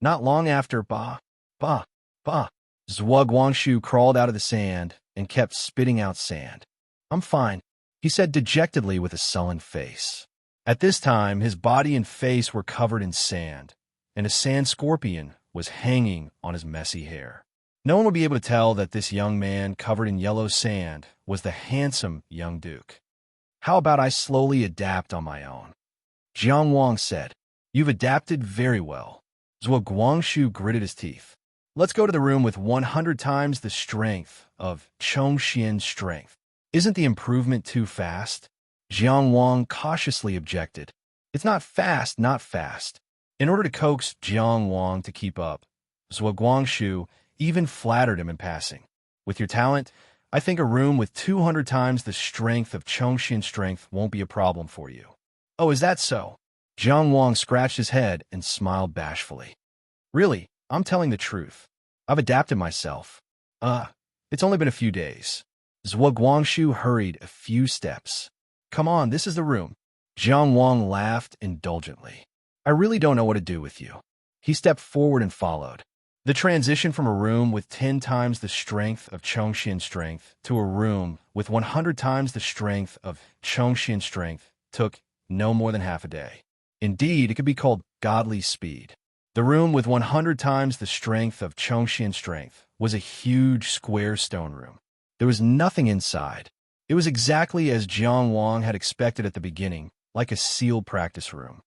Not long after, ba, Zhuo Guangshu crawled out of the sand and kept spitting out sand. "I'm fine," he said dejectedly with a sullen face. At this time, his body and face were covered in sand, and a sand scorpion was hanging on his messy hair. No one would be able to tell that this young man covered in yellow sand was the handsome young duke. "How about I slowly adapt on my own?" Jiang Wang said. "You've adapted very well." Zhuo Guangshu gritted his teeth. "Let's go to the room with 100 times the strength of Chongqian's strength. Isn't the improvement too fast?" Jiang Wang cautiously objected. "It's not fast, not fast." In order to coax Jiang Wang to keep up, Zhuo Guangshu even flattered him in passing. "With your talent, I think a room with 200 times the strength of Chongqian's strength won't be a problem for you." "Oh, is that so?" Jiang Wang scratched his head and smiled bashfully. "Really, I'm telling the truth. I've adapted myself. It's only been a few days." Zhuo Guangshu hurried a few steps. "Come on, this is the room." Jiang Wang laughed indulgently. "I really don't know what to do with you." He stepped forward and followed. The transition from a room with 10 times the strength of Chongqian's strength to a room with 100 times the strength of Chongqian's strength took no more than half a day. Indeed, it could be called godly speed. The room with 100 times the strength of Chongqian's strength was a huge square stone room. There was nothing inside. It was exactly as Jiang Wang had expected at the beginning, like a sealed practice room.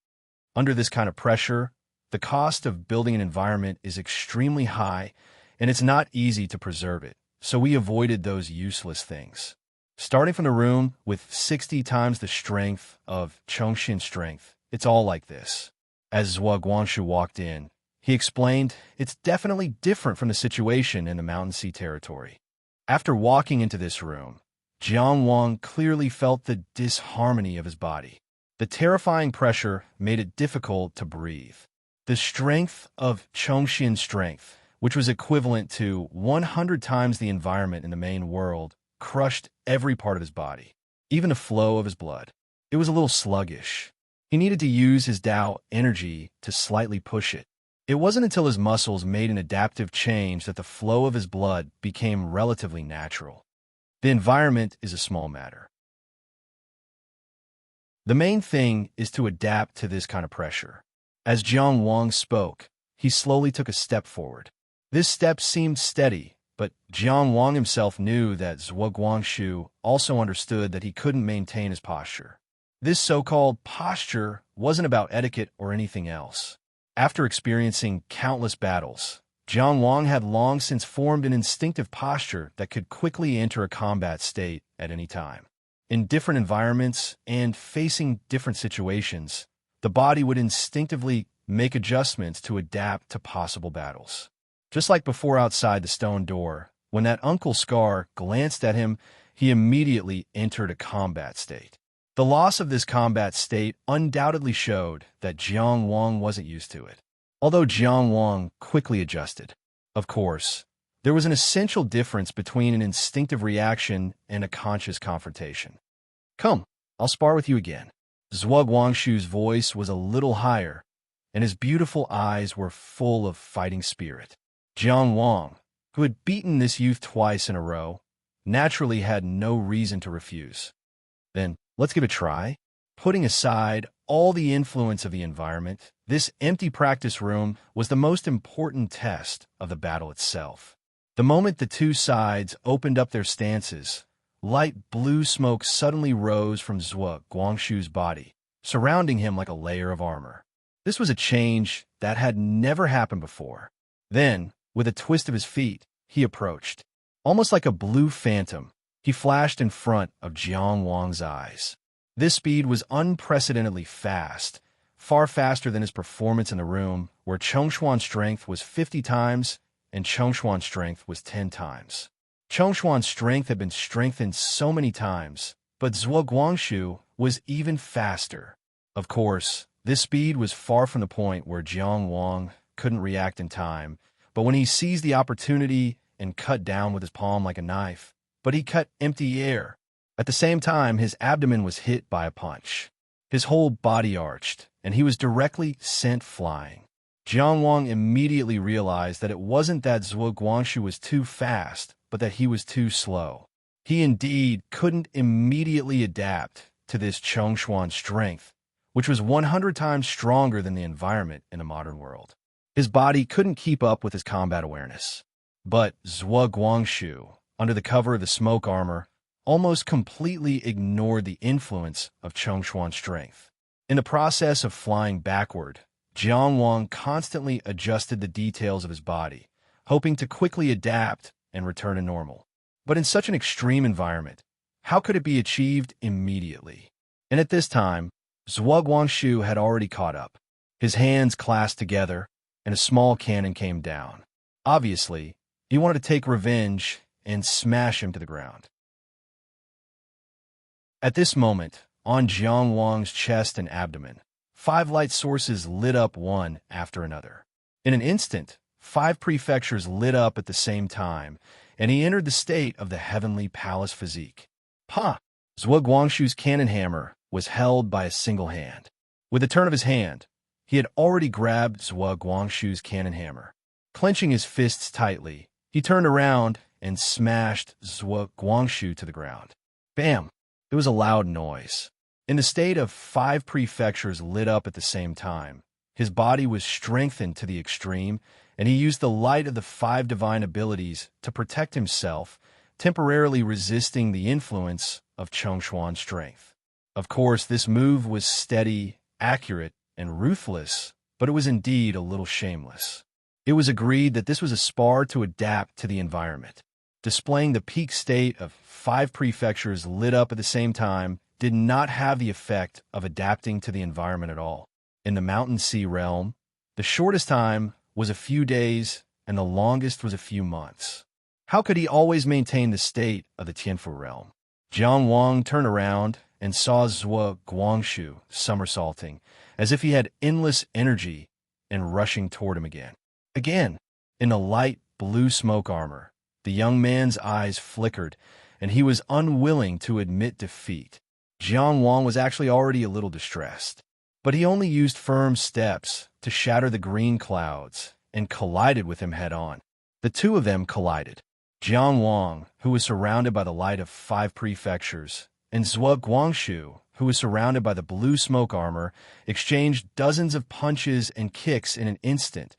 Under this kind of pressure, the cost of building an environment is extremely high, and it's not easy to preserve it, so we avoided those useless things. Starting from the room with 60 times the strength of Chongqian's strength, it's all like this. As Zhuo Guangshu walked in, he explained, "It's definitely different from the situation in the Mountain Sea territory." After walking into this room, Jiang Wang clearly felt the disharmony of his body. The terrifying pressure made it difficult to breathe. The strength of Chongqian's strength, which was equivalent to 100 times the environment in the main world, crushed every part of his body, even the flow of his blood. It was a little sluggish. He needed to use his Tao energy to slightly push it. It wasn't until his muscles made an adaptive change that the flow of his blood became relatively natural. The environment is a small matter. The main thing is to adapt to this kind of pressure. As Jiang Wang spoke, he slowly took a step forward. This step seemed steady, but Jiang Wang himself knew that Zhuo Guangshu also understood that he couldn't maintain his posture. This so-called posture wasn't about etiquette or anything else. After experiencing countless battles, Jiang Wang had long since formed an instinctive posture that could quickly enter a combat state at any time. In different environments and facing different situations, the body would instinctively make adjustments to adapt to possible battles. Just like before outside the stone door, when that Uncle Scar glanced at him, he immediately entered a combat state. The loss of this combat state undoubtedly showed that Jiang Wang wasn't used to it, although Jiang Wang quickly adjusted. Of course, there was an essential difference between an instinctive reaction and a conscious confrontation. "Come, I'll spar with you again." Zhuo Guangshu's voice was a little higher, and his beautiful eyes were full of fighting spirit. Jiang Wang, who had beaten this youth twice in a row, naturally had no reason to refuse. "Then, let's give it a try." Putting aside all the influence of the environment, this empty practice room was the most important test of the battle itself. The moment the two sides opened up their stances, light blue smoke suddenly rose from Zhuo Guangshu's body, surrounding him like a layer of armor. This was a change that had never happened before. Then, with a twist of his feet, he approached. Almost like a blue phantom, he flashed in front of Jiang Wang's eyes. This speed was unprecedentedly fast, far faster than his performance in the room, where Chongshuan's strength was 50 times and Chengshuan's strength was 10 times. Chengshuan's strength had been strengthened so many times, but Zhuo Guangshu was even faster. Of course, this speed was far from the point where Jiang Wang couldn't react in time, but when he seized the opportunity and cut down with his palm like a knife, but he cut empty air. At the same time, his abdomen was hit by a punch. His whole body arched, and he was directly sent flying. Jiang Wang immediately realized that it wasn't that Zhuo Guangshu was too fast, but that he was too slow. He indeed couldn't immediately adapt to this Chengshuan strength, which was 100 times stronger than the environment in a modern world. His body couldn't keep up with his combat awareness. But Zhuo Guangshu, under the cover of the smoke armor, almost completely ignored the influence of Chengshuan's strength. In the process of flying backward, Jiang Wang constantly adjusted the details of his body, hoping to quickly adapt and return to normal. But in such an extreme environment, how could it be achieved immediately? And at this time, Zhuo Guangshu had already caught up. His hands clasped together, and a small cannon came down. Obviously, he wanted to take revenge and smash him to the ground. At this moment, on Jiang Wang's chest and abdomen, 5 light sources lit up one after another. In an instant, 5 prefectures lit up at the same time, and he entered the state of the heavenly palace physique. Pa! Zhuo Guangshu's cannon hammer was held by a single hand. With a turn of his hand, he had already grabbed Zhuo Guangshu's cannon hammer. Clenching his fists tightly, he turned around and smashed Zhuo Guangshu to the ground. Bam! It was a loud noise. In the state of 5 prefectures lit up at the same time, his body was strengthened to the extreme, and he used the light of the 5 divine abilities to protect himself, temporarily resisting the influence of Chengshuan's strength. Of course, this move was steady, accurate, and ruthless, but it was indeed a little shameless. It was agreed that this was a spar to adapt to the environment. Displaying the peak state of 5 prefectures lit up at the same time did not have the effect of adapting to the environment at all. In the Mountain Sea realm, the shortest time was a few days, and the longest was a few months. How could he always maintain the state of the Tianfu realm? Jiang Wang turned around and saw Zhuo Guangshu somersaulting, as if he had endless energy and rushing toward him again. Again, in the light blue smoke armor, the young man's eyes flickered, and he was unwilling to admit defeat. Jiang Wang was actually already a little distressed, but he only used firm steps to shatter the green clouds and collided with him head-on. The two of them collided. Jiang Wang, who was surrounded by the light of 5 prefectures, and Zhuo Guangshu, who was surrounded by the blue smoke armor, exchanged dozens of punches and kicks in an instant.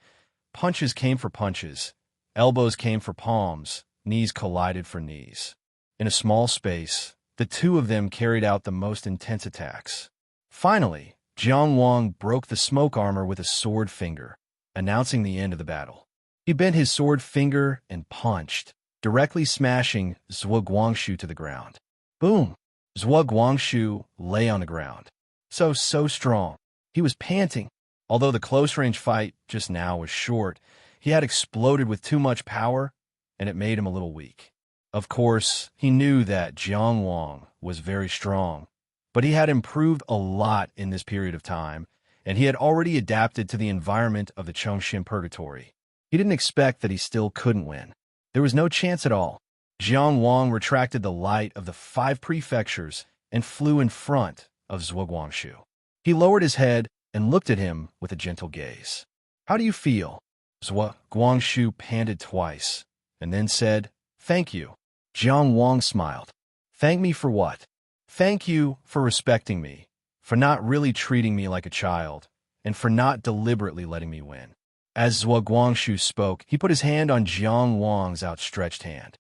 Punches came for punches, elbows came for palms, knees collided for knees. In a small space, the two of them carried out the most intense attacks. Finally, Jiang Wang broke the smoke armor with a sword finger, announcing the end of the battle. He bent his sword finger and punched, directly smashing Zhuo Guangshu to the ground. Boom! Zhuo Guangshu lay on the ground. So strong. He was panting. Although the close-range fight just now was short, he had exploded with too much power, and it made him a little weak. Of course, he knew that Jiang Wang was very strong, but he had improved a lot in this period of time, and he had already adapted to the environment of the Chongxin Purgatory. He didn't expect that he still couldn't win. There was no chance at all. Jiang Wang retracted the light of the 5 prefectures and flew in front of Zhuo Guangshu. He lowered his head and looked at him with a gentle gaze. How do you feel? Zhuo Guangshu panted twice, and then said, Thank you. Jiang Wang smiled. Thank me for what? Thank you for respecting me, for not really treating me like a child, and for not deliberately letting me win. As Zhuo Guangshu spoke, he put his hand on Jiang Wang's outstretched hand.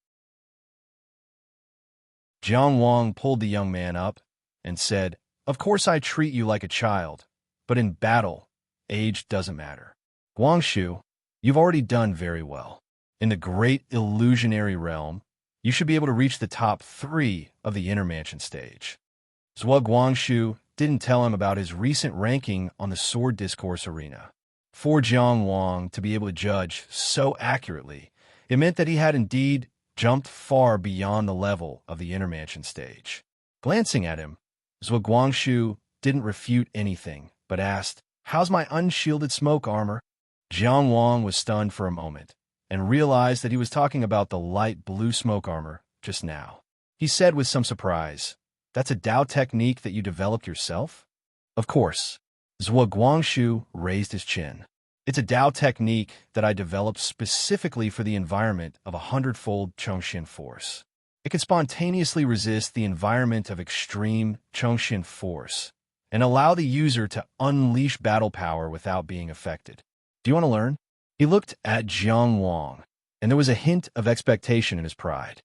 Jiang Wang pulled the young man up and said, Of course I treat you like a child, but in battle, age doesn't matter. Guangshu, you've already done very well. In the great illusionary realm, you should be able to reach the top 3 of the inner mansion stage. Zhuo Guangshu didn't tell him about his recent ranking on the sword discourse arena. For Jiang Wang to be able to judge so accurately, it meant that he had indeed jumped far beyond the level of the intermansion stage. Glancing at him, Zhuo Guangshu didn't refute anything, but asked, "How's my unshielded smoke armor?" Jiang Wang was stunned for a moment, and realized that he was talking about the light blue smoke armor just now. He said with some surprise, "That's a Dao technique that you developed yourself?" "Of course." Zhuo Guangshu raised his chin. "It's a Dao technique that I developed specifically for the environment of 100-fold Chongxian force. It can spontaneously resist the environment of extreme Chongxian force and allow the user to unleash battle power without being affected. Do you want to learn?" He looked at Jiang Wang, and there was a hint of expectation in his pride.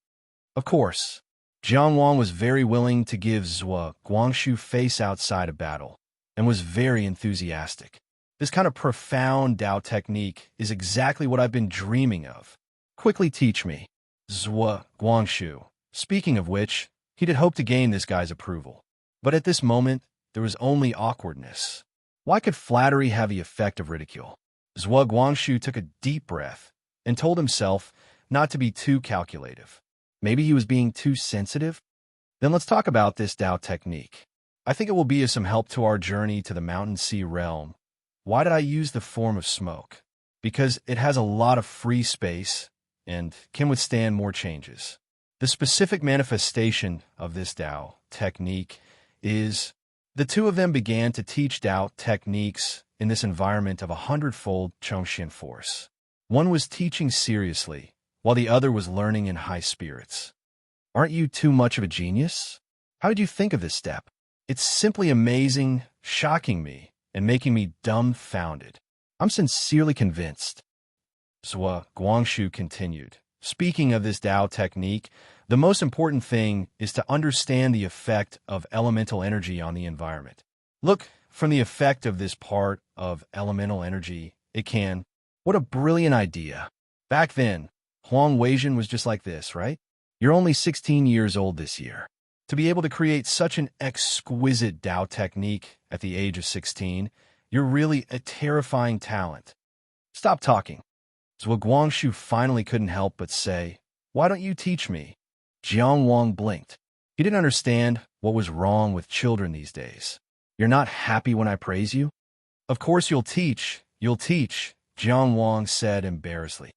Of course, Jiang Wang was very willing to give Zhuo Guangshu face outside of battle, and was very enthusiastic. "This kind of profound Dao technique is exactly what I've been dreaming of. Quickly teach me." Zhuo Guangshu. Speaking of which, he did hope to gain this guy's approval. But at this moment, there was only awkwardness. Why could flattery have the effect of ridicule? Zhuo Guangshu took a deep breath and told himself not to be too calculative. Maybe he was being too sensitive? Then let's talk about this Dao technique. I think it will be of some help to our journey to the Mountain Sea realm. Why did I use the form of smoke? Because it has a lot of free space and can withstand more changes. The specific manifestation of this Dao technique is the two of them began to teach Dao techniques in this environment of 100-fold Chongxian force. One was teaching seriously, while the other was learning in high spirits. Aren't you too much of a genius? How did you think of this step? It's simply amazing, shocking me, and making me dumbfounded. I'm sincerely convinced. Zhuo Guangshu continued. Speaking of this Dao technique, the most important thing is to understand the effect of elemental energy on the environment. Look, from the effect of this part of elemental energy, it can... What a brilliant idea. Back then, Huang Weijin was just like this, right? You're only 16 years old this year. To be able to create such an exquisite Dao technique at the age of 16, you're really a terrifying talent. Stop talking. Zhuo Guangshu finally couldn't help but say, "Why don't you teach me?" Jiang Wang blinked. He didn't understand what was wrong with children these days. "You're not happy when I praise you?" "Of course you'll teach, Jiang Wang said embarrassedly.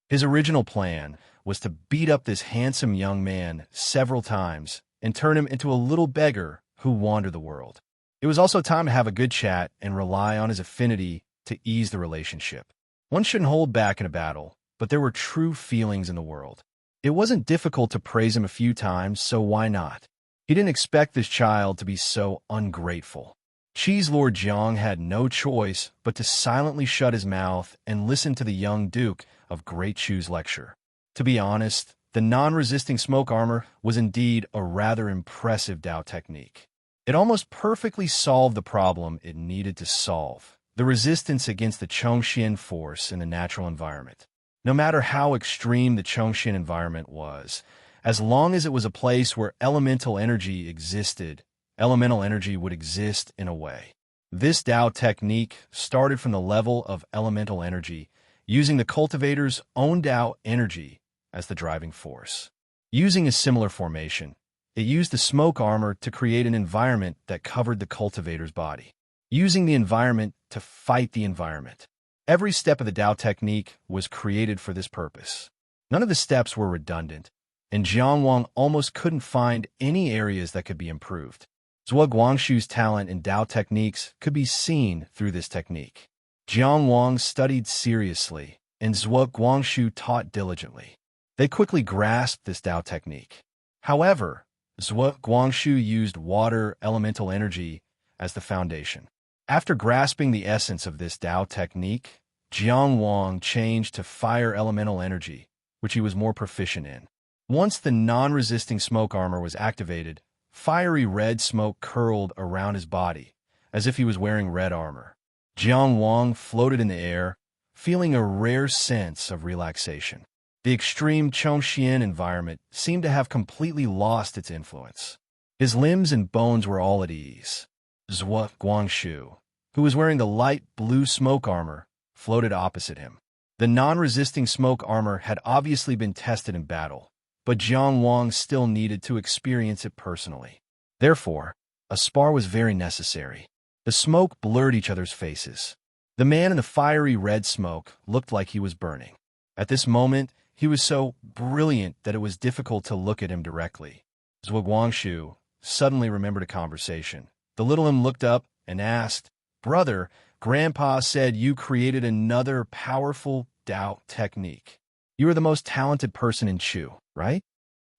His original plan was to beat up this handsome young man several times and turn him into a little beggar who wandered the world. It was also time to have a good chat and rely on his affinity to ease the relationship. One shouldn't hold back in a battle, but there were true feelings in the world. It wasn't difficult to praise him a few times, so why not? He didn't expect this child to be so ungrateful. Cheese Lord Jiang had no choice but to silently shut his mouth and listen to the young Duke of Great Chu's lecture. To be honest, the non-resisting smoke armor was indeed a rather impressive Dao technique. It almost perfectly solved the problem it needed to solve, the resistance against the Chongxian force in the natural environment. No matter how extreme the Chongxian environment was, as long as it was a place where elemental energy existed, elemental energy would exist in a way. This Dao technique started from the level of elemental energy, using the cultivator's own Dao energy as the driving force. Using a similar formation, it used the smoke armor to create an environment that covered the cultivator's body, using the environment to fight the environment. Every step of the Dao technique was created for this purpose. None of the steps were redundant, and Jiang Wang almost couldn't find any areas that could be improved. Zhuo Guangshu's talent in Dao techniques could be seen through this technique. Jiang Wang studied seriously, and Zhuo Guangshu taught diligently. They quickly grasped this Dao technique. However, Zhuo Guangshu used water elemental energy as the foundation. After grasping the essence of this Dao technique, Jiang Wang changed to fire elemental energy, which he was more proficient in. Once the non-resisting smoke armor was activated, fiery red smoke curled around his body, as if he was wearing red armor. Jiang Wang floated in the air, feeling a rare sense of relaxation. The extreme Chongxian environment seemed to have completely lost its influence. His limbs and bones were all at ease. Zhuo Guangshu, who was wearing the light blue smoke armor, floated opposite him. The non-resisting smoke armor had obviously been tested in battle, but Jiang Wang still needed to experience it personally. Therefore, a spar was very necessary. The smoke blurred each other's faces. The man in the fiery red smoke looked like he was burning. At this moment, he was so brilliant that it was difficult to look at him directly. Zhuo Guangshu suddenly remembered a conversation. The little one looked up and asked, "Brother, Grandpa said you created another powerful Dao technique. You are the most talented person in Chu, right?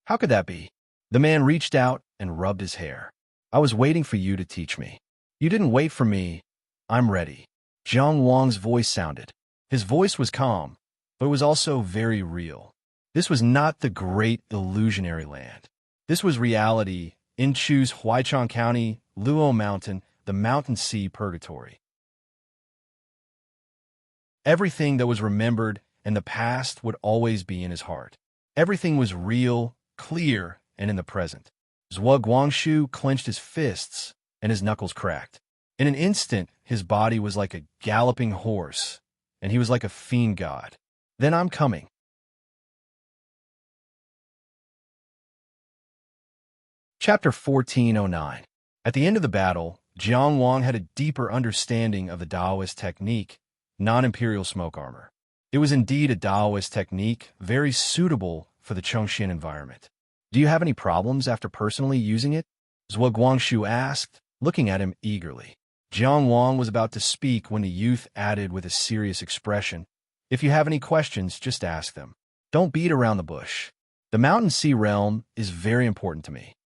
How could that be?" The man reached out and rubbed his hair. "I was waiting for you to teach me." "You didn't wait for me. I'm ready." Jiang Wang's voice sounded. His voice was calm, but it was also very real. This was not the great illusionary land. This was reality in Chu's Huaichang County, Luo Mountain, the mountain sea purgatory. Everything that was remembered in the past would always be in his heart. Everything was real, clear, and in the present. Zhuo Guangshu clenched his fists, and his knuckles cracked. In an instant, his body was like a galloping horse, and he was like a fiend god. "Then I'm coming." Chapter 1409. At the end of the battle, Jiang Wang had a deeper understanding of the Taoist technique, non-imperial smoke armor. It was indeed a Taoist technique, very suitable for the Chongqing environment. "Do you have any problems after personally using it?" Zhuo Guangshu asked, looking at him eagerly. Jiang Wang was about to speak when the youth added with a serious expression, "If you have any questions, just ask them. Don't beat around the bush. The mountain sea realm is very important to me."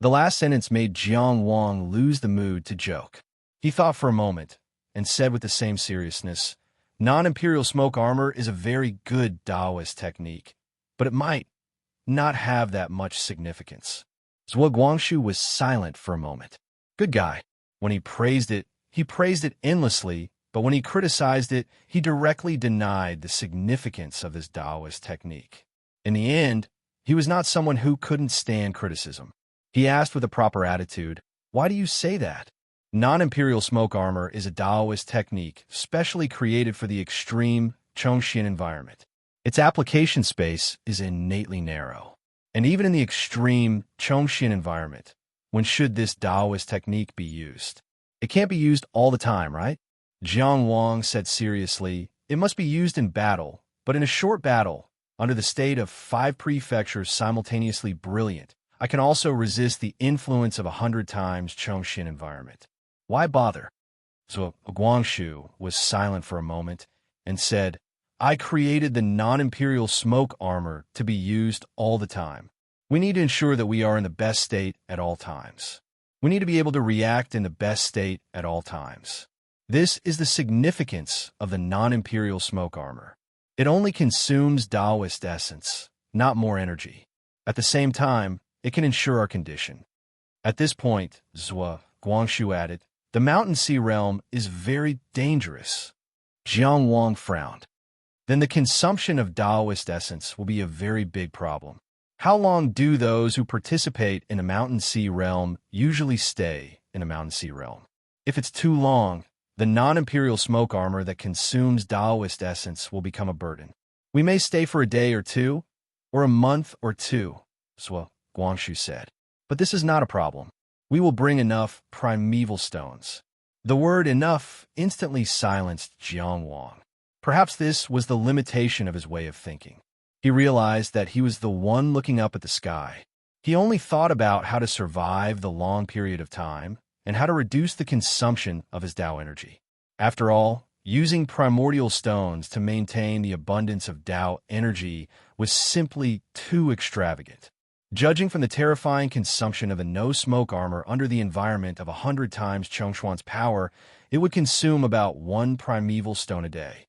The last sentence made Jiang Wang lose the mood to joke. He thought for a moment and said with the same seriousness, "Non-imperial smoke armor is a very good Taoist technique, but it might not have that much significance." Zhuo Guangshu was silent for a moment. Good guy. When he praised it endlessly, but when he criticized it, he directly denied the significance of this Taoist technique. In the end, he was not someone who couldn't stand criticism. He asked with a proper attitude, "Why do you say that?" Non-imperial smoke armor is a Taoist technique specially created for the extreme Chongqing environment. Its application space is innately narrow. And even in the extreme Chongqing environment, when should this Taoist technique be used? It can't be used all the time, right? Jiang Wang said seriously, "It must be used in battle, but in a short battle, under the state of 5 prefectures simultaneously brilliant, I can also resist the influence of 100 times Chongqing environment. Why bother?" So Guangshu was silent for a moment and said, "I created the non-imperial smoke armor to be used all the time. We need to ensure that we are in the best state at all times. We need to be able to react in the best state at all times. This is the significance of the non-imperial smoke armor. It only consumes Taoist essence, not more energy. At the same time, it can ensure our condition." At this point, Zhuo Guangshu added, "The mountain sea realm is very dangerous." Jiang Wang frowned. "Then the consumption of Taoist essence will be a very big problem. How long do those who participate in a mountain sea realm usually stay in a mountain sea realm? If it's too long, the non-imperial smoke armor that consumes Taoist essence will become a burden. We may stay for a day or two, or a month or two," Zhuo Guangshu said. "But this is not a problem. We will bring enough primeval stones." The word "enough" instantly silenced Jiang Wang. Perhaps this was the limitation of his way of thinking. He realized that he was the one looking up at the sky. He only thought about how to survive the long period of time and how to reduce the consumption of his Tao energy. After all, using primordial stones to maintain the abundance of Tao energy was simply too extravagant. Judging from the terrifying consumption of the no-smoke armor under the environment of 100 times Chongshuan's power, it would consume about 1 primeval stone a day.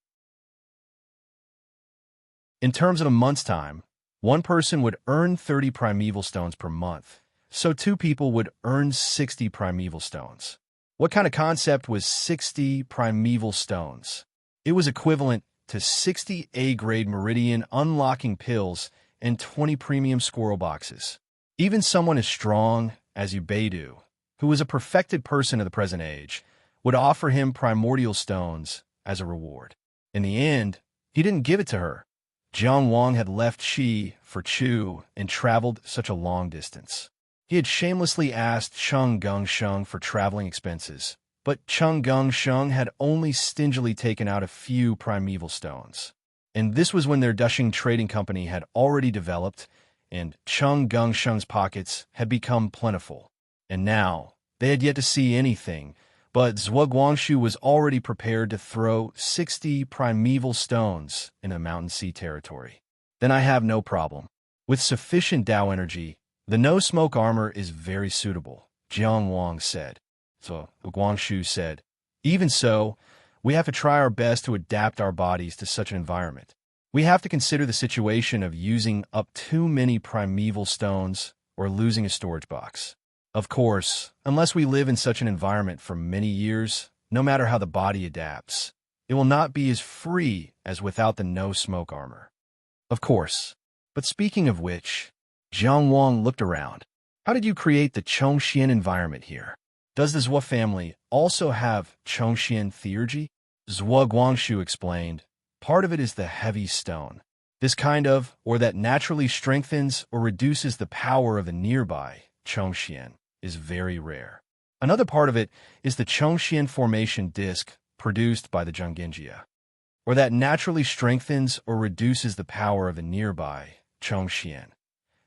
In terms of a month's time, one person would earn 30 primeval stones per month, so 2 people would earn 60 primeval stones. What kind of concept was 60 primeval stones? It was equivalent to 60 A-grade meridian unlocking pills and 20 premium squirrel boxes. Even someone as strong as Ubeidu, who was a perfected person of the present age, would offer him primordial stones as a reward. In the end, he didn't give it to her. Jiang Wang had left Shi for Chu and traveled such a long distance. He had shamelessly asked Cheng Gongsheng for traveling expenses, but Cheng Gongsheng had only stingily taken out a few primeval stones. And this was when their Dushing trading company had already developed, and Cheng Gongsheng's pockets had become plentiful. And now, they had yet to see anything, but Zhuo Guangshu was already prepared to throw 60 primeval stones in a mountain sea territory. Then I have no problem. With sufficient Dao energy, the no-smoke armor is very suitable, Jiang Wang said. So Guangshu said, even so, we have to try our best to adapt our bodies to such an environment. We have to consider the situation of using up too many primeval stones or losing a storage box. Of course, unless we live in such an environment for many years, no matter how the body adapts, it will not be as free as without the no-smoke armor. Of course. But speaking of which, Jiang Wang looked around. How did you create the Chongxian environment here? Does the Zhuo family also have Chongxian theurgy? Zhuo Guangshu explained, part of it is the heavy stone. This kind of, or that naturally strengthens or reduces the power of the nearby Chongxian, is very rare. Another part of it is the Chongxian formation disk produced by the Zhonggenjia, or that naturally strengthens or reduces the power of the nearby Chongxian.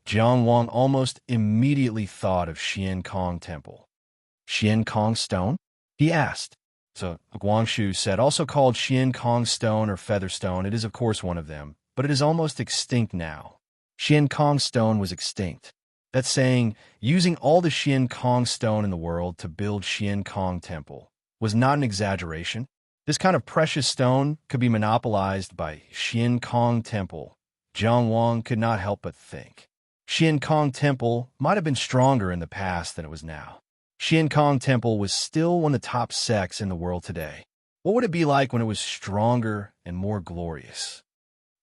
Jiang Wang almost immediately thought of Xian Kong Temple. Xian Kong Stone? He asked. So Guangshu said, also called Xian Kong Stone or Feather Stone. It is of course one of them, but it is almost extinct now. Xian Kong Stone was extinct. That's saying, using all the Xian Kong Stone in the world to build Xian Kong Temple was not an exaggeration. This kind of precious stone could be monopolized by Xian Kong Temple. Jiang Wang could not help but think. Xian Kong Temple might have been stronger in the past than it was now. Xian Kong Temple was still one of the top sects in the world today. What would it be like when it was stronger and more glorious?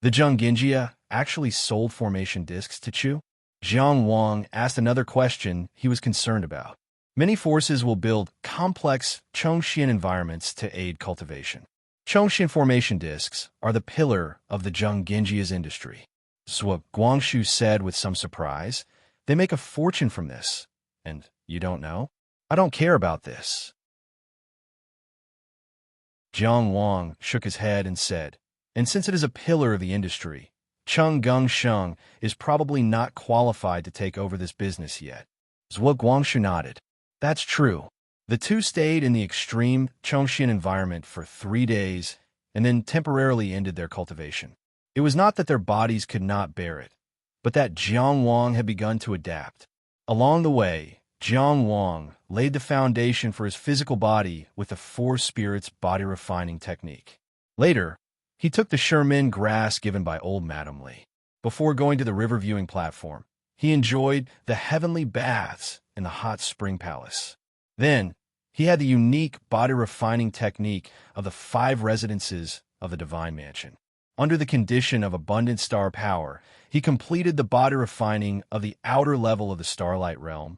The Zhonggenjia actually sold formation discs to Chu? Jiang Wang asked another question he was concerned about. Many forces will build complex Chongxian environments to aid cultivation. Chongxian formation discs are the pillar of the Zhonggenjia's industry. So Guangshu said with some surprise, they make a fortune from this. And you don't know? I don't care about this. Jiang Wang shook his head and said, and since it is a pillar of the industry, Cheng Gongsheng is probably not qualified to take over this business yet. Zhuo Guangshu nodded. That's true. The two stayed in the extreme Chongxian environment for 3 days and then temporarily ended their cultivation. It was not that their bodies could not bear it, but that Jiang Wang had begun to adapt. Along the way, Jiang Wang laid the foundation for his physical body with the Four Spirits body refining technique. Later, he took the Sherman grass given by old Madam Li. Before going to the river viewing platform, he enjoyed the heavenly baths in the hot spring palace. Then, he had the unique body refining technique of the 5 residences of the Divine Mansion. Under the condition of abundant star power, he completed the body refining of the outer level of the Starlight Realm.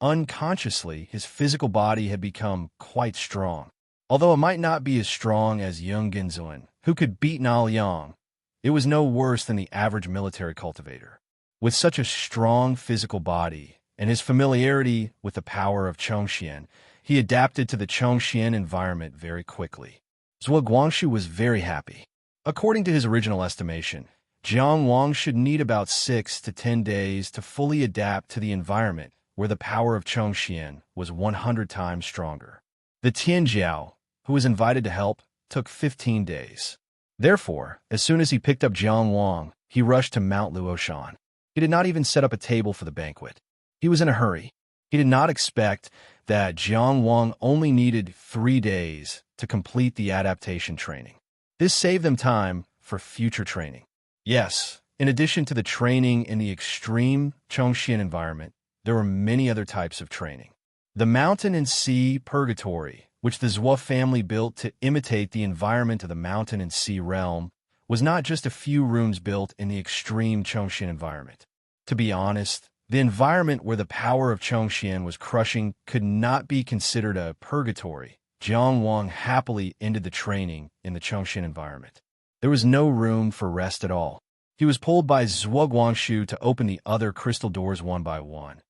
Unconsciously, his physical body had become quite strong. Although it might not be as strong as Yung Genzuan, who could beat Na Liang, it was no worse than the average military cultivator. With such a strong physical body and his familiarity with the power of Chongxian, he adapted to the Chongxian environment very quickly. Zhuo Guangshu was very happy. According to his original estimation, Jiang Wang should need about 6 to 10 days to fully adapt to the environment where the power of Chongxian was 100 times stronger. The Tianjiao, who was invited to help, took 15 days. Therefore, as soon as he picked up Jiang Wang, he rushed to Mount Luoshan. He did not even set up a table for the banquet. He was in a hurry. He did not expect that Jiang Wang only needed 3 days to complete the adaptation training. This saved them time for future training. Yes, in addition to the training in the extreme Chongxian environment, there were many other types of training. The mountain and sea purgatory, which the Zhuo family built to imitate the environment of the mountain and sea realm, was not just a few rooms built in the extreme Chongxian environment. To be honest, the environment where the power of Chongxian was crushing could not be considered a purgatory, Jiang Wang happily ended the training in the Chongshin environment. There was no room for rest at all. He was pulled by Zhuo Guangshu to open the other crystal doors one by one.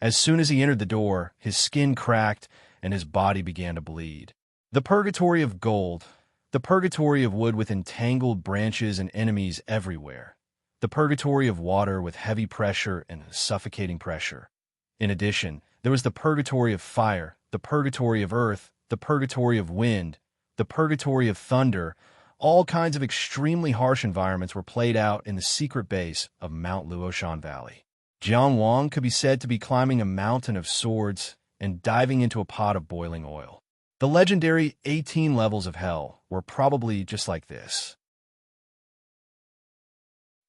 As soon as he entered the door, his skin cracked and his body began to bleed. The purgatory of gold, the purgatory of wood with entangled branches and enemies everywhere, the purgatory of water with heavy pressure and suffocating pressure. In addition, there was the purgatory of fire, the purgatory of earth, the purgatory of wind, the purgatory of thunder. All kinds of extremely harsh environments were played out in the secret base of Mount Luoshan Valley. Jiang Wang could be said to be climbing a mountain of swords and diving into a pot of boiling oil. The legendary 18 levels of hell were probably just like this.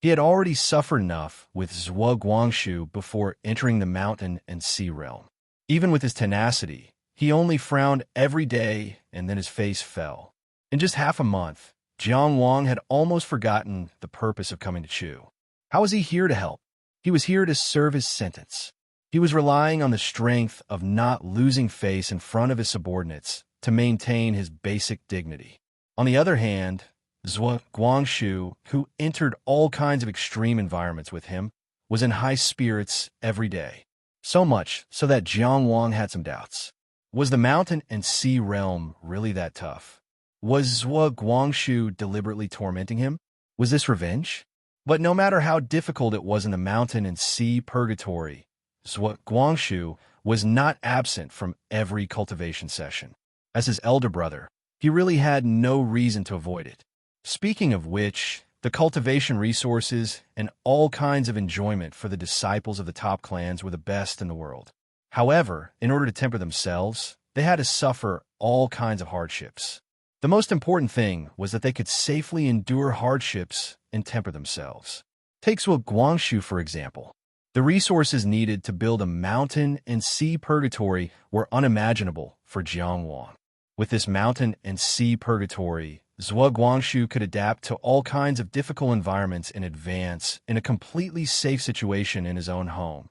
He had already suffered enough with Zhuo Guangshu before entering the mountain and sea realm. Even with his tenacity, he only frowned every day and then his face fell. In just half a month, Jiang Wang had almost forgotten the purpose of coming to Chu. How was he here to help? He was here to serve his sentence. He was relying on the strength of not losing face in front of his subordinates to maintain his basic dignity. On the other hand, Zhuo Guangshu, who entered all kinds of extreme environments with him, was in high spirits every day. So much so that Jiang Wang had some doubts. Was the mountain and sea realm really that tough? Was Zhuo Guangshu deliberately tormenting him? Was this revenge? But no matter how difficult it was in the mountain and sea purgatory, Zhuo Guangshu was not absent from every cultivation session. As his elder brother, he really had no reason to avoid it. Speaking of which, the cultivation resources and all kinds of enjoyment for the disciples of the top clans were the best in the world. However, in order to temper themselves, they had to suffer all kinds of hardships. The most important thing was that they could safely endure hardships and temper themselves. Take Zhuo Guangshu, for example. The resources needed to build a mountain and sea purgatory were unimaginable for Jiang Wang. With this mountain and sea purgatory, Zhuo Guangshu could adapt to all kinds of difficult environments in advance in a completely safe situation in his own home.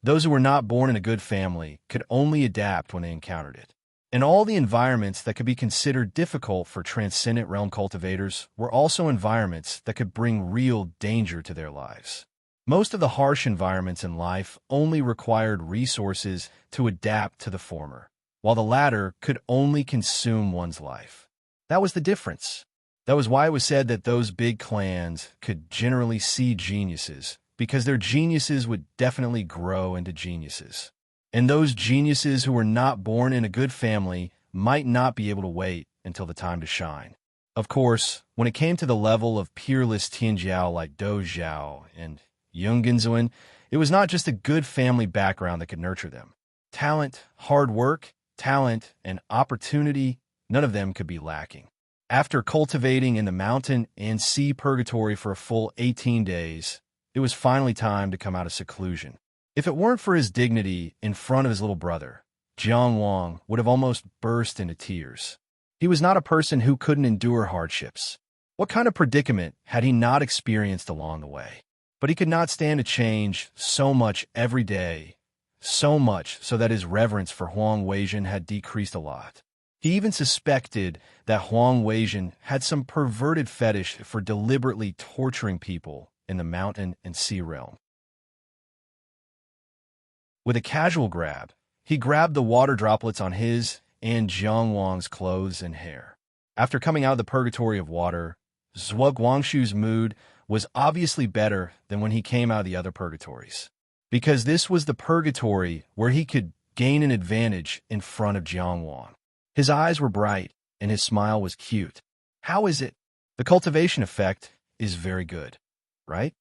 Those who were not born in a good family could only adapt when they encountered it. And all the environments that could be considered difficult for transcendent realm cultivators were also environments that could bring real danger to their lives. Most of the harsh environments in life only required resources to adapt to the former, while the latter could only consume one's life. That was the difference. That was why it was said that those big clans could generally see geniuses, because their geniuses would definitely grow into geniuses. And those geniuses who were not born in a good family might not be able to wait until the time to shine. Of course, when it came to the level of peerless Tianjiao like Do Zhao and Yungenzuan, it was not just a good family background that could nurture them. Talent, hard work, talent, and opportunity, none of them could be lacking. After cultivating in the mountain and sea purgatory for a full 18 days, it was finally time to come out of seclusion. If it weren't for his dignity in front of his little brother, Jiang Wang would have almost burst into tears. He was not a person who couldn't endure hardships. What kind of predicament had he not experienced along the way? But he could not stand to change so much every day, so much so that his reverence for Huang Weizhen had decreased a lot. He even suspected that Huang Weizhen had some perverted fetish for deliberately torturing people in the mountain and sea realm. With a casual grab, he grabbed the water droplets on his and Jiang Wang's clothes and hair. After coming out of the purgatory of water, Zhuo Guangshu's mood was obviously better than when he came out of the other purgatories, because this was the purgatory where he could gain an advantage in front of Jiang Wang. His eyes were bright, and his smile was cute. How is it? The cultivation effect is very good, right?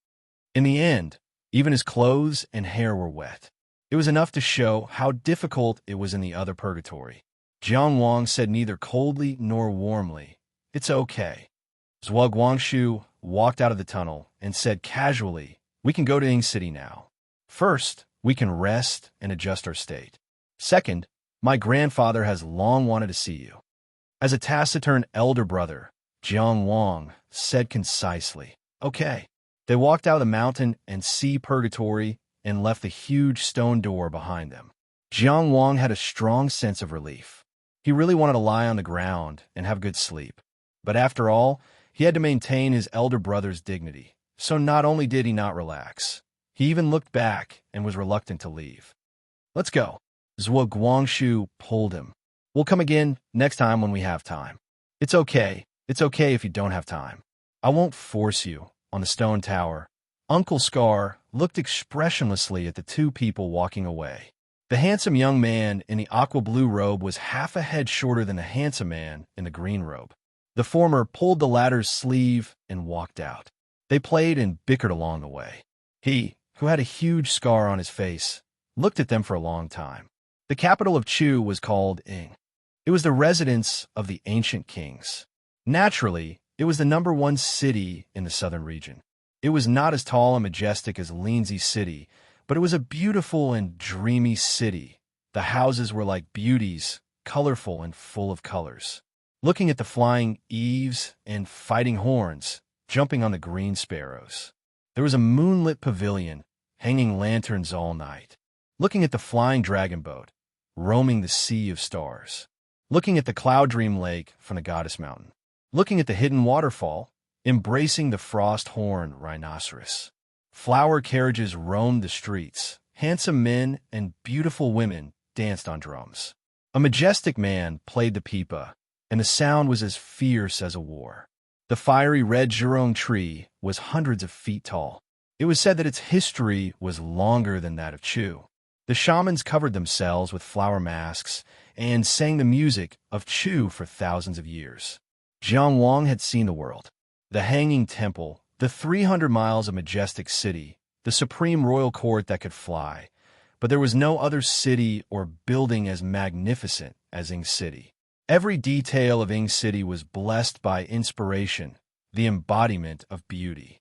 In the end, even his clothes and hair were wet. It was enough to show how difficult it was in the other purgatory. Jiang Wang said neither coldly nor warmly, "It's okay." Zhuo Guangshu walked out of the tunnel and said casually, "We can go to Ying City now. First, we can rest and adjust our state. Second, my grandfather has long wanted to see you." As a taciturn elder brother, Jiang Wang said concisely, "Okay." They walked out of the mountain and sea purgatory and left the huge stone door behind them. Jiang Wang had a strong sense of relief. He really wanted to lie on the ground and have good sleep. But after all, he had to maintain his elder brother's dignity. So not only did he not relax, he even looked back and was reluctant to leave. Let's go. Zhuo Guangshu pulled him. We'll come again next time when we have time. It's okay. It's okay if you don't have time. I won't force you. On the stone tower, Uncle Scar looked expressionlessly at the two people walking away. The handsome young man in the aqua-blue robe was half a head shorter than the handsome man in the green robe. The former pulled the latter's sleeve and walked out. They played and bickered along the way. He, who had a huge scar on his face, looked at them for a long time. The capital of Chu was called Ying. It was the residence of the ancient kings. Naturally, it was the #1 city in the southern region. It was not as tall and majestic as Linzi City, but it was a beautiful and dreamy city. The houses were like beauties, colorful and full of colors. Looking at the flying eaves and fighting horns, jumping on the green sparrows. There was a moonlit pavilion, hanging lanterns all night. Looking at the flying dragon boat, roaming the sea of stars. Looking at the cloud dream lake from the goddess mountain. Looking at the hidden waterfall, embracing the frost-horned rhinoceros. Flower carriages roamed the streets. Handsome men and beautiful women danced on drums. A majestic man played the pipa, and the sound was as fierce as a war. The fiery red zhurong tree was hundreds of feet tall. It was said that its history was longer than that of Chu. The shamans covered themselves with flower masks and sang the music of Chu for thousands of years. Jiang Wang had seen the world. The Hanging Temple, the 300 miles of majestic city, the supreme royal court that could fly. But there was no other city or building as magnificent as Ying City. Every detail of Ying City was blessed by inspiration, the embodiment of beauty.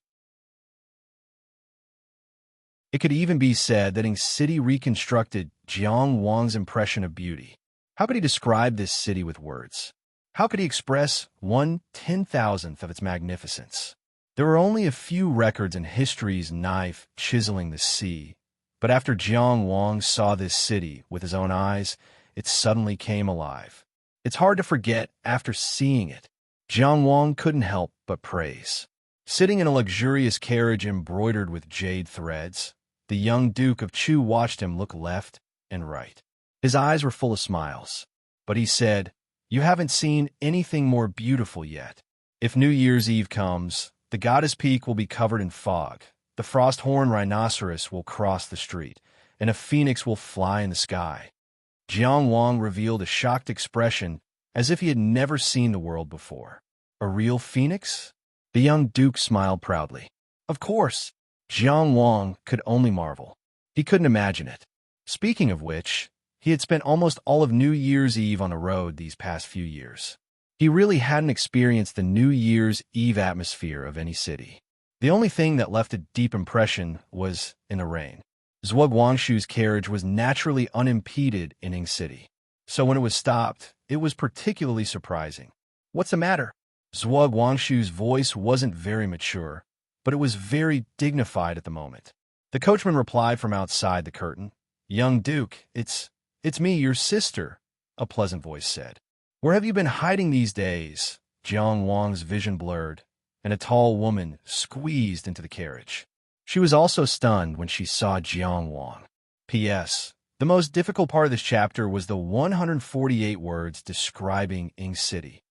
It could even be said that Ying City reconstructed Jiang Wang's impression of beauty. How could he describe this city with words? How could he express 1/10,000th of its magnificence? There were only a few records in history's knife chiseling the sea, but after Jiang Wang saw this city with his own eyes, it suddenly came alive. It's hard to forget after seeing it. Jiang Wang couldn't help but praise. Sitting in a luxurious carriage embroidered with jade threads, the young Duke of Chu watched him look left and right. His eyes were full of smiles, but he said, "You haven't seen anything more beautiful yet. If New Year's Eve comes, the goddess peak will be covered in fog, the frost-horned rhinoceros will cross the street, and a phoenix will fly in the sky." Jiang Wang revealed a shocked expression as if he had never seen the world before. A real phoenix? The young duke smiled proudly. Of course, Jiang Wang could only marvel. He couldn't imagine it. Speaking of which, he had spent almost all of New Year's Eve on the road these past few years. He really hadn't experienced the New Year's Eve atmosphere of any city. The only thing that left a deep impression was in the rain. Zhuo Guangshu's carriage was naturally unimpeded in Ying City. So when it was stopped, it was particularly surprising. "What's the matter?" Zhuo Guangshu's voice wasn't very mature, but it was very dignified at the moment. The coachman replied from outside the curtain, "Young Duke, it's me, your sister," a pleasant voice said. "Where have you been hiding these days?" Jiang Wang's vision blurred, and a tall woman squeezed into the carriage. She was also stunned when she saw Jiang Wang. P.S. The most difficult part of this chapter was the 148 words describing Ying City.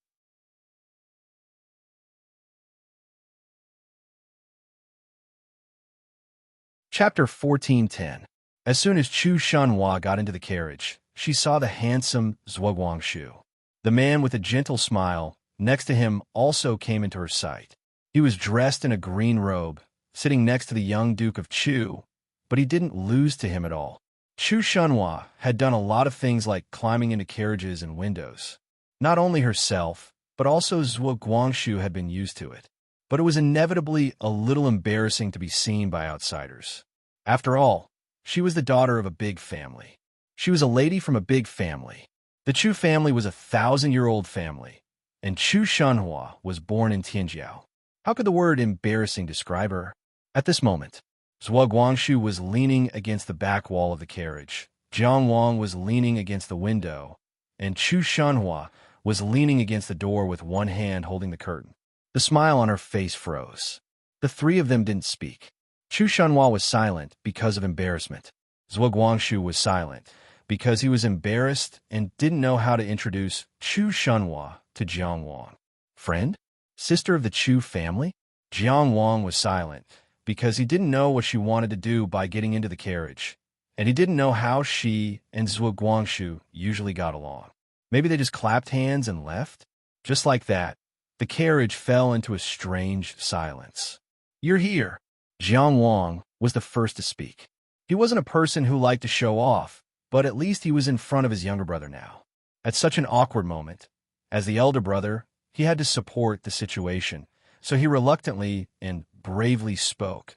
Chapter 14:10. As soon as Chu Shanhua got into the carriage, she saw the handsome Zhuo Guangshu. The man with a gentle smile next to him also came into her sight. He was dressed in a green robe, sitting next to the young Duke of Chu, but he didn't lose to him at all. Chu Shanhua had done a lot of things like climbing into carriages and windows. Not only herself, but also Zhuo Guangshu had been used to it. But it was inevitably a little embarrassing to be seen by outsiders. After all, she was the daughter of a big family. She was a lady from a big family. The Chu family was a 1,000-year-old family, and Chu Shanhua was born in Tianjiao. How could the word embarrassing describe her? At this moment, Zhuo Guangshu was leaning against the back wall of the carriage. Jiang Wang was leaning against the window, and Chu Shanhua was leaning against the door with one hand holding the curtain. The smile on her face froze. The three of them didn't speak. Chu Shanhua was silent because of embarrassment. Zhuo Guangshu was silent because he was embarrassed and didn't know how to introduce Chu Shanhua to Jiang Wang. Friend? Sister of the Chu family? Jiang Wang was silent because he didn't know what she wanted to do by getting into the carriage, and he didn't know how she and Zhuo Guangshu usually got along. Maybe they just clapped hands and left? Just like that, the carriage fell into a strange silence. You're here. Jiang Wang was the first to speak. He wasn't a person who liked to show off, but at least he was in front of his younger brother now. At such an awkward moment, as the elder brother, he had to support the situation, so he reluctantly and bravely spoke.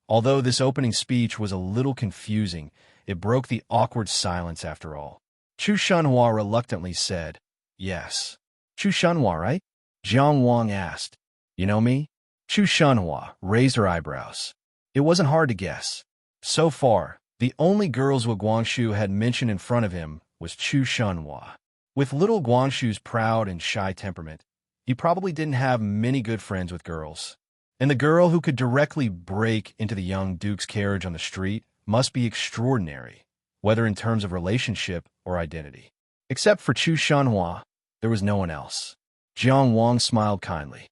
Although this opening speech was a little confusing, it broke the awkward silence after all. Chu Shanhua reluctantly said, "Yes." Chu Shanhua, right? Jiang Wang asked. You know me? Chu Shanhua raised her eyebrows. It wasn't hard to guess. So far, the only girls Guangshu had mentioned in front of him was Chu Shanhua. With little Guangshu's proud and shy temperament, he probably didn't have many good friends with girls. And the girl who could directly break into the young duke's carriage on the street must be extraordinary, whether in terms of relationship or identity. Except for Chu Shanhua, there was no one else. Jiang Wang smiled kindly.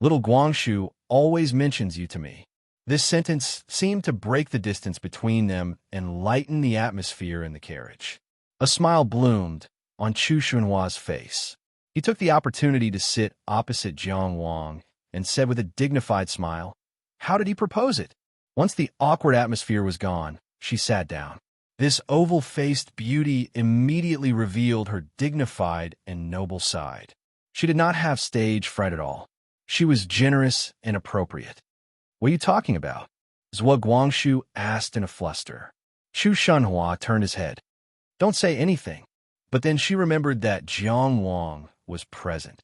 Little Guangshu always mentions you to me. This sentence seemed to break the distance between them and lighten the atmosphere in the carriage. A smile bloomed on Chu Shanhua's face. He took the opportunity to sit opposite Jiang Wang and said with a dignified smile, "How did he propose it?" Once the awkward atmosphere was gone, she sat down. This oval-faced beauty immediately revealed her dignified and noble side. She did not have stage fright at all. She was generous and appropriate. What are you talking about? Zhuo Guangshu asked in a fluster. Chu Shanhua turned his head. Don't say anything. But then she remembered that Jiang Wang was present.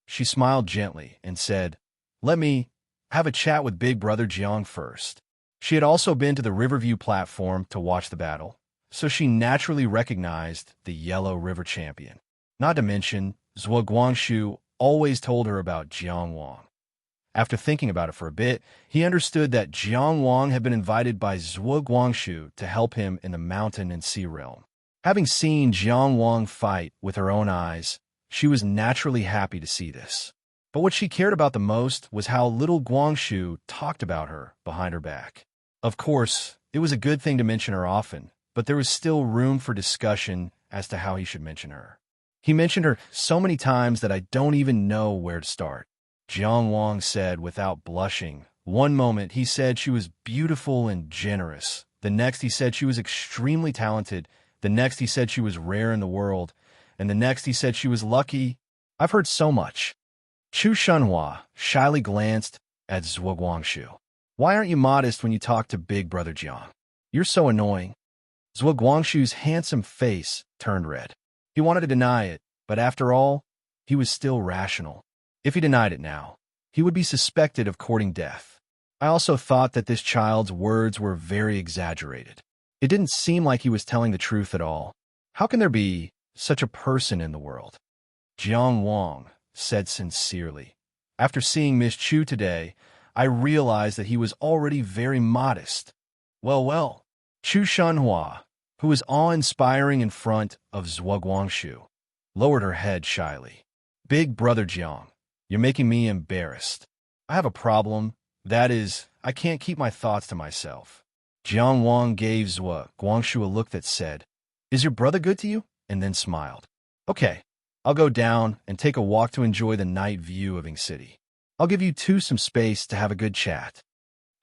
She smiled gently and said, "Let me have a chat with Big Brother Jiang first." She had also been to the Riverview platform to watch the battle, so she naturally recognized the Yellow River champion. Not to mention, Zhuo Guangshu always told her about Jiang Wang. After thinking about it for a bit, he understood that Jiang Wang had been invited by Zhuo Guangshu to help him in the mountain and sea realm. Having seen Jiang Wang fight with her own eyes, she was naturally happy to see this. But what she cared about the most was how little Guangshu talked about her behind her back. Of course, it was a good thing to mention her often, but there was still room for discussion as to how he should mention her. He mentioned her so many times that I don't even know where to start. Jiang Wang said without blushing. One moment he said she was beautiful and generous. The next he said she was extremely talented. The next he said she was rare in the world. And the next he said she was lucky. I've heard so much. Chu Shanhua shyly glanced at Zhuo Guangshu. Why aren't you modest when you talk to Big Brother Jiang? You're so annoying. Zhuo Guangshu's handsome face turned red. He wanted to deny it, but after all, he was still rational. If he denied it now, he would be suspected of courting death. I also thought that this child's words were very exaggerated. It didn't seem like he was telling the truth at all. How can there be such a person in the world? Jiang Wang said sincerely. After seeing Miss Chu today, I realized that he was already very modest. Well. Chu Shanhua, who was awe-inspiring in front of Zhuo Guangshu, lowered her head shyly. Big Brother Jiang, you're making me embarrassed. I have a problem. That is, I can't keep my thoughts to myself. Jiang Wang gave Zhuo Guangshu a look that said, "Is your brother good to you?" and then smiled. Okay, I'll go down and take a walk to enjoy the night view of Ing City. I'll give you two some space to have a good chat.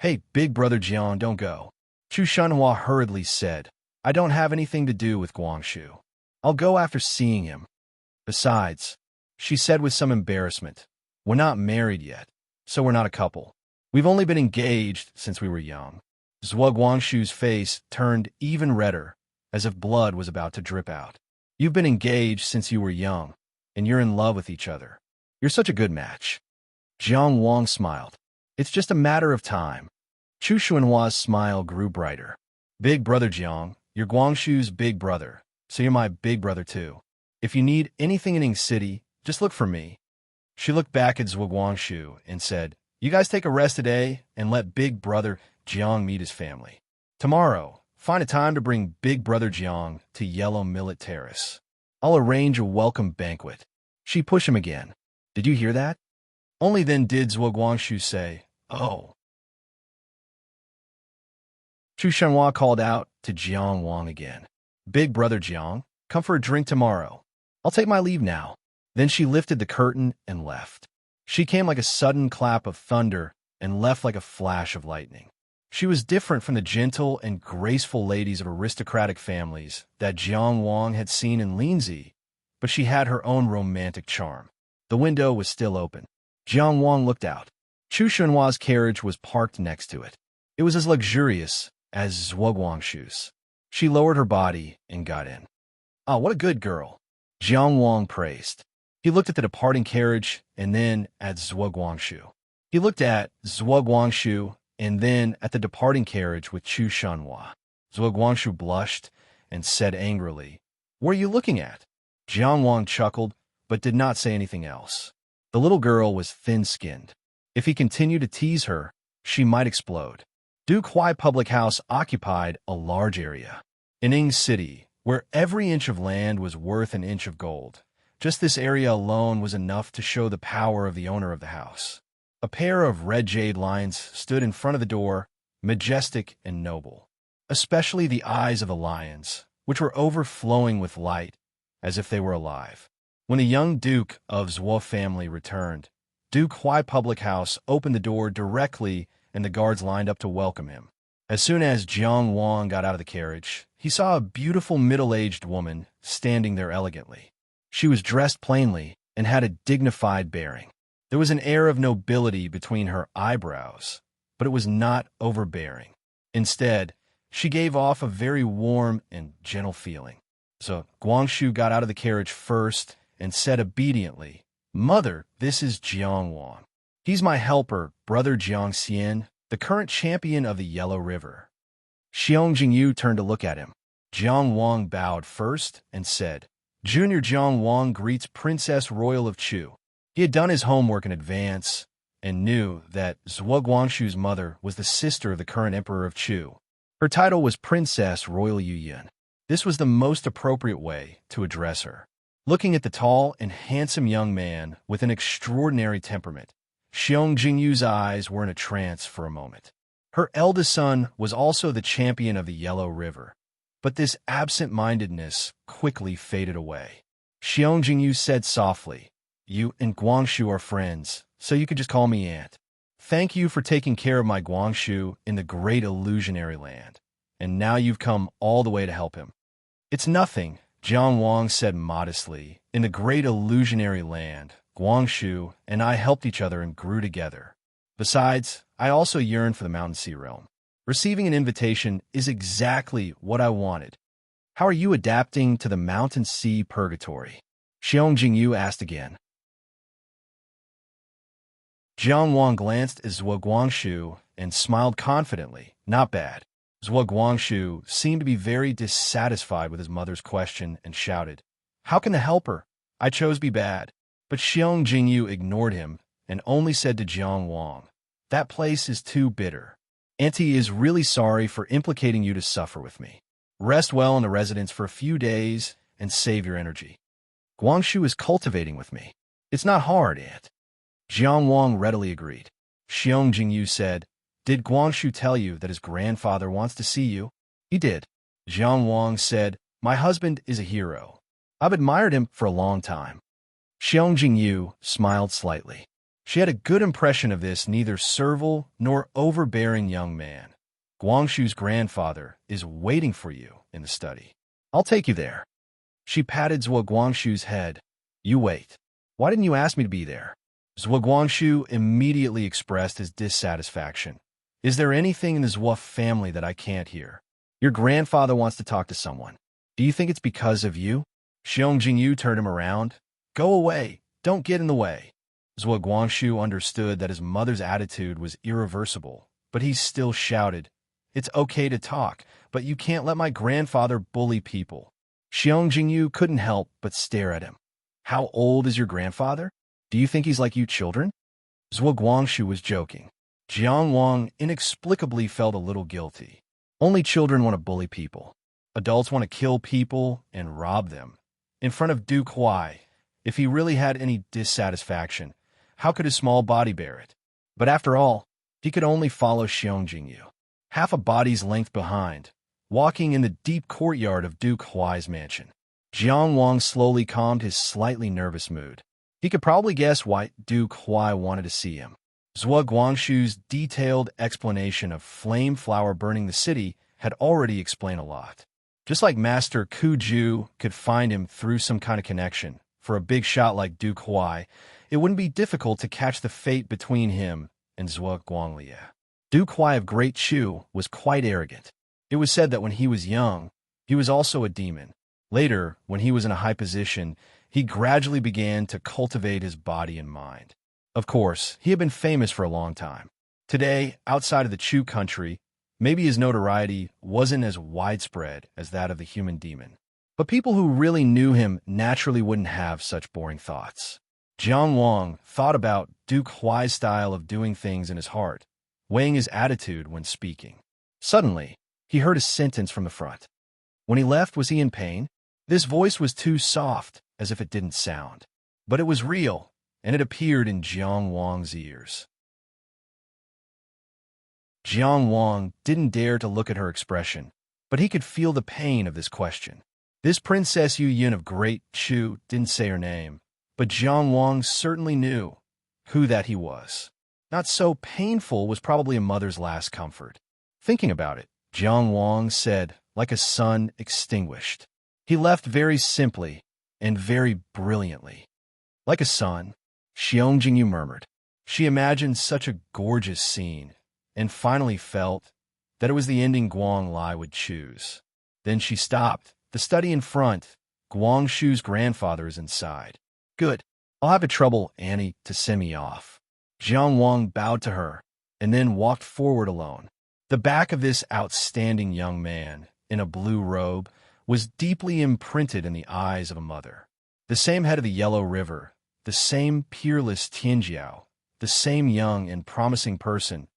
Hey, Big Brother Jiang, don't go. Chu Shanhua hurriedly said, I don't have anything to do with Guangshu. I'll go after seeing him. Besides, she said with some embarrassment, we're not married yet, so we're not a couple. We've only been engaged since we were young. Zhuo Guangshu's face turned even redder, as if blood was about to drip out. You've been engaged since you were young, and you're in love with each other. You're such a good match. Jiang Wang smiled. It's just a matter of time. Chu Shanhua's smile grew brighter. Big Brother Jiang, you're Guangshu's big brother, so you're my big brother too. If you need anything in Ing City, just look for me. She looked back at Zhuo and said, you guys take a rest today and let big brother Jiang meet his family. Tomorrow, find a time to bring big brother Jiang to Yellow Millet Terrace. I'll arrange a welcome banquet. She pushed him again. Did you hear that? Only then did Zhuo say, oh. Chu Shenhua called out to Jiang Wang again. Big brother Jiang, come for a drink tomorrow. I'll take my leave now. Then she lifted the curtain and left. She came like a sudden clap of thunder and left like a flash of lightning. She was different from the gentle and graceful ladies of aristocratic families that Jiang Wang had seen in Linzi, but she had her own romantic charm. The window was still open. Jiang Wang looked out. Chu Shenhua's carriage was parked next to it. It was as luxurious as Zhuo. She lowered her body and got in. "Ah, what a good girl," Jiang Wang praised. He looked at the departing carriage and then at Zhuo. He looked at Zhuo and then at the departing carriage with Chu Shenhua. Zhuo blushed and said angrily, "What are you looking at?" Jiang Wang chuckled, but did not say anything else. The little girl was thin-skinned. If he continued to tease her, she might explode. Duke Huai Public House occupied a large area. In Ing City, where every inch of land was worth an inch of gold, just this area alone was enough to show the power of the owner of the house. A pair of red jade lions stood in front of the door, majestic and noble, especially the eyes of the lions, which were overflowing with light, as if they were alive. When the young Duke of Zhuo family returned, Duke Huai Public House opened the door directly and the guards lined up to welcome him. As soon as Jiang Wang got out of the carriage, he saw a beautiful middle-aged woman standing there elegantly. She was dressed plainly and had a dignified bearing. There was an air of nobility between her eyebrows, but it was not overbearing. Instead, she gave off a very warm and gentle feeling. So Guangshu got out of the carriage first and said obediently, "Mother, this is Jiang Wang. He's my helper, brother Jiang Xian, the current champion of the Yellow River." Xiong Jingyu turned to look at him. Jiang Wang bowed first and said, "Junior Jiang Wang greets Princess Royal of Chu." He had done his homework in advance and knew that Zhuo Guangshu's mother was the sister of the current emperor of Chu. Her title was Princess Royal Yuyuan. This was the most appropriate way to address her. Looking at the tall and handsome young man with an extraordinary temperament, Xiong Jingyu's eyes were in a trance for a moment. Her eldest son was also the champion of the Yellow River, but this absent-mindedness quickly faded away. Xiong Jingyu said softly, "You and Guangshu are friends, so you could just call me Aunt. Thank you for taking care of my Guangshu in the great illusionary land, and now you've come all the way to help him." "It's nothing," Jiang Wang said modestly. "In the great illusionary land, Guangshu and I helped each other and grew together. Besides, I also yearn for the Mountain Sea realm. Receiving an invitation is exactly what I wanted." "How are you adapting to the Mountain Sea purgatory?" Xiong Jingyu asked again. Jiang Wang glanced at Zhuo Guangshu and smiled confidently. "Not bad." Zhuo Guangshu seemed to be very dissatisfied with his mother's question and shouted, "How can I help her? I chose be bad." But Xiong Jingyu ignored him and only said to Jiang Wang, "That place is too bitter. Auntie is really sorry for implicating you to suffer with me. Rest well in the residence for a few days and save your energy. Guangshu is cultivating with me. It's not hard, Aunt." Jiang Wang readily agreed. Xiong Jingyu said, "Did Guangshu tell you that his grandfather wants to see you?" "He did." Jiang Wang said, "My husband is a hero. I've admired him for a long time." Xiong Jingyu smiled slightly. She had a good impression of this neither servile nor overbearing young man. "Guangshu's grandfather is waiting for you in the study. I'll take you there." She patted Zhuo Guangshu's head. "You wait. Why didn't you ask me to be there?" Zhuo Guangshu immediately expressed his dissatisfaction. "Is there anything in the Zhuo family that I can't hear? Your grandfather wants to talk to someone. Do you think it's because of you?" Xiong Jingyu turned him around. "Go away. Don't get in the way." Zhuo Guangshu understood that his mother's attitude was irreversible, but he still shouted, "It's okay to talk, but you can't let my grandfather bully people." Xiong Jingyu couldn't help but stare at him. How old is your grandfather? Do you think he's like you children? Zhuo Guangshu was joking. Jiang Wang inexplicably felt a little guilty. Only children want to bully people. Adults want to kill people and rob them. In front of Duke Huai, if he really had any dissatisfaction, how could his small body bear it? But after all, he could only follow Xiong Jingyu, half a body's length behind, walking in the deep courtyard of Duke Huai's mansion. Jiang Wang slowly calmed his slightly nervous mood. He could probably guess why Duke Huai wanted to see him. Zhuo Guangshu's detailed explanation of flame flower burning the city had already explained a lot. Just like Master Kuju could find him through some kind of connection, for a big shot like Duke Huai, it wouldn't be difficult to catch the fate between him and Zhuo Guanglia. Duke Huai of Great Chu was quite arrogant. It was said that when he was young, he was also a demon. Later, when he was in a high position, he gradually began to cultivate his body and mind. Of course, he had been famous for a long time. Today, outside of the Chu country, maybe his notoriety wasn't as widespread as that of the human demon. But people who really knew him naturally wouldn't have such boring thoughts. Jiang Wang thought about Duke Huai's style of doing things in his heart, weighing his attitude when speaking. Suddenly, he heard a sentence from the front. When he left, was he in pain? This voice was too soft, as if it didn't sound. But it was real, and it appeared in Jiang Wang's ears. Jiang Wang didn't dare to look at her expression, but he could feel the pain of this question. This Princess Yu Yin of Great Chu didn't say her name, but Jiang Wang certainly knew who that he was. Not so painful was probably a mother's last comfort. Thinking about it, Jiang Wang said, like a sun extinguished. He left very simply and very brilliantly. Like a sun, Xiong Jingyu murmured. She imagined such a gorgeous scene, and finally felt that it was the ending Guang Lai would choose. Then she stopped. The study in front. Guangshu's grandfather is inside. Good. I'll have a trouble, Annie, to send me off. Jiang Wang bowed to her, and then walked forward alone. The back of this outstanding young man, in a blue robe, was deeply imprinted in the eyes of a mother. The same head of the Yellow River, the same peerless Tianjiao, the same young and promising person,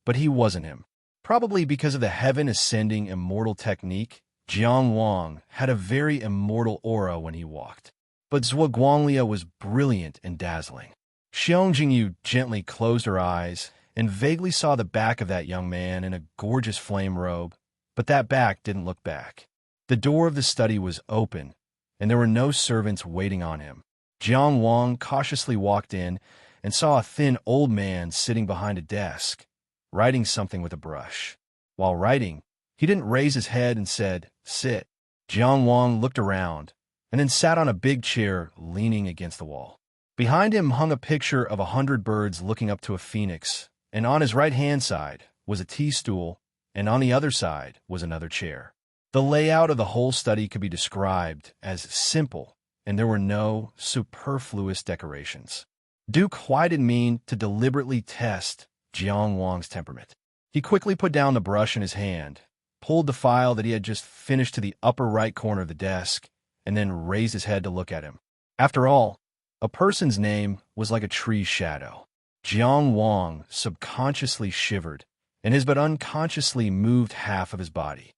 but he wasn't him. Probably because of the heaven-ascending immortal technique, Jiang Wang had a very immortal aura when he walked. But Zhuo Guanglia was brilliant and dazzling. Xiong Jingyu gently closed her eyes and vaguely saw the back of that young man in a gorgeous flame robe, but that back didn't look back. The door of the study was open, and there were no servants waiting on him. Jiang Wang cautiously walked in and saw a thin old man sitting behind a desk, writing something with a brush. While writing, he didn't raise his head and said, "Sit." Jiang Wang looked around, and then sat on a big chair leaning against the wall. Behind him hung a picture of 100 birds looking up to a phoenix, and on his right-hand side was a tea stool, and on the other side was another chair. The layout of the whole study could be described as simple, and there were no superfluous decorations. Duke Huai didn't mean to deliberately test Jiang Wang's temperament. He quickly put down the brush in his hand, pulled the file that he had just finished to the upper right corner of the desk, and then raised his head to look at him. After all, a person's name was like a tree's shadow. Jiang Wang subconsciously shivered, and his but unconsciously moved half of his body.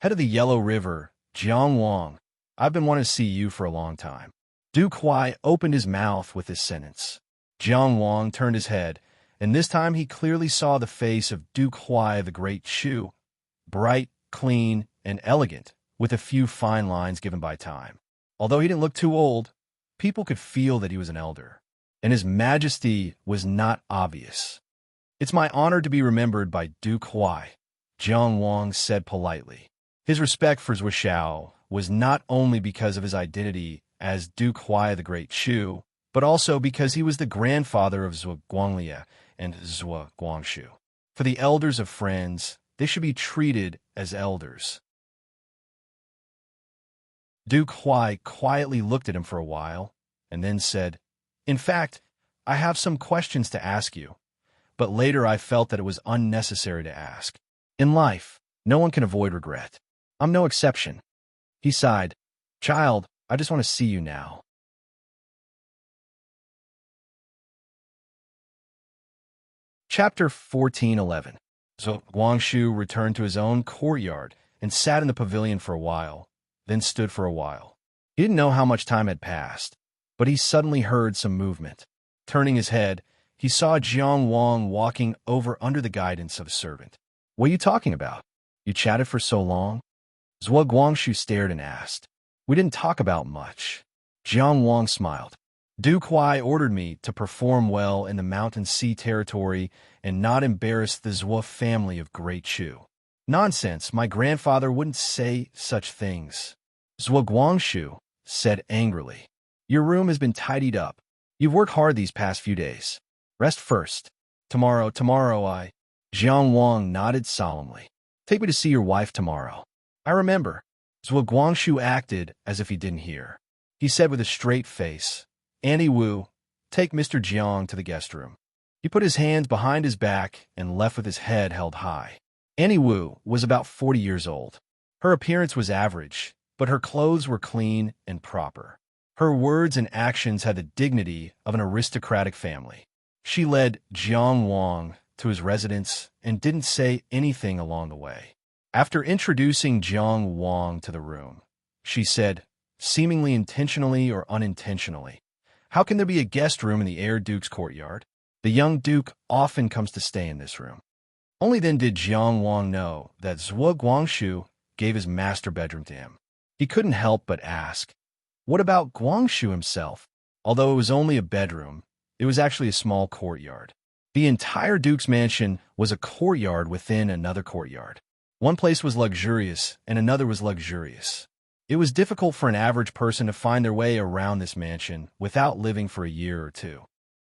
Head of the Yellow River, Jiang Wang, I've been wanting to see you for a long time. Duke Huai opened his mouth with this sentence. Jiang Wang turned his head, and this time he clearly saw the face of Duke Huai of the Great Chu, bright, clean, and elegant, with a few fine lines given by time. Although he didn't look too old, people could feel that he was an elder, and his majesty was not obvious. It's my honor to be remembered by Duke Huai, Jiang Wang said politely. His respect for Zhuo Xiao was not only because of his identity as Duke Huai of the Great Chu, but also because he was the grandfather of Zhuo Guanglia and Zhuo Guangshu. For the elders of friends, they should be treated as elders. Duke Huai quietly looked at him for a while, and then said, "In fact, I have some questions to ask you, but later I felt that it was unnecessary to ask. In life, no one can avoid regret. I'm no exception." He sighed. Child, I just want to see you now. Chapter 14:11. So Guangxu returned to his own courtyard and sat in the pavilion for a while, then stood for a while. He didn't know how much time had passed, but he suddenly heard some movement. Turning his head, he saw Jiang Wang walking over under the guidance of a servant. What are you talking about? You chatted for so long? Zhuo Guangxu stared and asked. We didn't talk about much. Jiang Wang smiled. Duke Huai ordered me to perform well in the Mountain Sea territory and not embarrass the Zhuo family of Great Chu. Nonsense, my grandfather wouldn't say such things. Zhuo Guangxu said angrily. Your room has been tidied up. You've worked hard these past few days. Rest first. Tomorrow I... Jiang Wang nodded solemnly. Take me to see your wife tomorrow. I remember. Zhuo Guangxu acted as if he didn't hear. He said with a straight face, Annie Wu, take Mr. Jiang to the guest room. He put his hands behind his back and left with his head held high. Annie Wu was about 40 years old. Her appearance was average, but her clothes were clean and proper. Her words and actions had the dignity of an aristocratic family. She led Jiang Wang to his residence and didn't say anything along the way. After introducing Jiang Wang to the room, she said, seemingly intentionally or unintentionally, how can there be a guest room in the heir duke's courtyard? The young duke often comes to stay in this room. Only then did Jiang Wang know that Zhuo Guangxu gave his master bedroom to him. He couldn't help but ask, what about Guangxu himself? Although it was only a bedroom, it was actually a small courtyard. The entire duke's mansion was a courtyard within another courtyard. One place was luxurious and another was luxurious. It was difficult for an average person to find their way around this mansion without living for a year or two.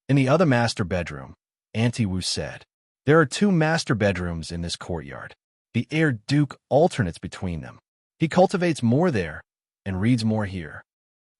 In the other master bedroom, Auntie Wu said, there are 2 master bedrooms in this courtyard. The heir duke alternates between them. He cultivates more there and reads more here.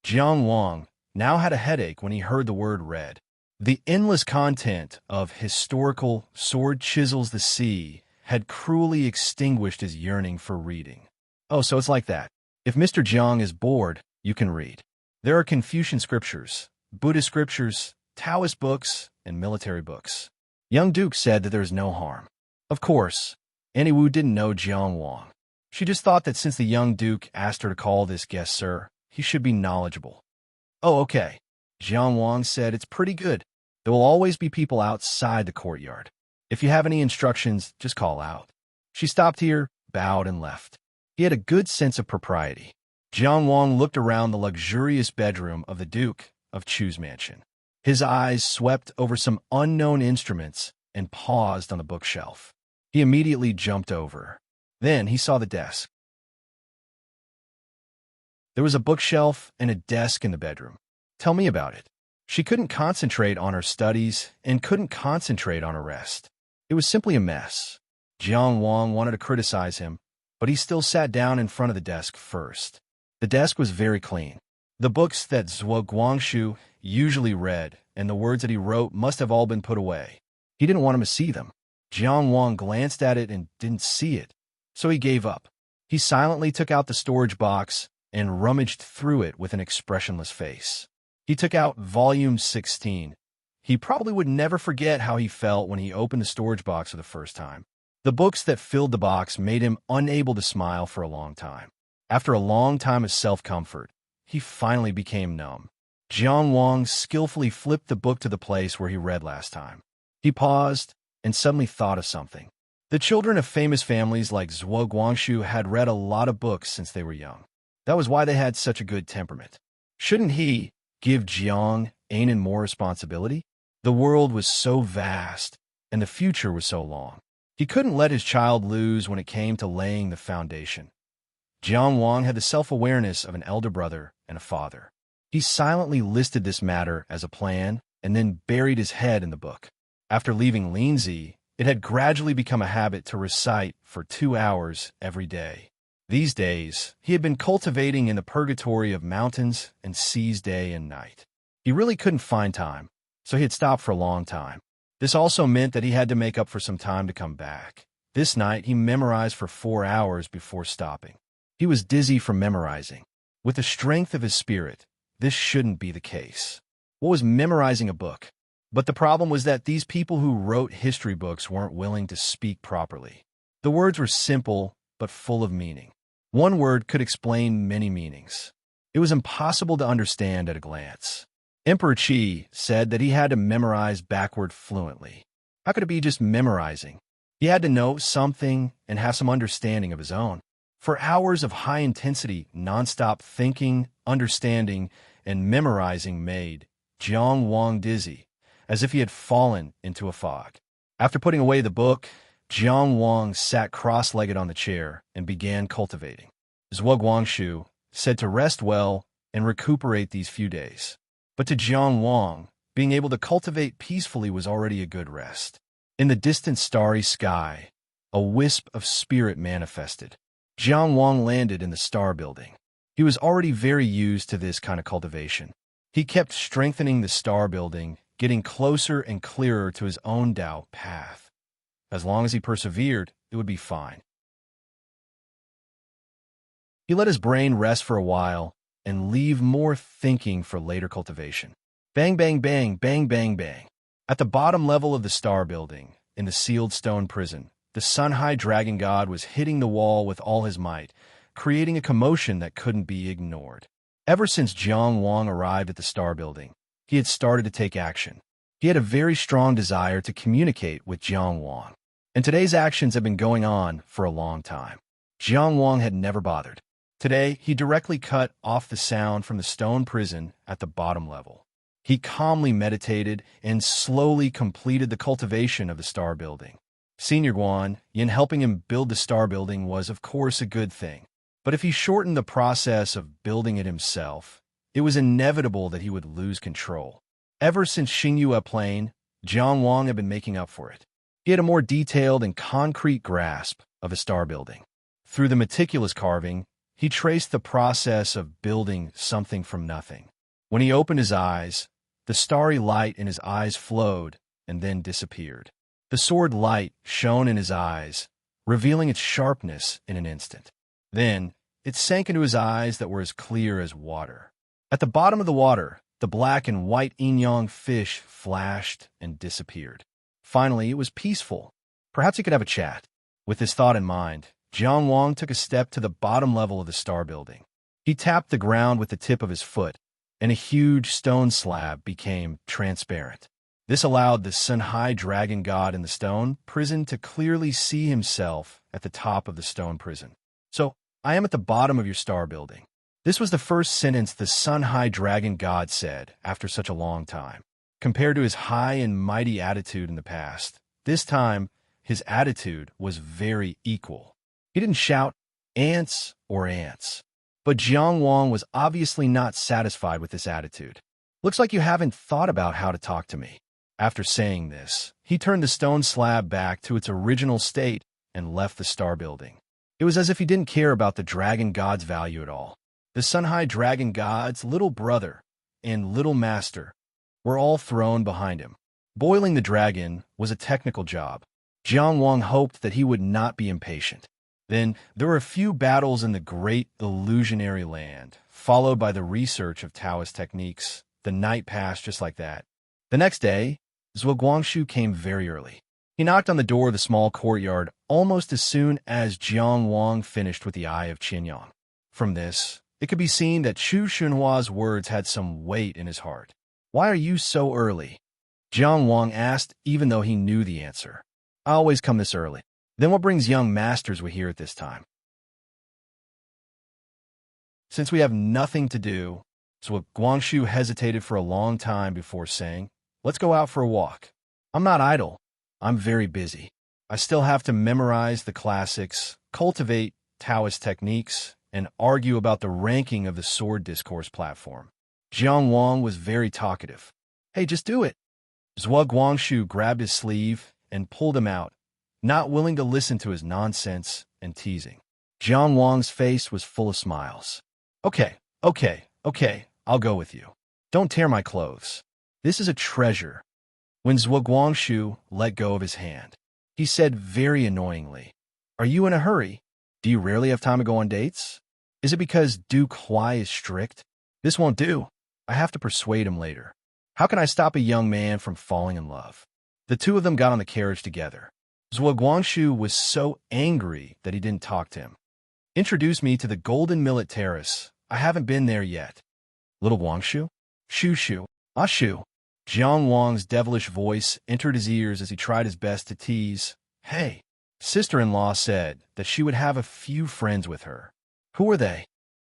Jiang Wang now had a headache when he heard the word read. The endless content of historical sword chisels the sea had cruelly extinguished his yearning for reading. Oh, so it's like that. If Mr. Jiang is bored, you can read. There are Confucian scriptures, Buddhist scriptures, Taoist books, and military books. Young Duke said that there is no harm. Of course, Annie Wu didn't know Jiang Wang. She just thought that since the young Duke asked her to call this guest sir, he should be knowledgeable. Oh, okay. Jiang Wang said it's pretty good. There will always be people outside the courtyard. If you have any instructions, just call out. She stopped here, bowed, and left. He had a good sense of propriety. Jiang Wang looked around the luxurious bedroom of the Duke of Chu's mansion. His eyes swept over some unknown instruments and paused on the bookshelf. He immediately jumped over. Then he saw the desk. There was a bookshelf and a desk in the bedroom. Tell me about it. She couldn't concentrate on her studies and couldn't concentrate on her rest. It was simply a mess. Jiang Wang wanted to criticize him, but he still sat down in front of the desk first. The desk was very clean. The books that Zhuo Guangxu usually read and the words that he wrote must have all been put away. He didn't want him to see them. Jiang Wang glanced at it and didn't see it, so he gave up. He silently took out the storage box and rummaged through it with an expressionless face. He took out volume 16. He probably would never forget how he felt when he opened the storage box for the first time. The books that filled the box made him unable to smile for a long time. After a long time of self-comfort, he finally became numb. Jiang Wang skillfully flipped the book to the place where he read last time. He paused and suddenly thought of something. The children of famous families like Zhuo Guangxu had read a lot of books since they were young. That was why they had such a good temperament. Shouldn't he give Jiang Anan more responsibility? The world was so vast, and the future was so long. He couldn't let his child lose when it came to laying the foundation. Jiang Wang had the self-awareness of an elder brother and a father. He silently listed this matter as a plan and then buried his head in the book. After leaving Linzi, it had gradually become a habit to recite for 2 hours every day. These days, he had been cultivating in the purgatory of mountains and seas day and night. He really couldn't find time, so he had stopped for a long time. This also meant that he had to make up for some time to come back. This night, he memorized for 4 hours before stopping. He was dizzy from memorizing. With the strength of his spirit, this shouldn't be the case. What was memorizing a book? But the problem was that these people who wrote history books weren't willing to speak properly. The words were simple, but full of meaning. One word could explain many meanings. It was impossible to understand at a glance. Emperor Qi said that he had to memorize backward fluently. How could it be just memorizing? He had to know something and have some understanding of his own. For hours of high-intensity, nonstop thinking, understanding, and memorizing made Jiang Wang dizzy, as if he had fallen into a fog. After putting away the book, Jiang Wang sat cross-legged on the chair and began cultivating. Zhuo Guangxu said to rest well and recuperate these few days. But to Jiang Wang, being able to cultivate peacefully was already a good rest. In the distant starry sky, a wisp of spirit manifested. Jiang Wang landed in the star building. He was already very used to this kind of cultivation. He kept strengthening the star building, getting closer and clearer to his own Tao path. As long as he persevered, it would be fine. He let his brain rest for a while and leave more thinking for later cultivation. Bang, bang, bang, bang, bang, bang. At the bottom level of the star building, in the sealed stone prison, the Sun-High Dragon God was hitting the wall with all his might, creating a commotion that couldn't be ignored. Ever since Jiang Wang arrived at the star building, he had started to take action. He had a very strong desire to communicate with Jiang Wang, and today's actions had been going on for a long time. Jiang Wang had never bothered. Today, he directly cut off the sound from the stone prison at the bottom level. He calmly meditated and slowly completed the cultivation of the star building. Senior Guan Yin helping him build the star building was, of course, a good thing. But if he shortened the process of building it himself, it was inevitable that he would lose control. Ever since Xingyue Plain, Jiang Wang had been making up for it. He had a more detailed and concrete grasp of a star building. Through the meticulous carving, he traced the process of building something from nothing. When he opened his eyes, the starry light in his eyes flowed and then disappeared. The sword light shone in his eyes, revealing its sharpness in an instant. Then, it sank into his eyes that were as clear as water. At the bottom of the water, the black and white yin-yang fish flashed and disappeared. Finally, it was peaceful. Perhaps he could have a chat. With this thought in mind, Jiang Wang took a step to the bottom level of the star building. He tapped the ground with the tip of his foot, and a huge stone slab became transparent. This allowed the Sun-High Dragon God in the stone prison to clearly see himself at the top of the stone prison. So, I am at the bottom of your star building. This was the first sentence the Sun-High Dragon God said after such a long time. Compared to his high and mighty attitude in the past, this time, his attitude was very equal. He didn't shout, "Ants" or "ants." But Jiang Wang was obviously not satisfied with this attitude. "Looks like you haven't thought about how to talk to me." After saying this, he turned the stone slab back to its original state and left the star building. It was as if he didn't care about the dragon god's value at all. The Sun-High Dragon God's little brother and little master were all thrown behind him. Boiling the dragon was a technical job. Jiang Wang hoped that he would not be impatient. Then there were a few battles in the great illusionary land, followed by the research of Taoist techniques. The night passed just like that. The next day, Zhuo Guangxu came very early. He knocked on the door of the small courtyard almost as soon as Jiang Wang finished with the Eye of Qianyang. From this, it could be seen that Chu Xunhua's words had some weight in his heart. "Why are you so early?" Jiang Wang asked, even though he knew the answer. "I always come this early." "Then what brings young masters we here at this time?" Since we have nothing to do, Zhuo Guangxu hesitated for a long time before saying, "Let's go out for a walk." "I'm not idle. I'm very busy. I still have to memorize the classics, cultivate Taoist techniques, and argue about the ranking of the sword discourse platform." Jiang Wang was very talkative. "Hey, just do it." Zhuo Guangxu grabbed his sleeve and pulled him out, not willing to listen to his nonsense and teasing. Jiang Wang's face was full of smiles. Okay, I'll go with you. Don't tear my clothes. This is a treasure." When Zhuo Guangxu let go of his hand, he said very annoyingly, "Are you in a hurry? Do you rarely have time to go on dates?" Is it because Duke Huai is strict? This won't do. I have to persuade him later. How can I stop a young man from falling in love? The two of them got on the carriage together. Zhuo Guangxu was so angry that he didn't talk to him. Introduce me to the Golden Millet Terrace. I haven't been there yet. Little Guangxu? Shu Shu. Ah Shu. Jiang Wang's devilish voice entered his ears as he tried his best to tease. Hey. Sister-in-law said that she would have a few friends with her. Who are they?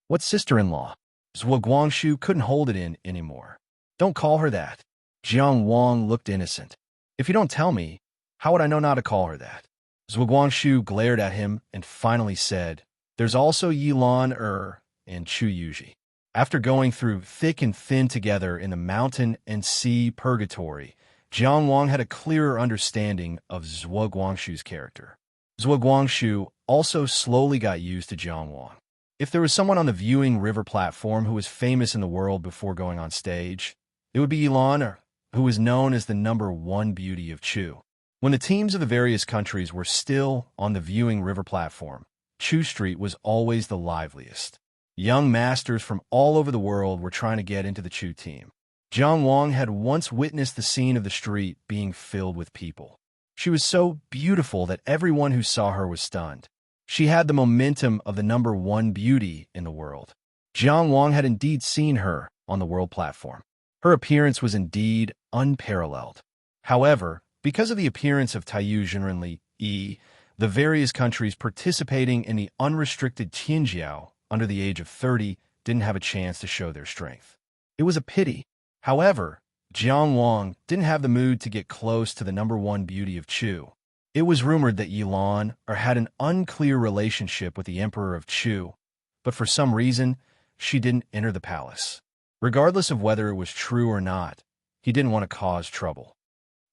What sister-in-law? Zhuo Guangxu couldn't hold it in anymore. Don't call her that. Jiang Wang looked innocent. If you don't tell me, how would I know not to call her that? Zhuo Guangxu glared at him and finally said, There's also Yilan and Chu Yuji. After going through thick and thin together in the mountain and sea purgatory, Jiang Wang had a clearer understanding of Zhuo Guangxu's character. Zhuo Guangxu also slowly got used to Jiang Wang. If there was someone on the viewing river platform who was famous in the world before going on stage, it would be Yilan, who was known as the #1 beauty of Chu. When the teams of the various countries were still on the viewing river platform, Chu Street was always the liveliest. Young masters from all over the world were trying to get into the Chu team. Jiang Wang had once witnessed the scene of the street being filled with people. She was so beautiful that everyone who saw her was stunned. She had the momentum of the #1 beauty in the world. Jiang Wang had indeed seen her on the world platform. Her appearance was indeed unparalleled. However, because of the appearance of Taiyu Zhenrenli, the various countries participating in the unrestricted Tianjiao under the age of 30 didn't have a chance to show their strength. It was a pity. However, Jiang Wang didn't have the mood to get close to the #1 beauty of Chu. It was rumored that Yilan had an unclear relationship with the Emperor of Chu, but for some reason, she didn't enter the palace. Regardless of whether it was true or not, he didn't want to cause trouble.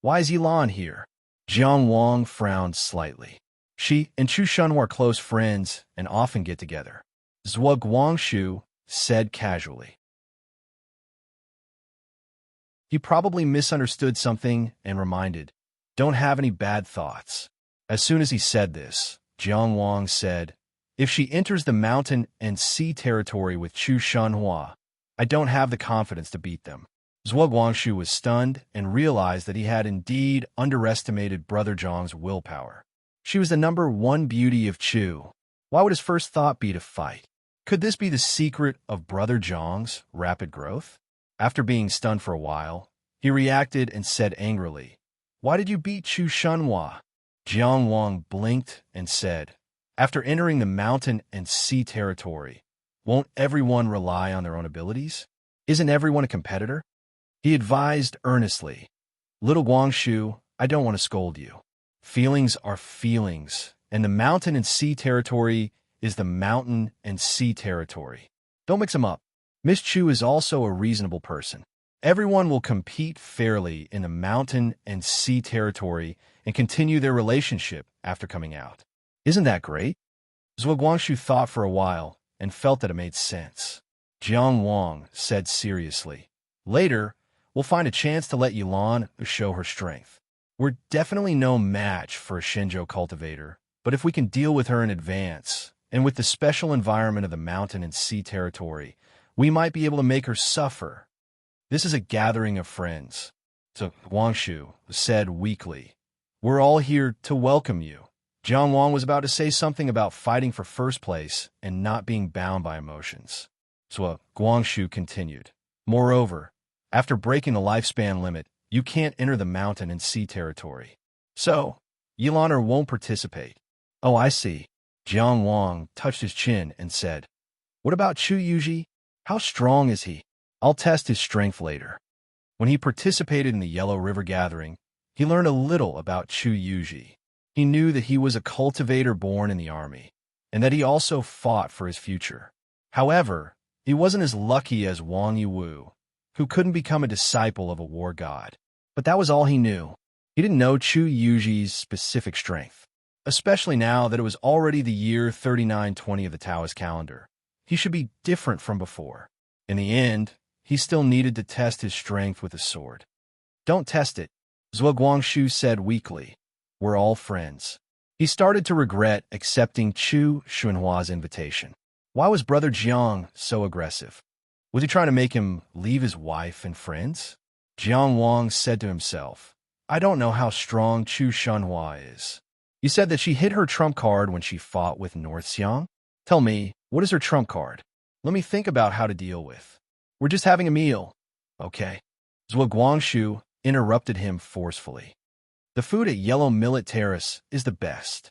Why is Yilan here? Jiang Wang frowned slightly. She and Chu Shunhua are close friends and often get together. Zhuo Guangxu said casually. He probably misunderstood something and reminded, Don't have any bad thoughts. As soon as he said this, Jiang Wang said, If she enters the mountain and sea territory with Chu Shunhua, I don't have the confidence to beat them. Zhuo Guangxu was stunned and realized that he had indeed underestimated Brother Zhang's willpower. She was the #1 beauty of Chu. Why would his first thought be to fight? Could this be the secret of Brother Zhang's rapid growth? After being stunned for a while, he reacted and said angrily, Why did you beat Chu Shunhua? Jiang Wang blinked and said, After entering the mountain and sea territory, won't everyone rely on their own abilities? Isn't everyone a competitor? He advised earnestly, Little Guangxu, I don't want to scold you. Feelings are feelings, and the mountain and sea territory is the mountain and sea territory. Don't mix them up. Miss Chu is also a reasonable person. Everyone will compete fairly in the mountain and sea territory and continue their relationship after coming out. Isn't that great? Zhuo Guangxu thought for a while and felt that it made sense. Jiang Wang said seriously, Later, we'll find a chance to let Yilan show her strength. We're definitely no match for a Shenzhou cultivator, but if we can deal with her in advance, and with the special environment of the mountain and sea territory, we might be able to make her suffer. This is a gathering of friends. So Guangxu said weakly, We're all here to welcome you. Jiang Wang was about to say something about fighting for first place and not being bound by emotions. So Guangxu continued, Moreover, after breaking the lifespan limit, you can't enter the mountain and sea territory. So, Yilan won't participate. Oh, I see. Jiang Wang touched his chin and said, What about Chu Yuji? How strong is he? I'll test his strength later. When he participated in the Yellow River Gathering, he learned a little about Chu Yuji. He knew that he was a cultivator born in the army, and that he also fought for his future. However, he wasn't as lucky as Wang Yiwu, who couldn't become a disciple of a war god. But that was all he knew. He didn't know Chu Yuji's specific strength, especially now that it was already the year 3920 of the Taoist calendar. He should be different from before. In the end, he still needed to test his strength with a sword. Don't test it, Zhuo Guangxu said weakly. We're all friends. He started to regret accepting Chu Shunhua's invitation. Why was Brother Jiang so aggressive? Was he trying to make him leave his wife and friends? Jiang Wang said to himself, I don't know how strong Chu Shanhua is. You said that she hid her trump card when she fought with North Xiang? Tell me, what is her trump card? Let me think about how to deal with. We're just having a meal. Okay. Zhuo Guangshu interrupted him forcefully. The food at Yellow Millet Terrace is the best.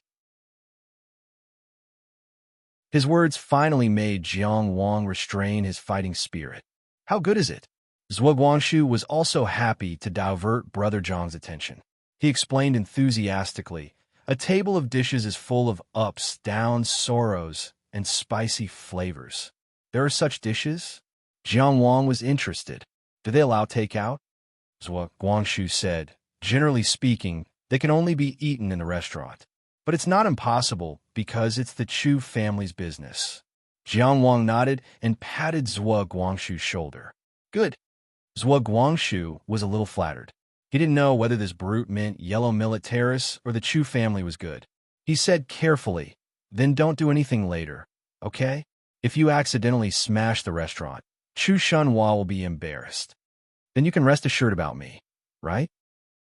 His words finally made Jiang Wang restrain his fighting spirit. How good is it? Zhuo Guangshu was also happy to divert Brother Zhang's attention. He explained enthusiastically, a table of dishes is full of ups, downs, sorrows, and spicy flavors. There are such dishes? Jiang Wang was interested. Do they allow takeout? Zhuo Guangshu said, generally speaking, they can only be eaten in the restaurant. But it's not impossible because it's the Chu family's business. Jiang Wang nodded and patted Zhuo Guangshu's shoulder. Good. Zhuo Guangshu was a little flattered. He didn't know whether this brute meant Yellow Millet Terrace or the Chu family was good. He said carefully, then don't do anything later, okay? If you accidentally smash the restaurant, Chu Shanhua will be embarrassed. Then you can rest assured about me, right?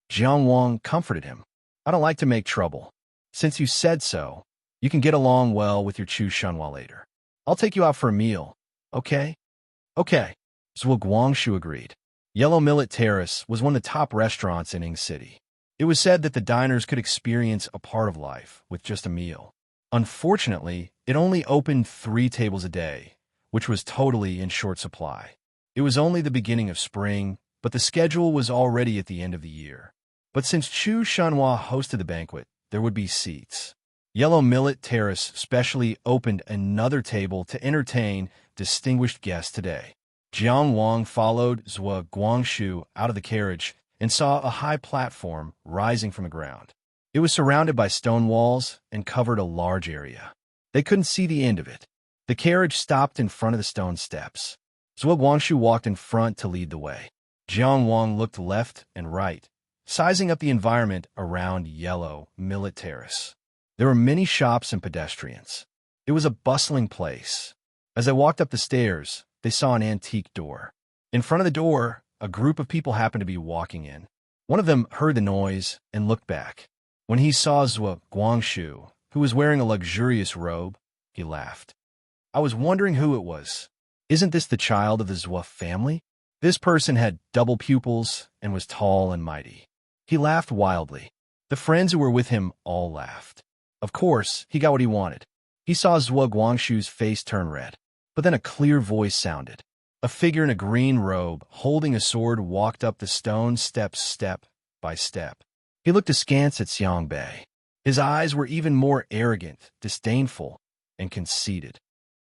Jiang Wang comforted him. I don't like to make trouble. Since you said so, you can get along well with your Chu Shanhua later. I'll take you out for a meal, okay? Okay, Zhuo Guangshu agreed. Yellow Millet Terrace was one of the top restaurants in Ing City. It was said that the diners could experience a part of life with just a meal. Unfortunately, it only opened 3 tables a day, which was totally in short supply. It was only the beginning of spring, but the schedule was already at the end of the year. But since Chu Shanhua hosted the banquet, there would be seats. Yellow Millet Terrace specially opened another table to entertain distinguished guests today. Jiang Wang followed Zhuo Guangshu out of the carriage and saw a high platform rising from the ground. It was surrounded by stone walls and covered a large area. They couldn't see the end of it. The carriage stopped in front of the stone steps. Zhuo Guangshu walked in front to lead the way. Jiang Wang looked left and right, sizing up the environment around Yellow Millet Terrace. There were many shops and pedestrians. It was a bustling place. As they walked up the stairs, they saw an antique door. In front of the door, a group of people happened to be walking in. One of them heard the noise and looked back. When he saw Zhuo Guangshu, who was wearing a luxurious robe, he laughed. I was wondering who it was. Isn't this the child of the Zhuo family? This person had double pupils and was tall and mighty. He laughed wildly. The friends who were with him all laughed. Of course, he got what he wanted. He saw Zhuo Guangshu's face turn red. But then a clear voice sounded. A figure in a green robe, holding a sword, walked up the stone steps step by step. He looked askance at Xiang Bei. His eyes were even more arrogant, disdainful, and conceited.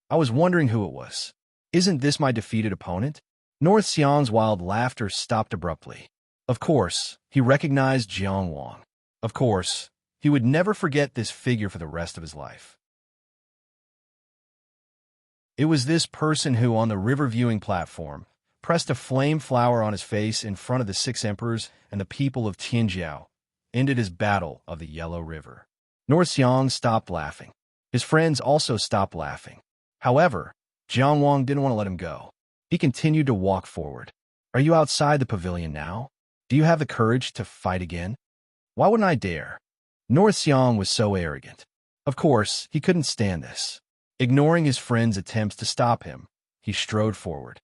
I was wondering who it was. Isn't this my defeated opponent? North Xiang's wild laughter stopped abruptly. Of course, he recognized Jiang Wang. Of course, he would never forget this figure for the rest of his life. It was this person who, on the river viewing platform, pressed a flame flower on his face in front of the 6 emperors and the people of Tianjiao, ended his battle of the Yellow River. North Xiang stopped laughing. His friends also stopped laughing. However, Jiang Wang didn't want to let him go. He continued to walk forward. Are you outside the pavilion now? Do you have the courage to fight again? Why wouldn't I dare? North Xiang was so arrogant. Of course, he couldn't stand this. Ignoring his friend's attempts to stop him, he strode forward.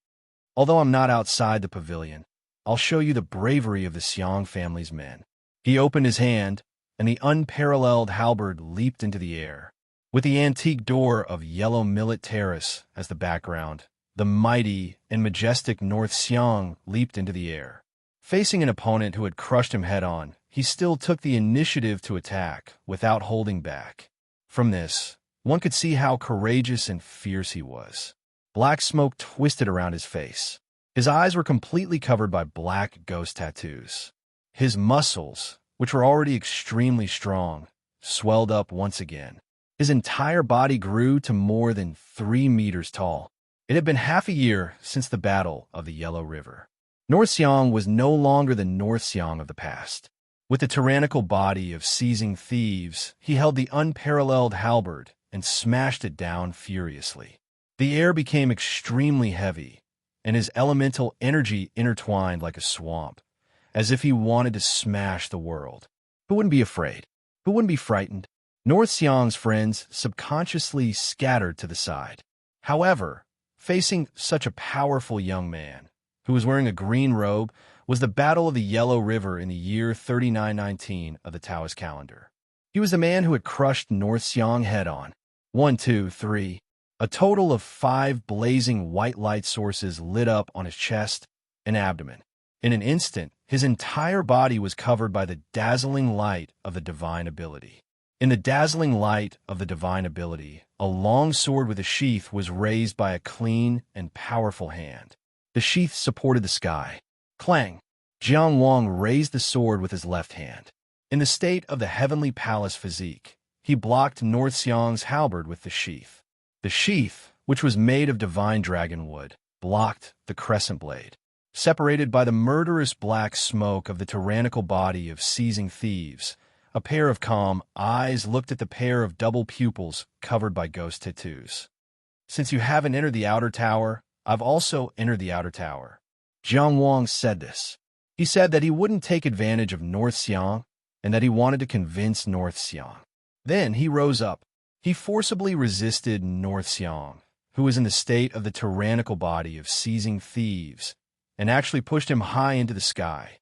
Although I'm not outside the pavilion, I'll show you the bravery of the Xiang family's men. He opened his hand, and the unparalleled halberd leaped into the air. With the antique door of Yellow Millet Terrace as the background, the mighty and majestic North Xiang leaped into the air. Facing an opponent who had crushed him head-on, he still took the initiative to attack without holding back. From this, one could see how courageous and fierce he was. Black smoke twisted around his face. His eyes were completely covered by black ghost tattoos. His muscles, which were already extremely strong, swelled up once again. His entire body grew to more than 3 meters tall. It had been half a year since the Battle of the Yellow River. North Xiang was no longer the North Xiang of the past. With the tyrannical body of seizing thieves, he held the unparalleled halberd and smashed it down furiously. The air became extremely heavy, and his elemental energy intertwined like a swamp, as if he wanted to smash the world. Who wouldn't be afraid? Who wouldn't be frightened? North Xiang's friends subconsciously scattered to the side. However, facing such a powerful young man, who was wearing a green robe, was the Battle of the Yellow River in the year 3919 of the Taoist calendar. He was the man who had crushed North Xiang head-on. 1, 2, 3. A total of 5 blazing white light sources lit up on his chest and abdomen. In an instant, his entire body was covered by the dazzling light of the divine ability. In the dazzling light of the divine ability, a long sword with a sheath was raised by a clean and powerful hand. The sheath supported the sky. Clang! Jiang Wang raised the sword with his left hand. In the state of the heavenly palace physique, he blocked North Xiang's halberd with the sheath. The sheath, which was made of divine dragon wood, blocked the crescent blade. Separated by the murderous black smoke of the tyrannical body of seizing thieves, a pair of calm eyes looked at the pair of double pupils covered by ghost tattoos. Since you haven't entered the outer tower, I've also entered the outer tower. Jiang Wang said this. He said that he wouldn't take advantage of North Xiang and that he wanted to convince North Xiang. Then he rose up. He forcibly resisted North Xiang, who was in the state of the tyrannical body of seizing thieves, and actually pushed him high into the sky.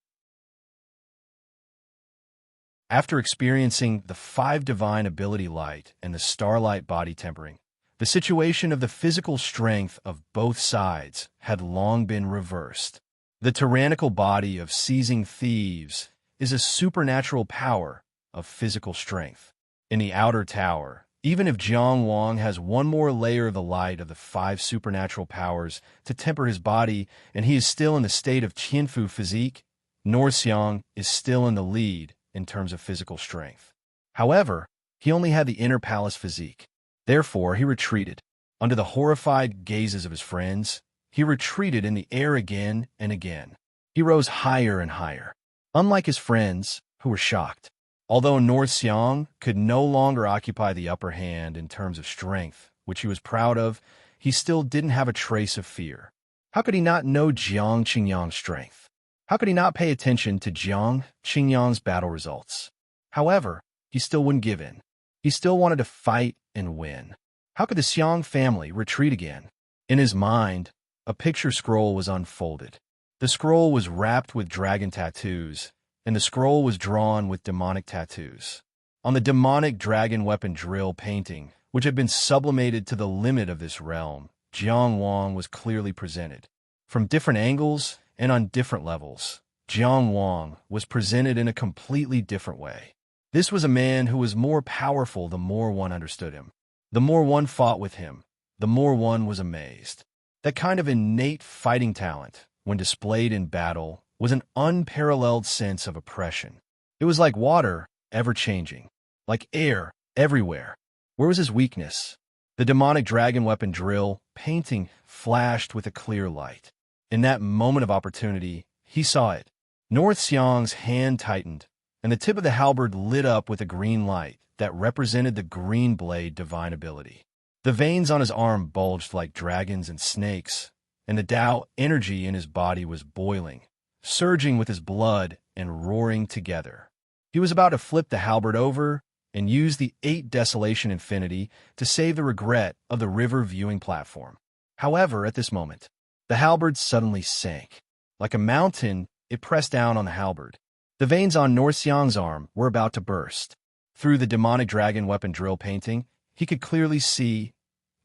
After experiencing the 5 divine ability light and the starlight body tempering, the situation of the physical strength of both sides had long been reversed. The tyrannical body of seizing thieves is a supernatural power of physical strength. In the outer tower, even if Jiang Wang has one more layer of the light of the 5 supernatural powers to temper his body and he is still in the state of Qianfu physique, North Xiang is still in the lead in terms of physical strength. However, he only had the inner palace physique. Therefore, he retreated. Under the horrified gazes of his friends, he retreated in the air again and again. He rose higher and higher. Unlike his friends, who were shocked. Although North Xiang could no longer occupy the upper hand in terms of strength, which he was proud of, he still didn't have a trace of fear. How could he not know Jiang Qingyang's strength? How could he not pay attention to Jiang Qingyang's battle results? However, he still wouldn't give in. He still wanted to fight and win. How could the Xiang family retreat again? In his mind, a picture scroll was unfolded. The scroll was wrapped with dragon tattoos, and the scroll was drawn with demonic tattoos. On the demonic dragon weapon drill painting, which had been sublimated to the limit of this realm, Jiang Wang was clearly presented. From different angles and on different levels, Jiang Wang was presented in a completely different way. This was a man who was more powerful the more one understood him. The more one fought with him, the more one was amazed. That kind of innate fighting talent, when displayed in battle, was an unparalleled sense of oppression. It was like water, ever-changing. Like air, everywhere. Where was his weakness? The demonic dragon weapon drill painting flashed with a clear light. In that moment of opportunity, he saw it. North Xiang's hand tightened, and the tip of the halberd lit up with a green light that represented the green blade divine ability. The veins on his arm bulged like dragons and snakes, and the Tao energy in his body was boiling, surging with his blood and roaring together. He was about to flip the halberd over and use the 8 Desolation Infinity to save the regret of the river viewing platform. However, at this moment, the halberd suddenly sank. Like a mountain, it pressed down on the halberd. The veins on North Xiang's arm were about to burst. Through the demonic dragon weapon drill painting, he could clearly see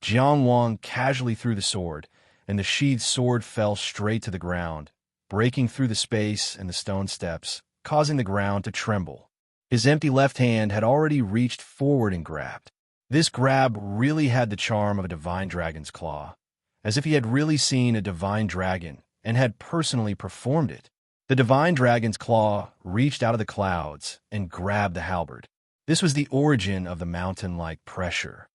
Jiang Wang casually threw the sword, and the sheathed sword fell straight to the ground, breaking through the space and the stone steps, causing the ground to tremble. His empty left hand had already reached forward and grabbed. This grab really had the charm of a divine dragon's claw, as if he had really seen a divine dragon and had personally performed it. The divine dragon's claw reached out of the clouds and grabbed the halberd. This was the origin of the mountain-like pressure.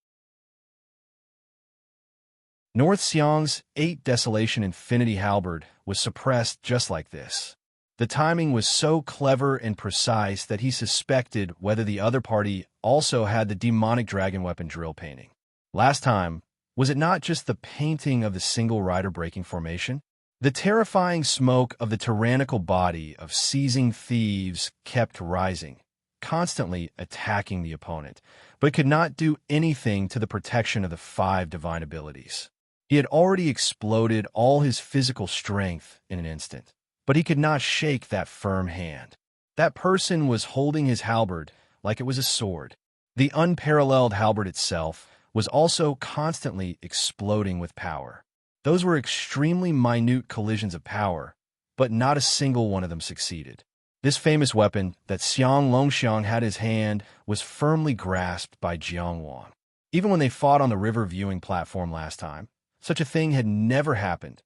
North Xiang's 8 Desolation Infinity halberd was suppressed just like this. The timing was so clever and precise that he suspected whether the other party also had the demonic dragon weapon drill painting. Last time, Was it not just the painting of the single rider breaking formation? The terrifying smoke of the tyrannical body of seizing thieves kept rising, constantly attacking the opponent, but could not do anything to the protection of the 5 divine abilities. He had already exploded all his physical strength in an instant, but he could not shake that firm hand. That person was holding his halberd like it was a sword. The unparalleled halberd itself was also constantly exploding with power. Those were extremely minute collisions of power, but not a single one of them succeeded. This famous weapon that Xiang Longxiang had in his hand was firmly grasped by Jiang Wang. Even when they fought on the river viewing platform last time, such a thing had never happened.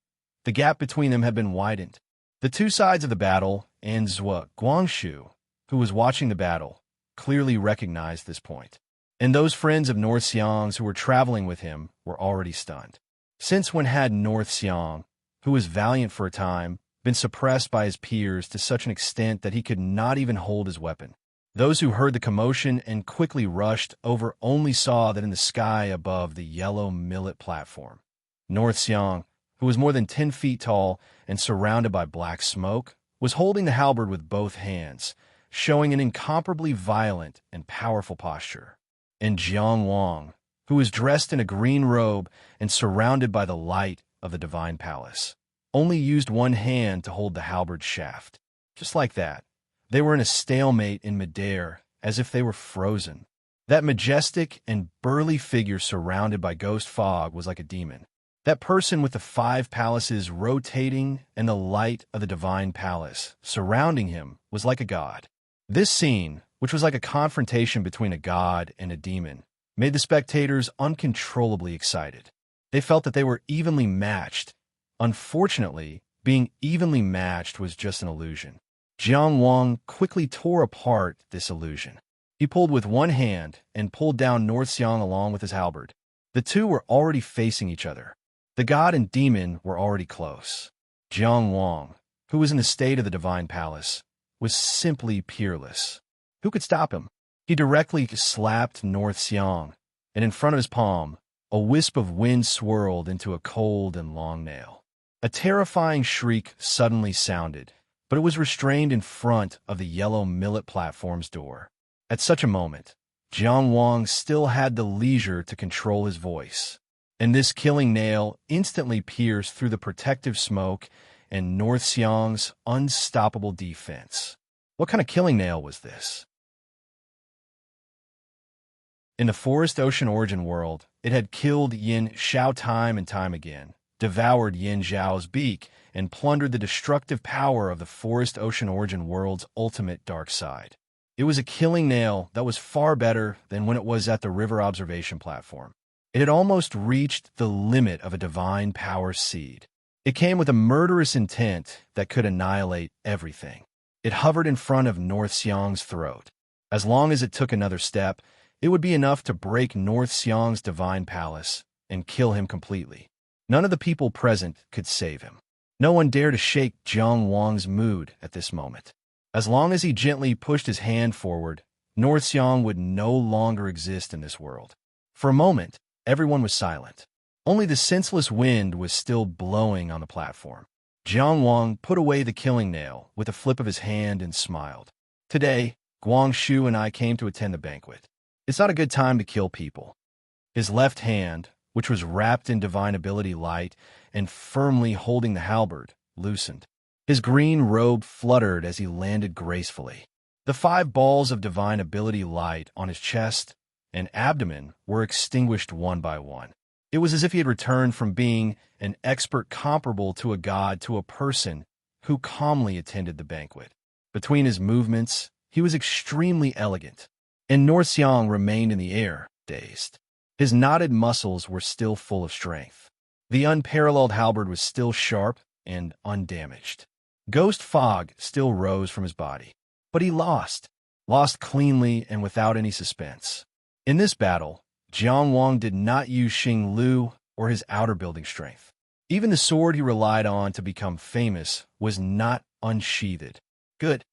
The gap between them had been widened. The two sides of the battle, and Zhou Guangshu, who was watching the battle, clearly recognized this point. And those friends of North Xiang's who were traveling with him were already stunned. Since when had North Xiang, who was valiant for a time, been suppressed by his peers to such an extent that he could not even hold his weapon? Those who heard the commotion and quickly rushed over only saw that in the sky above the yellow millet platform, North Xiang, who was more than 10 feet tall and surrounded by black smoke, was holding the halberd with both hands, showing an incomparably violent and powerful posture. And Jiang Wang, who was dressed in a green robe and surrounded by the light of the divine palace, only used one hand to hold the halberd shaft. Just like that, they were in a stalemate in midair, as if they were frozen. That majestic and burly figure surrounded by ghost fog was like a demon. That person with the 5 palaces rotating and the light of the divine palace surrounding him was like a god. This scene, which was like a confrontation between a god and a demon, made the spectators uncontrollably excited. They felt that they were evenly matched. Unfortunately, being evenly matched was just an illusion. Jiang Wang quickly tore apart this illusion. He pulled with one hand and pulled down North Xiang along with his halberd. The two were already facing each other. The god and demon were already close. Jiang Wang, who was in the state of the divine palace, was simply peerless. Who could stop him? He directly slapped North Xiang, and in front of his palm, a wisp of wind swirled into a cold and long nail. A terrifying shriek suddenly sounded, but it was restrained in front of the yellow millet platform's door. At such a moment, Jiang Wang still had the leisure to control his voice, and this killing nail instantly pierced through the protective smoke and North Xiang's unstoppable defense. What kind of killing nail was this? In the Forest Ocean Origin world, it had killed Yin Xiao time and time again, devoured Yin Zhao's beak, and plundered the destructive power of the Forest Ocean Origin world's ultimate dark side. It was a killing nail that was far better than when it was at the river observation platform. It had almost reached the limit of a divine power seed. It came with a murderous intent that could annihilate everything. It hovered in front of North Xiang's throat. As long as it took another step, it would be enough to break North Xiang's divine palace and kill him completely. None of the people present could save him. No one dared to shake Jiang Wang's mood at this moment. As long as he gently pushed his hand forward, North Xiang would no longer exist in this world. For a moment, everyone was silent. Only the senseless wind was still blowing on the platform. Jiang Wang put away the killing nail with a flip of his hand and smiled. Today, Guangshu and I came to attend the banquet. It's not a good time to kill people. His left hand, which was wrapped in divine ability light and firmly holding the halberd, loosened. His green robe fluttered as he landed gracefully. The 5 balls of divine ability light on his chest and abdomen were extinguished one by one. It was as if he had returned from being an expert comparable to a god to a person who calmly attended the banquet. Between his movements, he was extremely elegant, and North Xiang remained in the air, dazed. His knotted muscles were still full of strength. The unparalleled halberd was still sharp and undamaged. Ghost fog still rose from his body. But he lost cleanly and without any suspense. In this battle, Jiang Wang did not use Xing Lu or his outer building strength. Even the sword he relied on to become famous was not unsheathed. Good,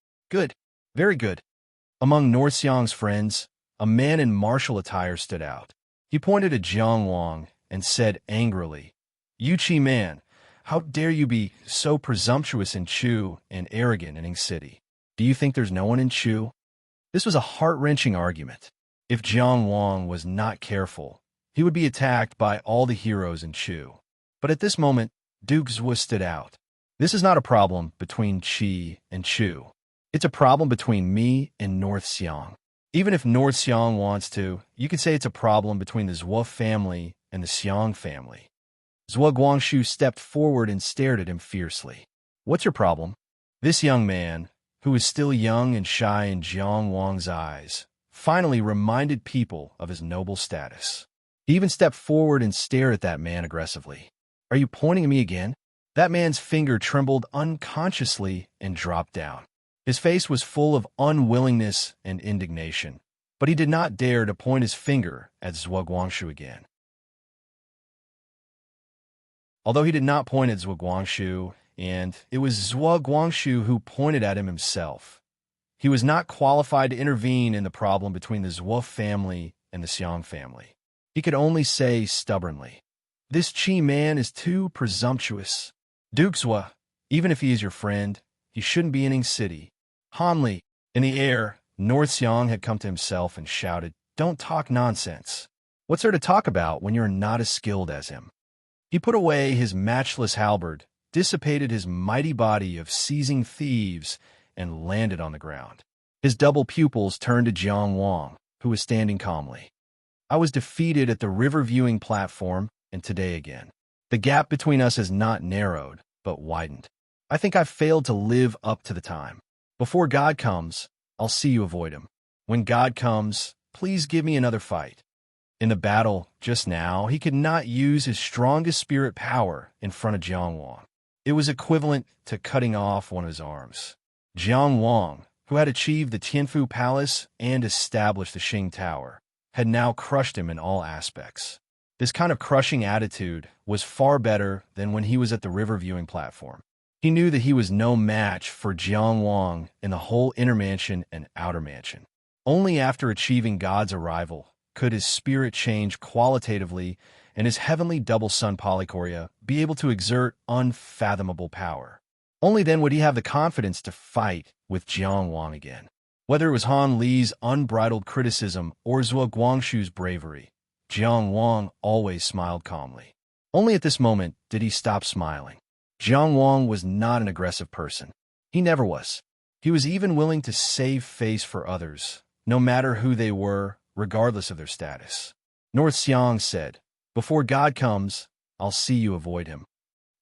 very good. Among North Xiang's friends, a man in martial attire stood out. He pointed at Jiang Wang and said angrily, "You Chi man, how dare you be so presumptuous in Chu and arrogant in Ing City? Do you think there's no one in Chu?" This was a heart-wrenching argument. If Jiang Wang was not careful, he would be attacked by all the heroes in Chu. But at this moment, Duke Zhuo stood out. "This is not a problem between Qi and Chu. It's a problem between me and North Xiang. Even if North Xiang wants to, you could say it's a problem between the Zhuo family and the Xiang family." Zhuo Guangxu stepped forward and stared at him fiercely. "What's your problem?" This young man, who was still young and shy in Jiang Wang's eyes, finally reminded people of his noble status. He even stepped forward and stared at that man aggressively. "Are you pointing at me again?" That man's finger trembled unconsciously and dropped down. His face was full of unwillingness and indignation, but he did not dare to point his finger at Zhuo Guangxu again. Although he did not point at Zhuo Guangxu, and it was Zhuo Guangxu who pointed at him himself, he was not qualified to intervene in the problem between the Zhuo family and the Xiang family. He could only say stubbornly, "This Qi man is too presumptuous. Duke Zhuo, even if he is your friend, he shouldn't be in Ing City." Hanli, in the air, North Xiang had come to himself and shouted, "Don't talk nonsense. What's there to talk about when you're not as skilled as him?" He put away his matchless halberd, dissipated his mighty body of seizing thieves, and landed on the ground. His double pupils turned to Jiang Wang, who was standing calmly. "I was defeated at the river viewing platform, and today again. The gap between us has not narrowed, but widened. I think I've failed to live up to the time. Before God comes, I'll see you avoid him. When God comes, please give me another fight." In the battle just now, he could not use his strongest spirit power in front of Jiang Wang. It was equivalent to cutting off one of his arms. Jiang Wang, who had achieved the Tianfu Palace and established the Qing Tower, had now crushed him in all aspects. This kind of crushing attitude was far better than when he was at the river viewing platform. He knew that he was no match for Jiang Wang in the whole inner mansion and outer mansion. Only after achieving God's arrival could his spirit change qualitatively and his heavenly double sun polychoria be able to exert unfathomable power. Only then would he have the confidence to fight with Jiang Wang again. Whether it was Han Li's unbridled criticism or Zhuo Guangxu's bravery, Jiang Wang always smiled calmly. Only at this moment did he stop smiling. Jiang Wang was not an aggressive person. He never was. He was even willing to save face for others, no matter who they were, regardless of their status. North Xiang said, "Before God comes, I'll see you avoid him."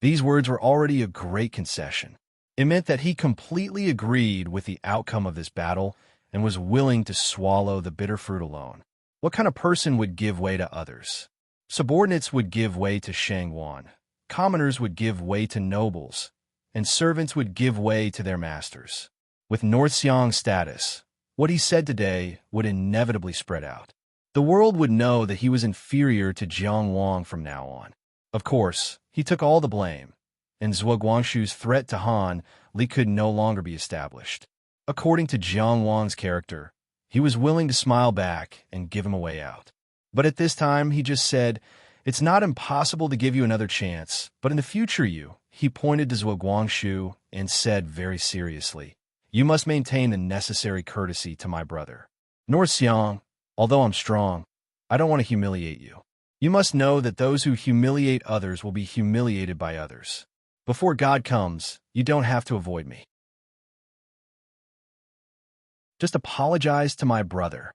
These words were already a great concession. It meant that he completely agreed with the outcome of this battle and was willing to swallow the bitter fruit alone. What kind of person would give way to others? Subordinates would give way to Shangwan. Commoners would give way to nobles, and servants would give way to their masters. With North Xiang's status, what he said today would inevitably spread out. The world would know that he was inferior to Jiang Wang from now on. Of course, he took all the blame, and Zhuo Guangxu's threat to Han Li could no longer be established. According to Jiang Wang's character, he was willing to smile back and give him a way out. But at this time, he just said, "It's not impossible to give you another chance, but in the future he pointed to Zhuo Guangxu and said very seriously, "You must maintain the necessary courtesy to my brother. North Xiang, although I'm strong, I don't want to humiliate you. You must know that those who humiliate others will be humiliated by others. Before God comes, you don't have to avoid me. Just apologize to my brother."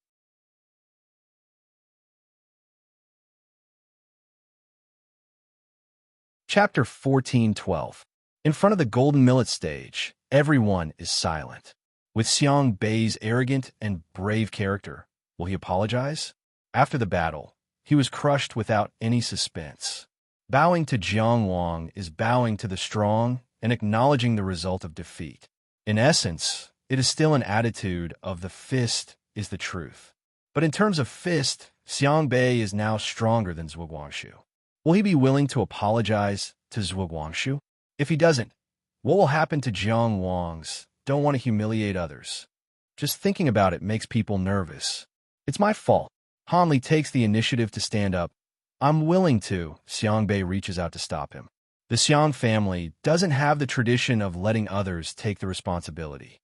Chapter 14:12. In front of the Golden Millet stage, everyone is silent. With Xiang Bei's arrogant and brave character, will he apologize? After the battle, he was crushed without any suspense. Bowing to Jiang Wang is bowing to the strong and acknowledging the result of defeat. In essence, it is still an attitude of the fist is the truth. But in terms of fist, Xiang Bei is now stronger than Zhuo Guangxu. Will he be willing to apologize to Zhuo Guangxu? If he doesn't, what will happen to Jiang Wang's don't want to humiliate others? Just thinking about it makes people nervous. It's my fault. Han Li takes the initiative to stand up. I'm willing to. Xiangbei reaches out to stop him. The Xiang family doesn't have the tradition of letting others take the responsibility.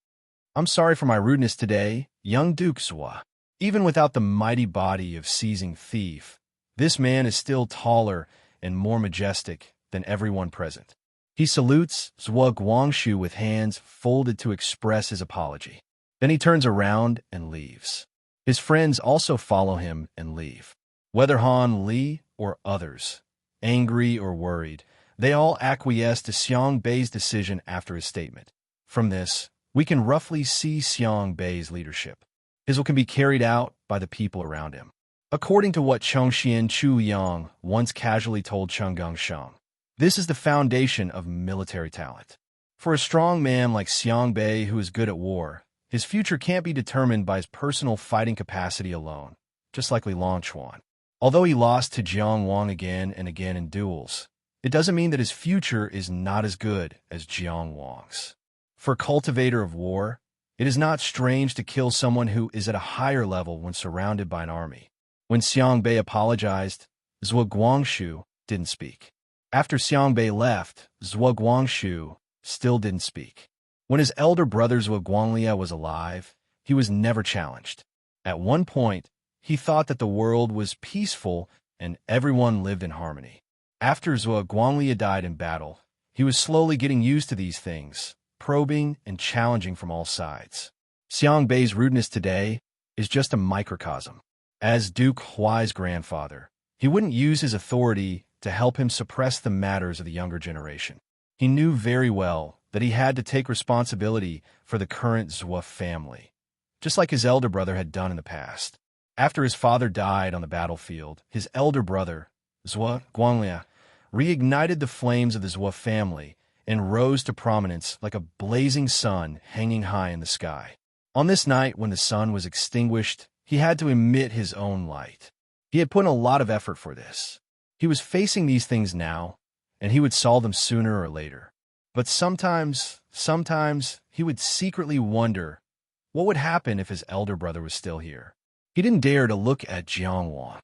I'm sorry for my rudeness today, young Duke Zhua. Even without the mighty body of seizing thief, this man is still taller and more majestic than everyone present. He salutes Zhua Guangshu with hands folded to express his apology. Then he turns around and leaves. His friends also follow him and leave. Whether Han Li or others, angry or worried, they all acquiesce to Xiangbei's decision after his statement. From this, we can roughly see Xiangbei's leadership. His will can be carried out by the people around him. According to what Chengxian Chuyang once casually told Chenggang Sheng, this is the foundation of military talent. For a strong man like Xiangbei who is good at war, his future can't be determined by his personal fighting capacity alone, just like Li Longchuan. Although he lost to Jiang Wang again and again in duels, it doesn't mean that his future is not as good as Jiang Wang's. For a cultivator of war, it is not strange to kill someone who is at a higher level when surrounded by an army. When Xiangbei apologized, Zhua Guangshu didn't speak. After Xiangbei left, Zhua Guangshu still didn't speak. When his elder brother Zhua Guanglia was alive, he was never challenged. At one point, he thought that the world was peaceful and everyone lived in harmony. After Zhua Guanglia died in battle, he was slowly getting used to these things, probing and challenging from all sides. Xiangbei's rudeness today is just a microcosm. As Duke Huai's grandfather, he wouldn't use his authority to help him suppress the matters of the younger generation. He knew very well that he had to take responsibility for the current Zhua family, just like his elder brother had done in the past. After his father died on the battlefield, his elder brother, Zhua Guanglia, reignited the flames of the Zhua family and rose to prominence like a blazing sun hanging high in the sky. On this night, when the sun was extinguished, he had to emit his own light. He had put in a lot of effort for this. He was facing these things now, and he would solve them sooner or later. But sometimes he would secretly wonder what would happen if his elder brother was still here. He didn't dare to look at Jiang Wang.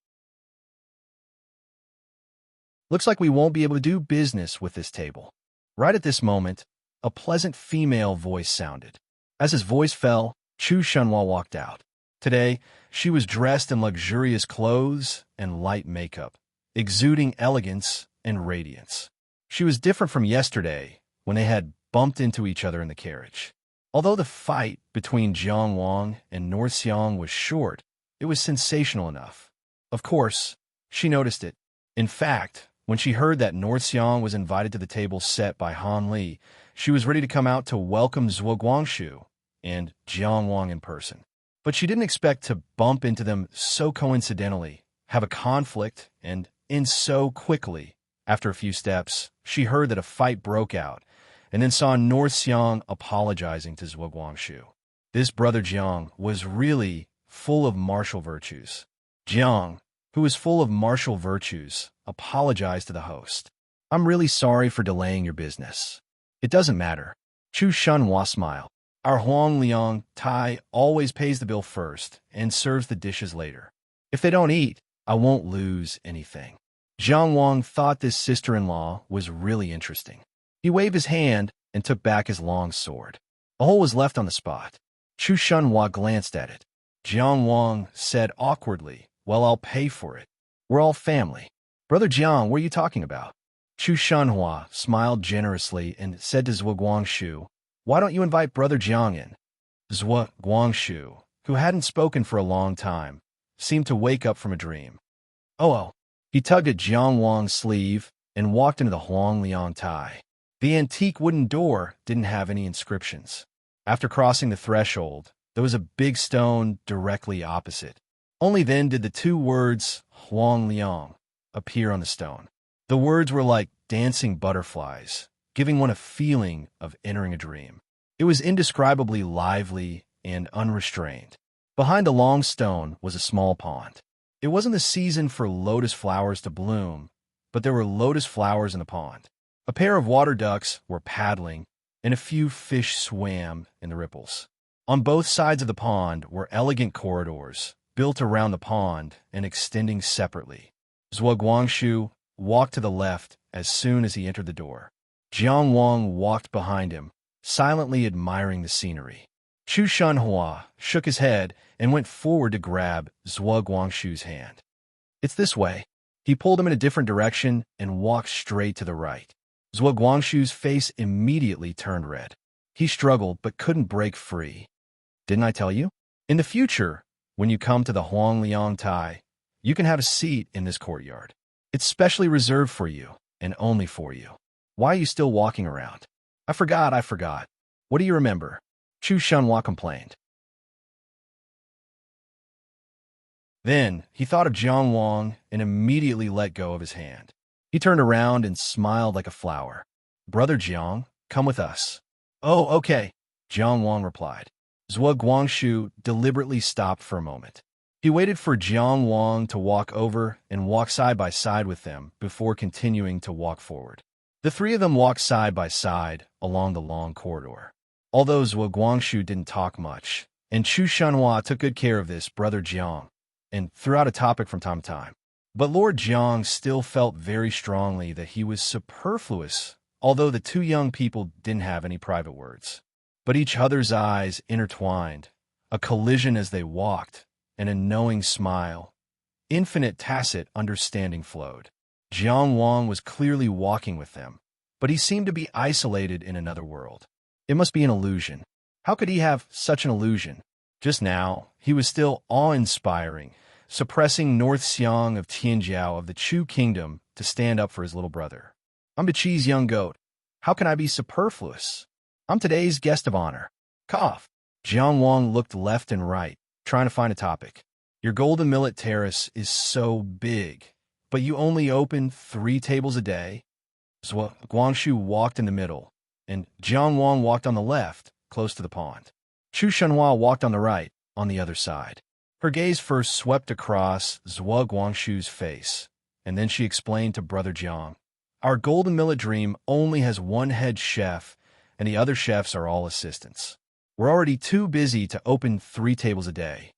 Looks like we won't be able to do business with this table. Right at this moment, a pleasant female voice sounded. As his voice fell, Chu Shenhua walked out. Today, she was dressed in luxurious clothes and light makeup, exuding elegance and radiance. She was different from yesterday, when they had bumped into each other in the carriage. Although the fight between Jiang Wang and North Xiang was short, it was sensational enough. Of course, she noticed it. In fact, when she heard that North Xiang was invited to the table set by Han Li, she was ready to come out to welcome Zhua Guangshu and Jiang Wang in person. But she didn't expect to bump into them so coincidentally, have a conflict, and end so quickly. After a few steps, she heard that a fight broke out, and then saw North Xiang apologizing to Zhua Guangshu. This brother Jiang was really full of martial virtues. Jiang, who was full of martial virtues, apologized to the host. I'm really sorry for delaying your business. It doesn't matter. Chu Shenhua smiled. Our Huang Liang Tai always pays the bill first and serves the dishes later. If they don't eat, I won't lose anything. Jiang Wang thought this sister-in-law was really interesting. He waved his hand and took back his long sword. A hole was left on the spot. Chu Shenhua glanced at it. Jiang Wang said awkwardly, well, I'll pay for it. We're all family. Brother Jiang, what are you talking about? Chu Shenhua smiled generously and said to Zhua Guangshu, why don't you invite Brother Jiang in? Zhua Guangshu, who hadn't spoken for a long time, seemed to wake up from a dream. Oh. He tugged at Jiang Wang's sleeve and walked into the Huang Liang Tai. The antique wooden door didn't have any inscriptions. After crossing the threshold, there was a big stone directly opposite. Only then did the two words Huang Liang appear on the stone. The words were like dancing butterflies, giving one a feeling of entering a dream. It was indescribably lively and unrestrained. Behind the long stone was a small pond. It wasn't the season for lotus flowers to bloom, but there were lotus flowers in the pond. A pair of water ducks were paddling, and a few fish swam in the ripples. On both sides of the pond were elegant corridors, built around the pond and extending separately. Zhuo Guangxu walked to the left as soon as he entered the door. Jiang Wang walked behind him, silently admiring the scenery. Chu Shunhua shook his head and went forward to grab Zhuo Guangxu's hand. "It's this way." He pulled him in a different direction and walked straight to the right. Zhuo Guangxu's face immediately turned red. He struggled but couldn't break free. "Didn't I tell you? In the future, when you come to the Huangliang Tai, you can have a seat in this courtyard. It's specially reserved for you, and only for you. Why are you still walking around?" I forgot. What do you remember?" Chu Shunhua complained. Then he thought of Jiang Wang and immediately let go of his hand. He turned around and smiled like a flower. "Brother Jiang, come with us." "Oh, okay," Jiang Wang replied. Zhuo Guangxu deliberately stopped for a moment. He waited for Jiang Wang to walk over and walk side by side with them before continuing to walk forward. The three of them walked side by side along the long corridor. Although Zhuo Guangxu didn't talk much, and Chu Shunhua took good care of this brother Jiang, and threw out a topic from time to time. But Lord Jiang still felt very strongly that he was superfluous, although the two young people didn't have any private words. But each other's eyes intertwined, a collision as they walked, and a knowing smile. Infinite tacit understanding flowed. Jiang Wang was clearly walking with them, but he seemed to be isolated in another world. It must be an illusion. How could he have such an illusion? Just now, he was still awe-inspiring, suppressing North Xiang of Tianjiao of the Chu Kingdom to stand up for his little brother. "I'm Baqi's young goat. How can I be superfluous? I'm today's guest of honor." Cough. Jiang Wang looked left and right, trying to find a topic. "Your Golden Millet Terrace is so big, but you only open 3 tables a day?" Zhuo Guangxu walked in the middle, and Jiang Wang walked on the left, close to the pond. Chu Shunhua walked on the right, on the other side. Her gaze first swept across Zhuo Guangxu's face, and then she explained to Brother Jiang, "Our Golden Millet Dream only has one head chef, and the other chefs are all assistants. We're already too busy to open 3 tables a day.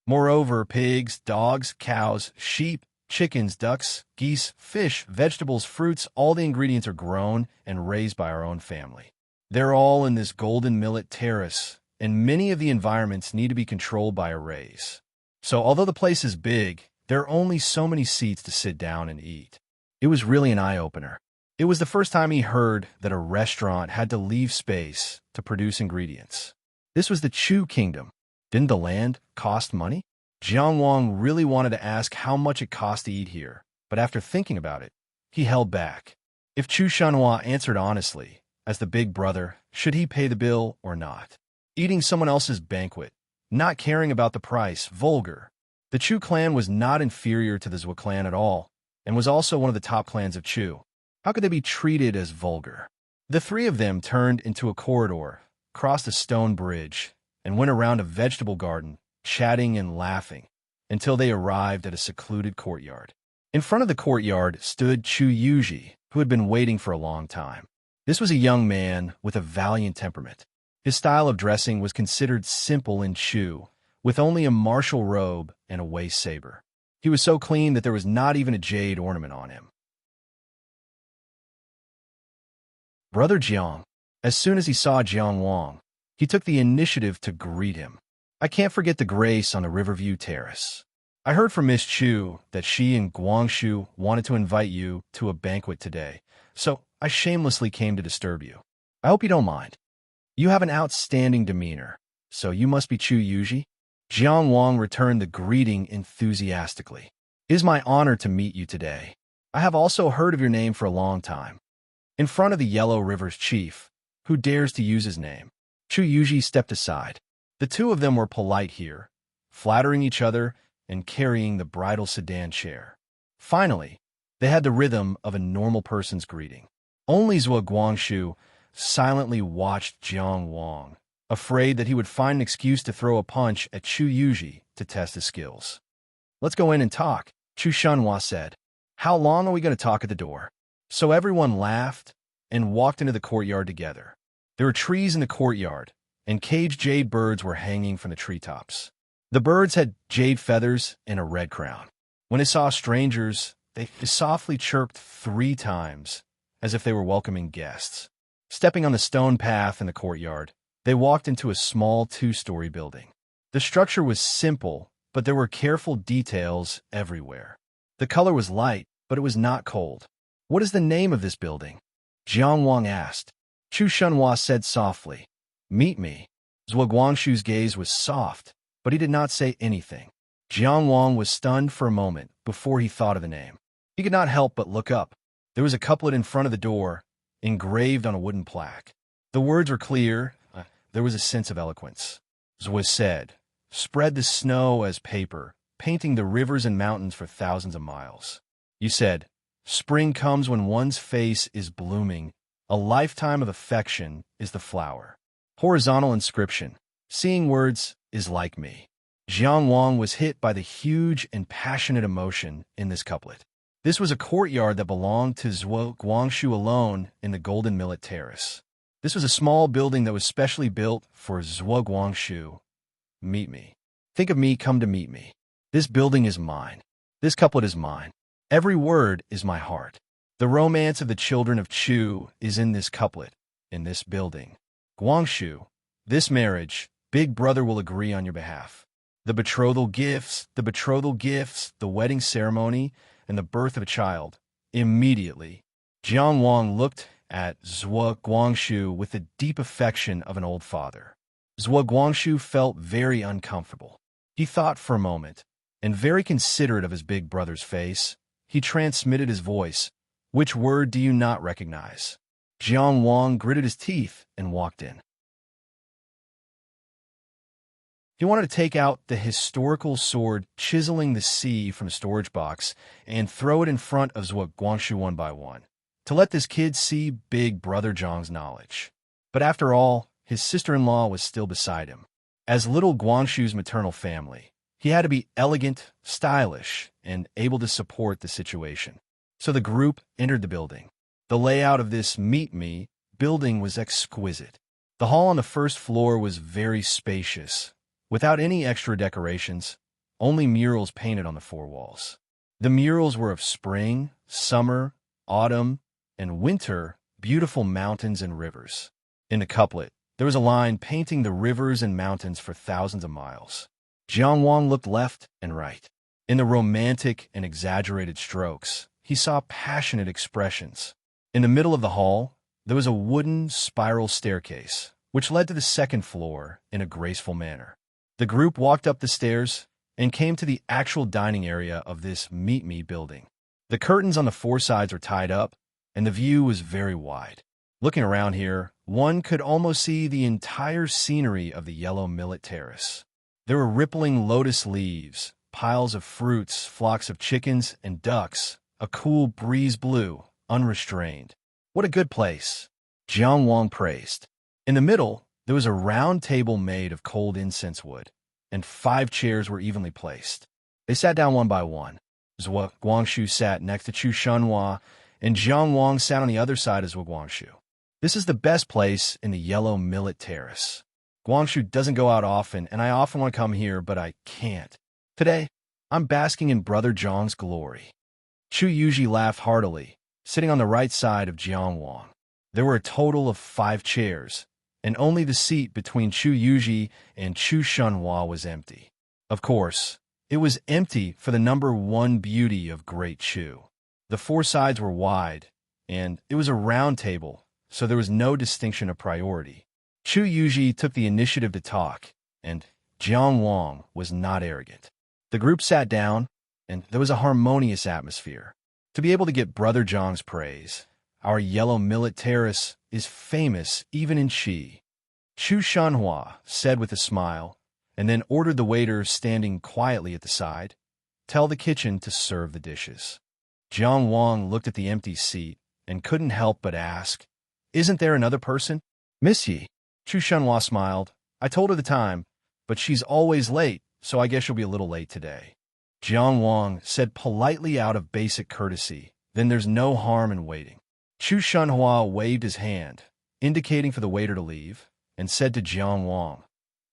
Moreover, pigs, dogs, cows, sheep, chickens, ducks, geese, fish, vegetables, fruits, all the ingredients are grown and raised by our own family. They're all in this Golden Millet Terrace, and many of the environments need to be controlled by arrays. So although the place is big, there are only so many seats to sit down and eat." It was really an eye-opener. It was the first time he heard that a restaurant had to leave space to produce ingredients. This was the Chu Kingdom. Didn't the land cost money? Jiang Wang really wanted to ask how much it cost to eat here, but after thinking about it, he held back. If Chu Shunhua answered honestly, as the big brother, should he pay the bill or not? Eating someone else's banquet, not caring about the price, vulgar. The Chu clan was not inferior to the Zhuo clan at all, and was also one of the top clans of Chu. How could they be treated as vulgar? The three of them turned into a corridor, crossed a stone bridge, and went around a vegetable garden, chatting and laughing, until they arrived at a secluded courtyard. In front of the courtyard stood Chu Yuji, who had been waiting for a long time. This was a young man with a valiant temperament. His style of dressing was considered simple in Chu, with only a martial robe and a waist saber. He was so clean that there was not even a jade ornament on him. Brother Jiang. As soon as he saw Jiang Wang, he took the initiative to greet him. "I can't forget the grace on the Riverview Terrace. I heard from Miss Chu that she and Guangxu wanted to invite you to a banquet today, so I shamelessly came to disturb you. I hope you don't mind. You have an outstanding demeanor, so you must be Chu Yuji." Jiang Wang returned the greeting enthusiastically. "It is my honor to meet you today. I have also heard of your name for a long time." In front of the Yellow River's chief, who dares to use his name, Chu Yuji stepped aside. The two of them were polite here, flattering each other and carrying the bridal sedan chair. Finally, they had the rhythm of a normal person's greeting. Only Zhuo Guangxu silently watched Jiang Wang, afraid that he would find an excuse to throw a punch at Chu Yuji to test his skills. "Let's go in and talk," Chu Shunhua said. "How long are we going to talk at the door?" So everyone laughed and walked into the courtyard together. There were trees in the courtyard, and caged jade birds were hanging from the treetops. The birds had jade feathers and a red crown. When they saw strangers, They softly chirped 3 times, as if they were welcoming guests. Stepping on the stone path in the courtyard, they walked into a small 2-story building. The structure was simple, but there were careful details everywhere. The color was light, but it was not cold. "What is the name of this building?" Jiang Wang asked. Chu Shunhua said softly, "Meet me." Zhuo Guangshu's gaze was soft, but he did not say anything. Jiang Wang was stunned for a moment before he thought of the name. He could not help but look up. There was a couplet in front of the door, engraved on a wooden plaque. The words were clear. There was a sense of eloquence. Zhuo said, "Spread the snow as paper, painting the rivers and mountains for thousands of miles." You said, "Spring comes when one's face is blooming. A lifetime of affection is the flower." Horizontal inscription, "Seeing words is like me." Jiang Wang was hit by the huge and passionate emotion in this couplet. This was a courtyard that belonged to Zhuo Guangshu alone in the Golden Millet Terrace. This was a small building that was specially built for Zhuo Guangshu. Meet me. Think of me, come to meet me. This building is mine. This couplet is mine. Every word is my heart. The romance of the children of Chu is in this couplet, in this building. Guangshu, this marriage, Big Brother will agree on your behalf. The betrothal gifts, the wedding ceremony, and the birth of a child. Immediately, Jiang Wang looked at Zhuo Guangshu with the deep affection of an old father. Zhuo Guangshu felt very uncomfortable. He thought for a moment, and very considerate of his big brother's face, he transmitted his voice. "Which word do you not recognize?" Jiang Wang gritted his teeth and walked in. He wanted to take out the historical sword chiseling the sea from a storage box and throw it in front of Zhuo Guangshu one by one, to let this kid see Big Brother Zhang's knowledge. But after all, his sister-in-law was still beside him. As little Guangshu's maternal family, he had to be elegant, stylish, and able to support the situation. So the group entered the building. The layout of this Meet Me building was exquisite. The hall on the first floor was very spacious, without any extra decorations, only murals painted on the 4 walls. The murals were of spring, summer, autumn, and winter, beautiful mountains and rivers. In the couplet, there was a line painting the rivers and mountains for thousands of miles. Jiang Wang looked left and right. In the romantic and exaggerated strokes, he saw passionate expressions. In the middle of the hall, there was a wooden spiral staircase, which led to the 2nd floor in a graceful manner. The group walked up the stairs and came to the actual dining area of this Meet Me building. The curtains on the 4 sides were tied up, and the view was very wide. Looking around here, one could almost see the entire scenery of the Yellow Millet Terrace. There were rippling lotus leaves, piles of fruits, flocks of chickens and ducks. A cool breeze blew, unrestrained. "What a good place," Jiang Wang praised. In the middle, there was a round table made of cold incense wood, and 5 chairs were evenly placed. They sat down one by one. Zhuo Guangshu sat next to Chu Shunhua, and Jiang Wang sat on the other side of Zhuo Guangshu. "This is the best place in the Yellow Millet Terrace. Guangshu doesn't go out often, and I often want to come here, but I can't. Today, I'm basking in Brother Zhang's glory." Chu Yuji laughed heartily, sitting on the right side of Jiang Wang. There were a total of 5 chairs, and only the seat between Chu Yuji and Chu Shunhua was empty. Of course, it was empty for the number 1 beauty of Great Chu. The 4 sides were wide, and it was a round table, so there was no distinction of priority. Chu Yuji took the initiative to talk, and Jiang Wang was not arrogant. The group sat down, and there was a harmonious atmosphere. To be able to get Brother Zhang's praise, our Yellow Millet Terrace is famous even in Qi. Chu Shunhua said with a smile, and then ordered the waiter standing quietly at the side, "Tell the kitchen to serve the dishes." Jiang Wang looked at the empty seat and couldn't help but ask, "Isn't there another person?" "Misty." Chu Shunhua smiled. "I told her the time, but she's always late, so I guess she'll be a little late today." Jiang Wang said politely out of basic courtesy, "Then there's no harm in waiting." Chu Shunhua waved his hand, indicating for the waiter to leave, and said to Jiang Wang,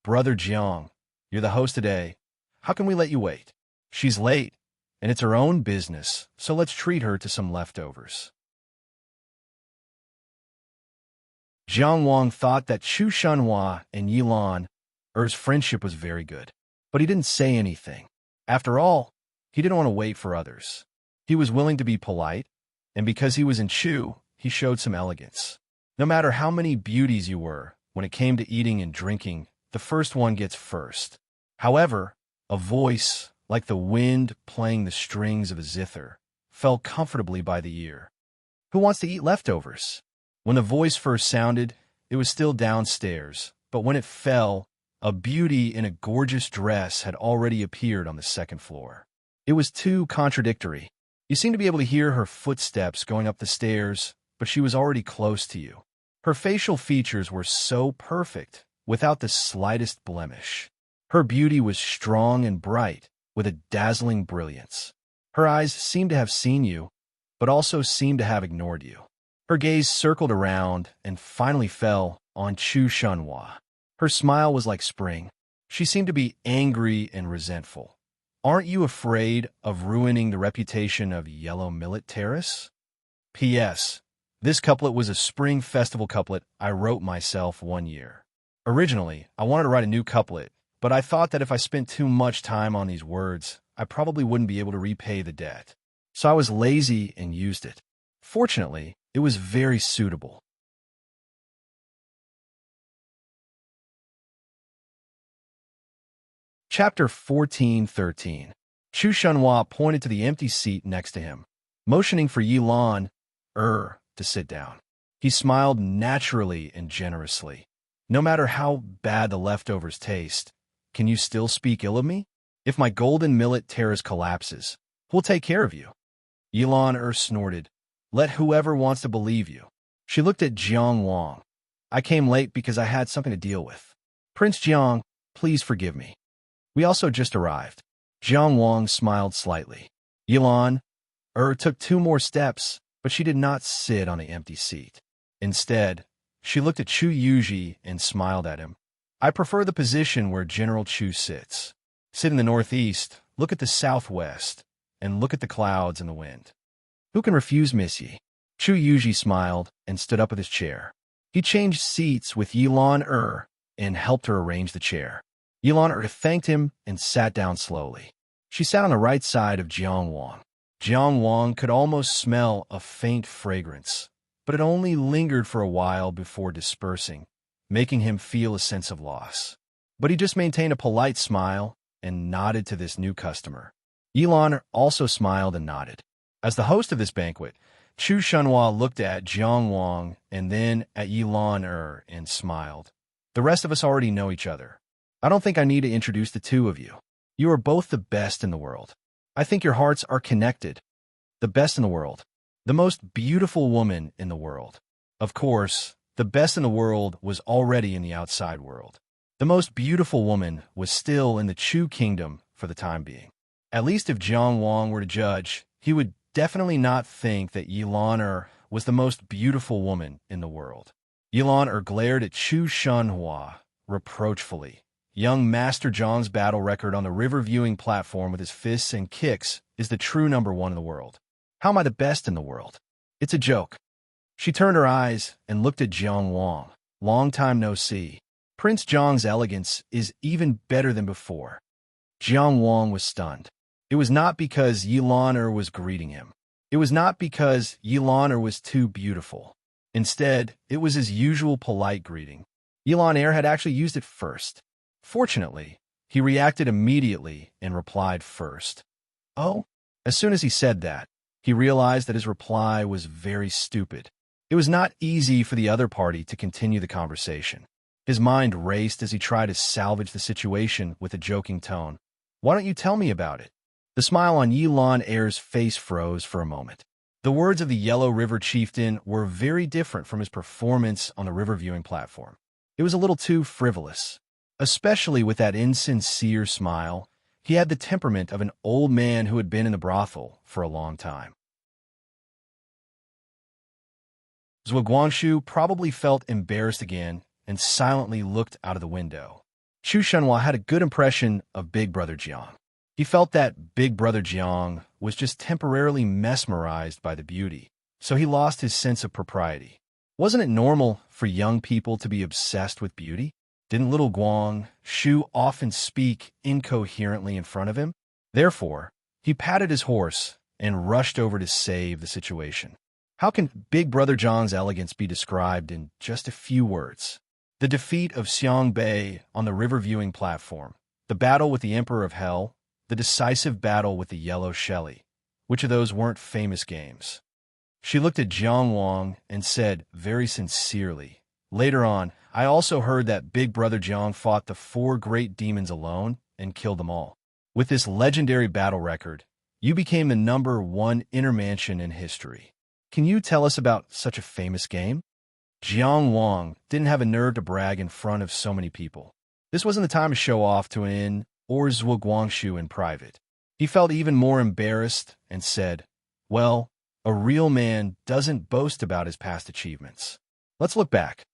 "Brother Jiang, you're the host today. How can we let you wait? She's late, and it's her own business, so let's treat her to some leftovers. Jiang Wang thought that Chu Shanhua and Yilan Er's friendship was very good, but he didn't say anything. After all, he didn't want to wait for others. He was willing to be polite, and because he was in Chu, he showed some elegance. No matter how many beauties you were, when it came to eating and drinking, the first one gets first. However, a voice, like the wind playing the strings of a zither, fell comfortably by the ear. Who wants to eat leftovers? When the voice first sounded, it was still downstairs, but when it fell, a beauty in a gorgeous dress had already appeared on the second floor. It was too contradictory. You seemed to be able to hear her footsteps going up the stairs, but she was already close to you. Her facial features were so perfect, without the slightest blemish. Her beauty was strong and bright, with a dazzling brilliance. Her eyes seemed to have seen you, but also seemed to have ignored you. Her gaze circled around and finally fell on Chu Shanhua. Her smile was like spring. She seemed to be angry and resentful. Aren't you afraid of ruining the reputation of Yellow Millet Terrace? P.S. This couplet was a spring festival couplet I wrote myself one year. Originally, I wanted to write a new couplet, but I thought that if I spent too much time on these words, I probably wouldn't be able to repay the debt. So I was lazy and used it. Fortunately, it was very suitable. Chapter 14:13. Chu Shanhua pointed to the empty seat next to him, motioning for Yilan to sit down. He smiled naturally and generously. No matter how bad the leftovers taste, can you still speak ill of me? If my golden millet terrace collapses, who'll take care of you? Yilan snorted. Let whoever wants to believe you. She looked at Jiang Wang. I came late because I had something to deal with. Prince Jiang, please forgive me. We also just arrived. Jiang Wang smiled slightly. Yilan took 2 more steps, but she did not sit on the empty seat. Instead, she looked at Chu Yuji and smiled at him. I prefer the position where General Chu sits. Sit in the northeast, look at the southwest, and look at the clouds and the wind. Who can refuse Miss Yi? Chu Yuji smiled and stood up with his chair. He changed seats with Yilan and helped her arrange the chair. Yilan thanked him and sat down slowly. She sat on the right side of Jiang Wang. Jiang Wang could almost smell a faint fragrance, but it only lingered for a while before dispersing, making him feel a sense of loss. But he just maintained a polite smile and nodded to this new customer. Yilan also smiled and nodded. As the host of this banquet, Chu Shanhua looked at Jiang Wang and then at Yilan and smiled. The rest of us already know each other. I don't think I need to introduce the two of you. You are both the best in the world. I think your hearts are connected. The best in the world. The most beautiful woman in the world. Of course, the best in the world was already in the outside world. The most beautiful woman was still in the Chu kingdom for the time being. At least if Jiang Wang were to judge, he would definitely not think that Yilan was the most beautiful woman in the world. Yilan glared at Chu Shanhua reproachfully. Young Master Zhang's battle record on the river viewing platform with his fists and kicks is the true #1 in the world. How am I the best in the world? It's a joke. She turned her eyes and looked at Jiang Wang. Long time no see. Prince Zhang's elegance is even better than before. Jiang Wang was stunned. It was not because Yilan was greeting him. It was not because Yilan was too beautiful. Instead, it was his usual polite greeting. Yilan had actually used it first. Fortunately, he reacted immediately and replied first. Oh? As soon as he said that, he realized that his reply was very stupid. It was not easy for the other party to continue the conversation. His mind raced as he tried to salvage the situation with a joking tone. Why don't you tell me about it? The smile on Yilan face froze for a moment. The words of the Yellow River chieftain were very different from his performance on the river viewing platform. It was a little too frivolous. Especially with that insincere smile, he had the temperament of an old man who had been in the brothel for a long time. Zhuo Guangxu probably felt embarrassed again and silently looked out of the window. Chu Shanhua had a good impression of Big Brother Jiang. He felt that Big Brother Jiang was just temporarily mesmerized by the beauty, so he lost his sense of propriety. Wasn't it normal for young people to be obsessed with beauty? Didn't little Guang Shu often speak incoherently in front of him? Therefore, he patted his horse and rushed over to save the situation. How can Big Brother Zhang's elegance be described in just a few words? The defeat of Xiang Bei on the river viewing platform, the battle with the Emperor of Hell, the decisive battle with the Yellow Shelly. Which of those weren't famous games? She looked at Jiang Wang and said very sincerely, "Later on, I also heard that Big Brother Jiang fought the 4 great demons alone and killed them all. With this legendary battle record, you became the #1 intermansion in history. Can you tell us about such a famous game?" Jiang Wang didn't have a nerve to brag in front of so many people. This wasn't the time to show off to an or Zhuo Guangshu in private. He felt even more embarrassed and said, "Well, a real man doesn't boast about his past achievements. Let's look back."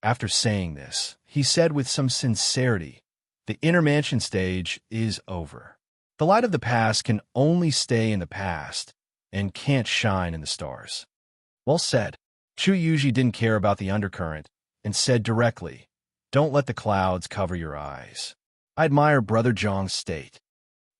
After saying this, he said with some sincerity, "The intermansion stage is over. The light of the past can only stay in the past and can't shine in the stars." Well said. Chu Yuji didn't care about the undercurrent and said directly, "Don't let the clouds cover your eyes. I admire Brother Zhang's state."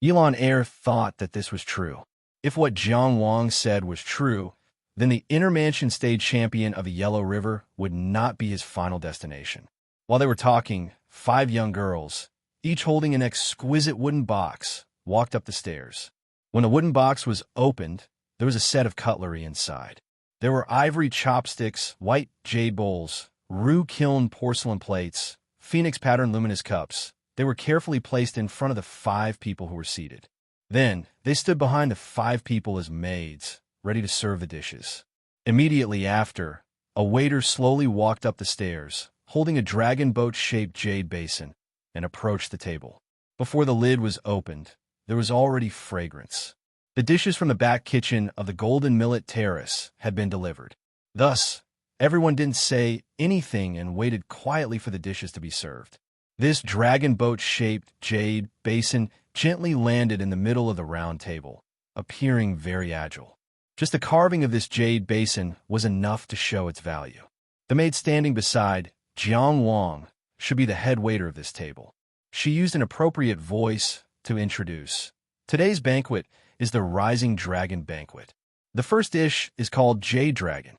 Yilon Air thought that this was true. If what Jiang Wang said was true, then the intermansion stage champion of the Yellow River would not be his final destination. While they were talking, 5 young girls, each holding an exquisite wooden box, walked up the stairs. When the wooden box was opened, there was a set of cutlery inside. There were ivory chopsticks, white jade bowls, roux-kiln porcelain plates, phoenix-patterned luminous cups. They were carefully placed in front of the 5 people who were seated. Then, they stood behind the 5 people as maids, ready to serve the dishes. Immediately after, a waiter slowly walked up the stairs, holding a dragon boat-shaped jade basin, and approached the table. Before the lid was opened, there was already fragrance. The dishes from the back kitchen of the Golden Millet Terrace had been delivered. Thus, everyone didn't say anything and waited quietly for the dishes to be served. This dragon boat-shaped jade basin gently landed in the middle of the round table, appearing very agile. Just the carving of this jade basin was enough to show its value. The maid standing beside Jiang Wang should be the head waiter of this table. She used an appropriate voice to introduce. Today's banquet is the Rising Dragon Banquet. The first dish is called Jade Dragon.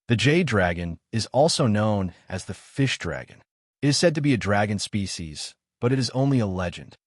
The Jade Dragon is also known as the Fish Dragon. It is said to be a dragon species, but it is only a legend.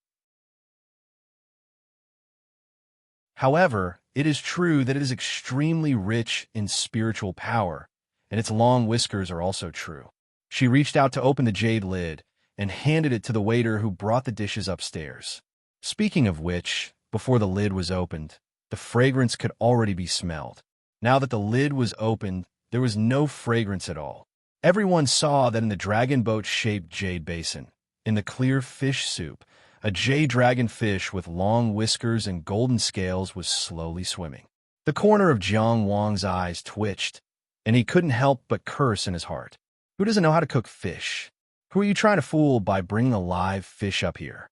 However, it is true that it is extremely rich in spiritual power, and its long whiskers are also true. She reached out to open the jade lid and handed it to the waiter who brought the dishes upstairs. Speaking of which, before the lid was opened, the fragrance could already be smelled. Now that the lid was opened, there was no fragrance at all. Everyone saw that in the dragon boat-shaped jade basin, in the clear fish soup, a jade dragon fish with long whiskers and golden scales was slowly swimming. The corner of Jiang Wang's eyes twitched, and he couldn't help but curse in his heart. Who doesn't know how to cook fish? Who are you trying to fool by bringing a live fish up here?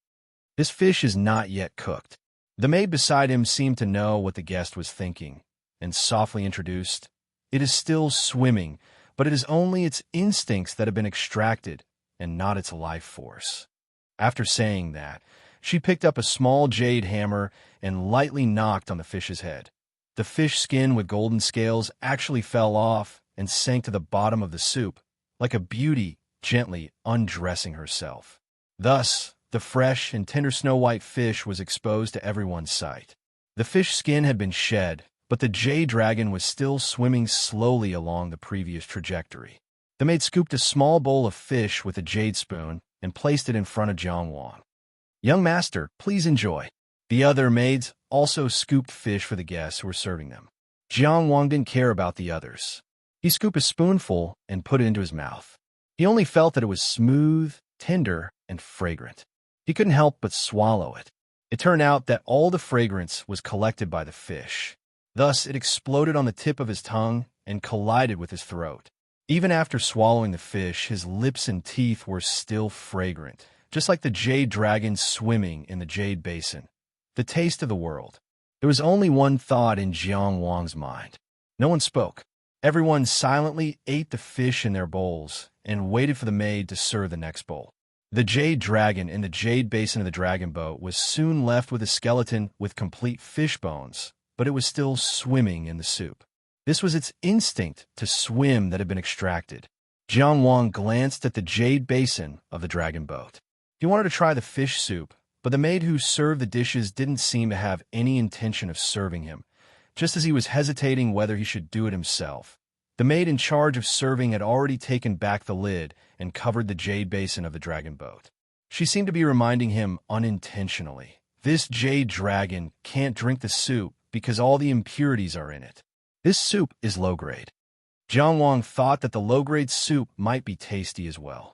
This fish is not yet cooked. The maid beside him seemed to know what the guest was thinking, and softly introduced, "It is still swimming, but it is only its instincts that have been extracted, and not its life force." After saying that, she picked up a small jade hammer and lightly knocked on the fish's head. The fish skin with golden scales actually fell off and sank to the bottom of the soup, like a beauty gently undressing herself. Thus, the fresh and tender snow-white fish was exposed to everyone's sight. The fish skin had been shed, but the jade dragon was still swimming slowly along the previous trajectory. The maid scooped a small bowl of fish with a jade spoon and placed it in front of Jiang Wang. "Young master, please enjoy." The other maids also scooped fish for the guests who were serving them. Jiang Wang didn't care about the others. He scooped a spoonful and put it into his mouth. He only felt that it was smooth, tender, and fragrant. He couldn't help but swallow it. It turned out that all the fragrance was collected by the fish. Thus, it exploded on the tip of his tongue and collided with his throat. Even after swallowing the fish, his lips and teeth were still fragrant, just like the jade dragon swimming in the jade basin. The taste of the world. There was only one thought in Jiang Wang's mind. No one spoke. Everyone silently ate the fish in their bowls and waited for the maid to serve the next bowl. The jade dragon in the jade basin of the dragon boat was soon left with a skeleton with complete fish bones, but it was still swimming in the soup. This was its instinct to swim that had been extracted. Jiang Wang glanced at the jade basin of the dragon boat. He wanted to try the fish soup, but the maid who served the dishes didn't seem to have any intention of serving him, just as he was hesitating whether he should do it himself. The maid in charge of serving had already taken back the lid and covered the jade basin of the dragon boat. She seemed to be reminding him unintentionally, "This jade dragon can't drink the soup because all the impurities are in it. This soup is low grade." Jiang Wang thought that the low-grade soup might be tasty as well.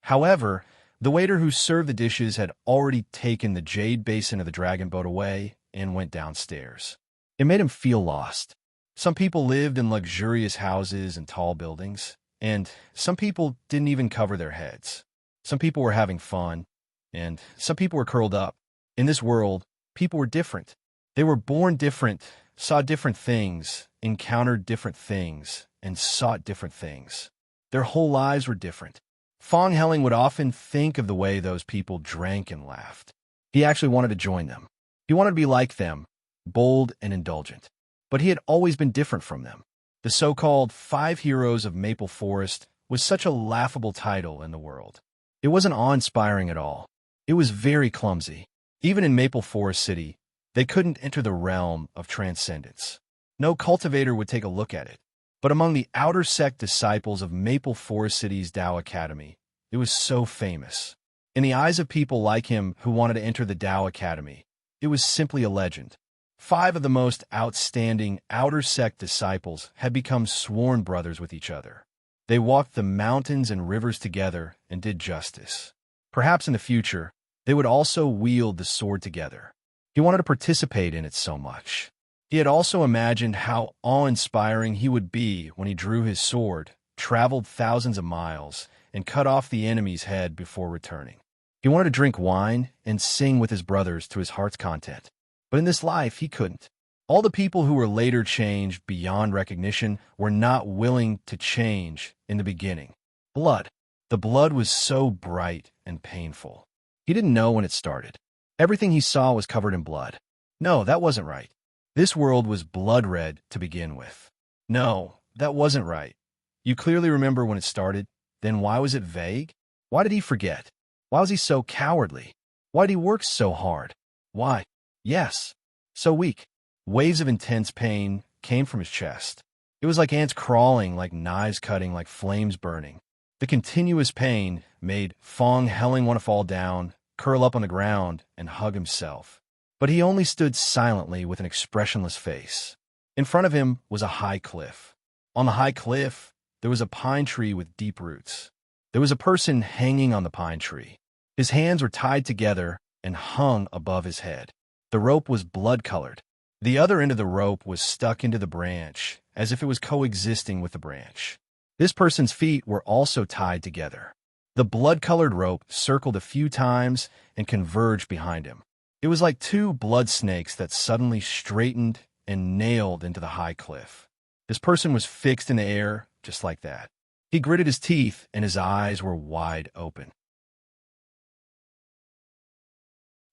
However, the waiter who served the dishes had already taken the jade basin of the dragon boat away and went downstairs. It made him feel lost. Some people lived in luxurious houses and tall buildings, and some people didn't even cover their heads. Some people were having fun, and some people were curled up. In this world, people were different. They were born different, saw different things, encountered different things, and sought different things. Their whole lives were different. Fong Helling would often think of the way those people drank and laughed. He actually wanted to join them. He wanted to be like them, bold and indulgent. But he had always been different from them. The so-called 5 Heroes of Maple Forest was such a laughable title in the world. It wasn't awe-inspiring at all. It was very clumsy. Even in Maple Forest City, they couldn't enter the realm of transcendence. No cultivator would take a look at it. But among the outer sect disciples of Maple Forest City's Tao Academy, it was so famous. In the eyes of people like him who wanted to enter the Tao Academy, it was simply a legend. 5 of the most outstanding outer sect disciples had become sworn brothers with each other. They walked the mountains and rivers together and did justice. Perhaps in the future, they would also wield the sword together. He wanted to participate in it so much. He had also imagined how awe-inspiring he would be when he drew his sword, traveled thousands of miles, and cut off the enemy's head before returning. He wanted to drink wine and sing with his brothers to his heart's content. But in this life, he couldn't. All the people who were later changed beyond recognition were not willing to change in the beginning. Blood. The blood was so bright and painful. He didn't know when it started. Everything he saw was covered in blood. No, that wasn't right. This world was blood red to begin with. No, that wasn't right. You clearly remember when it started. Then why was it vague? Why did he forget? Why was he so cowardly? Why did he work so hard? Why? Yes, so weak. Waves of intense pain came from his chest. It was like ants crawling, like knives cutting, like flames burning. The continuous pain made Fong Helling want to fall down, curl up on the ground, and hug himself. But he only stood silently with an expressionless face. In front of him was a high cliff. On the high cliff, there was a pine tree with deep roots. There was a person hanging on the pine tree. His hands were tied together and hung above his head. The rope was blood-colored. The other end of the rope was stuck into the branch, as if it was coexisting with the branch. This person's feet were also tied together. The blood-colored rope circled a few times and converged behind him. It was like 2 blood snakes that suddenly straightened and nailed into the high cliff. This person was fixed in the air just like that. He gritted his teeth and his eyes were wide open.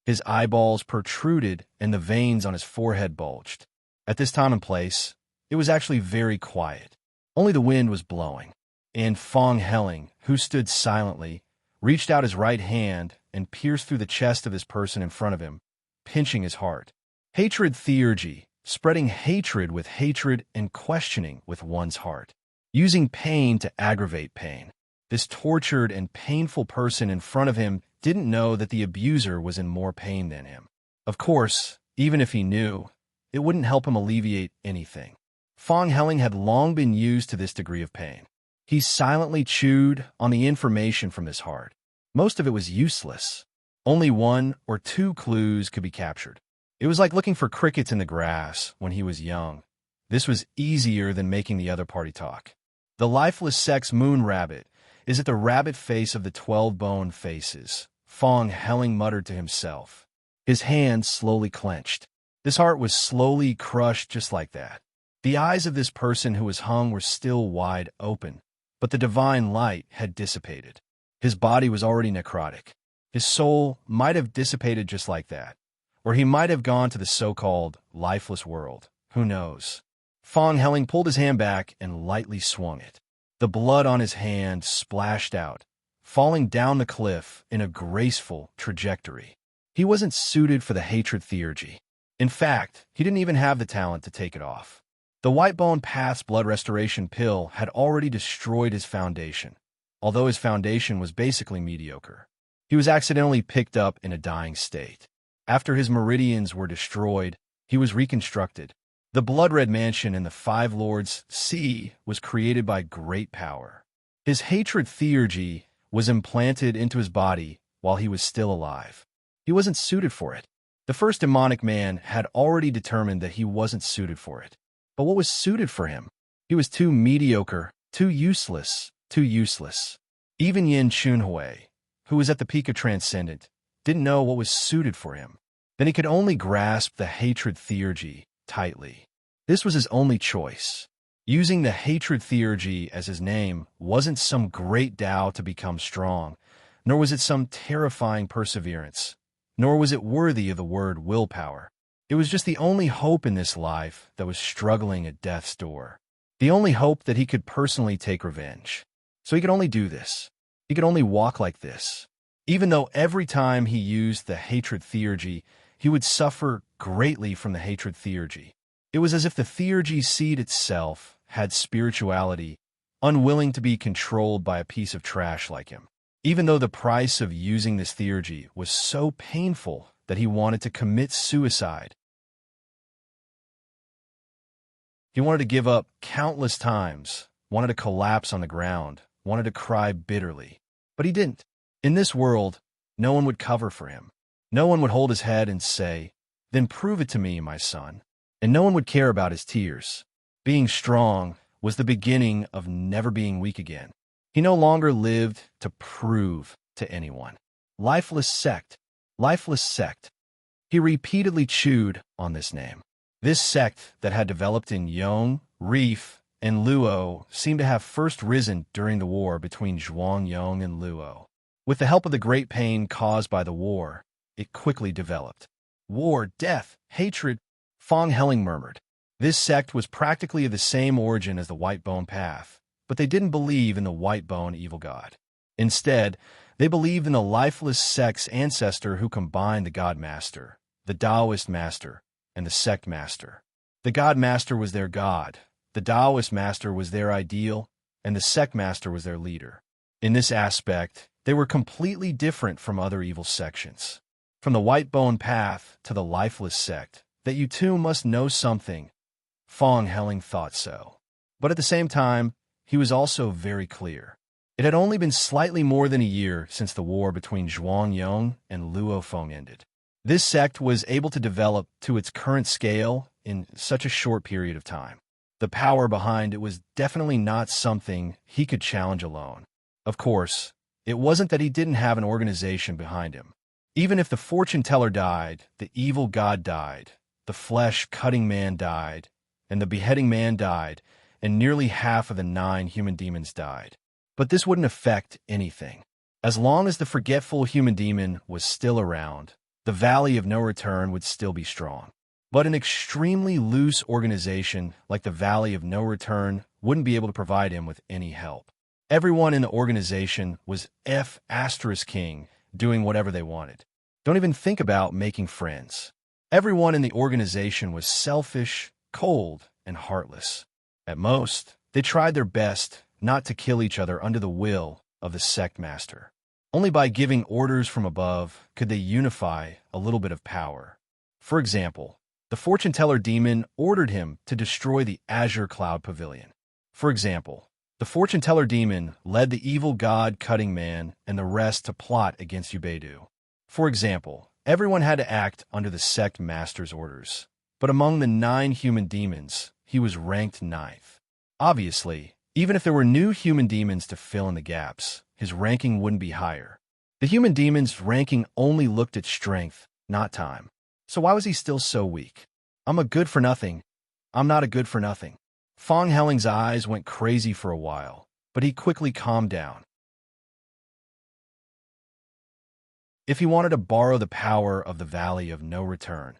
His eyeballs protruded and the veins on his forehead bulged. At this time and place, it was actually very quiet. Only the wind was blowing. And Fong Helling, who stood silently, reached out his right hand and pierced through the chest of this person in front of him, pinching his heart. Hatred theurgy, spreading hatred with hatred and questioning with one's heart. Using pain to aggravate pain. This tortured and painful person in front of him didn't know that the abuser was in more pain than him. Of course, even if he knew, it wouldn't help him alleviate anything. Fong Helling had long been used to this degree of pain. He silently chewed on the information from this heart. Most of it was useless. Only 1 or 2 clues could be captured. It was like looking for crickets in the grass when he was young. This was easier than making the other party talk. The lifeless sex moon rabbit is at the rabbit face of the 12 bone faces, Fong Helling muttered to himself. His hand slowly clenched. His heart was slowly crushed just like that. The eyes of this person who was hung were still wide open, but the divine light had dissipated. His body was already necrotic. His soul might have dissipated just like that, or he might have gone to the so-called lifeless world. Who knows? Fong Helling pulled his hand back and lightly swung it. The blood on his hand splashed out, falling down the cliff in a graceful trajectory. He wasn't suited for the hatred theurgy. In fact, he didn't even have the talent to take it off. The Whitebone Path's blood restoration pill had already destroyed his foundation, although his foundation was basically mediocre. He was accidentally picked up in a dying state. After his meridians were destroyed, he was reconstructed. The Blood-Red Mansion in the Five Lords Sea was created by great power. His hatred theurgy was implanted into his body while he was still alive. He wasn't suited for it. The first demonic man had already determined that he wasn't suited for it. But what was suited for him? He was too mediocre, too useless, too useless. Even Yin Chunhui, who was at the peak of transcendent, didn't know what was suited for him. Then he could only grasp the hatred theurgy tightly. This was his only choice. Using the hatred theurgy as his name wasn't some great Tao to become strong, nor was it some terrifying perseverance, nor was it worthy of the word willpower. It was just the only hope in this life that was struggling at death's door. The only hope that he could personally take revenge. So he could only do this. He could only walk like this. Even though every time he used the hatred theurgy, he would suffer greatly from the hatred theurgy. It was as if the theurgy seed itself had spirituality, unwilling to be controlled by a piece of trash like him. Even though the price of using this theurgy was so painful that he wanted to commit suicide. He wanted to give up countless times, wanted to collapse on the ground, wanted to cry bitterly. But he didn't. In this world, no one would cover for him. No one would hold his head and say, "Then prove it to me, my son." And no one would care about his tears. Being strong was the beginning of never being weak again. He no longer lived to prove to anyone. Lifeless sect. Lifeless sect. He repeatedly chewed on this name. This sect that had developed in Yong, Reef, and Luo seemed to have first risen during the war between Zhuangyong and Luo. With the help of the great pain caused by the war, it quickly developed. War, death, hatred, Fong Helling murmured. This sect was practically of the same origin as the Whitebone Path, but they didn't believe in the Whitebone evil god. Instead, they believed in the lifeless sect's ancestor who combined the God Master, the Taoist Master, and the Sect Master. The God Master was their god, the Taoist Master was their ideal, and the Sect Master was their leader. In this aspect, they were completely different from other evil sections. From the Whitebone Path to the lifeless sect, that you too must know something. Fong Helling thought so. But at the same time, he was also very clear. It had only been slightly more than a year since the war between Zhuangyong and Luo Feng ended. This sect was able to develop to its current scale in such a short period of time. The power behind it was definitely not something he could challenge alone. Of course, it wasn't that he didn't have an organization behind him. Even if the fortune teller died, the evil god died, the flesh-cutting man died, and the beheading man died, and nearly half of the 9 human demons died. But this wouldn't affect anything. As long as the forgetful human demon was still around, the Valley of No Return would still be strong. But an extremely loose organization like the Valley of No Return wouldn't be able to provide him with any help. Everyone in the organization was King, doing whatever they wanted. Don't even think about making friends. Everyone in the organization was selfish, cold, and heartless. At most, they tried their best not to kill each other under the will of the sect master. Only by giving orders from above could they unify a little bit of power. For example, the fortune teller demon ordered him to destroy the Azure Cloud Pavilion. For example, the fortune teller demon led the evil god Cutting Man and the rest to plot against Ubedu. For example, everyone had to act under the sect master's orders. But among the 9 human demons, he was ranked 9th. Obviously, even if there were new human demons to fill in the gaps, his ranking wouldn't be higher. The human demon's ranking only looked at strength, not time. So why was he still so weak? I'm a good for nothing. I'm not a good for nothing. Fong Helling's eyes went crazy for a while, but he quickly calmed down. If he wanted to borrow the power of the Valley of No Return,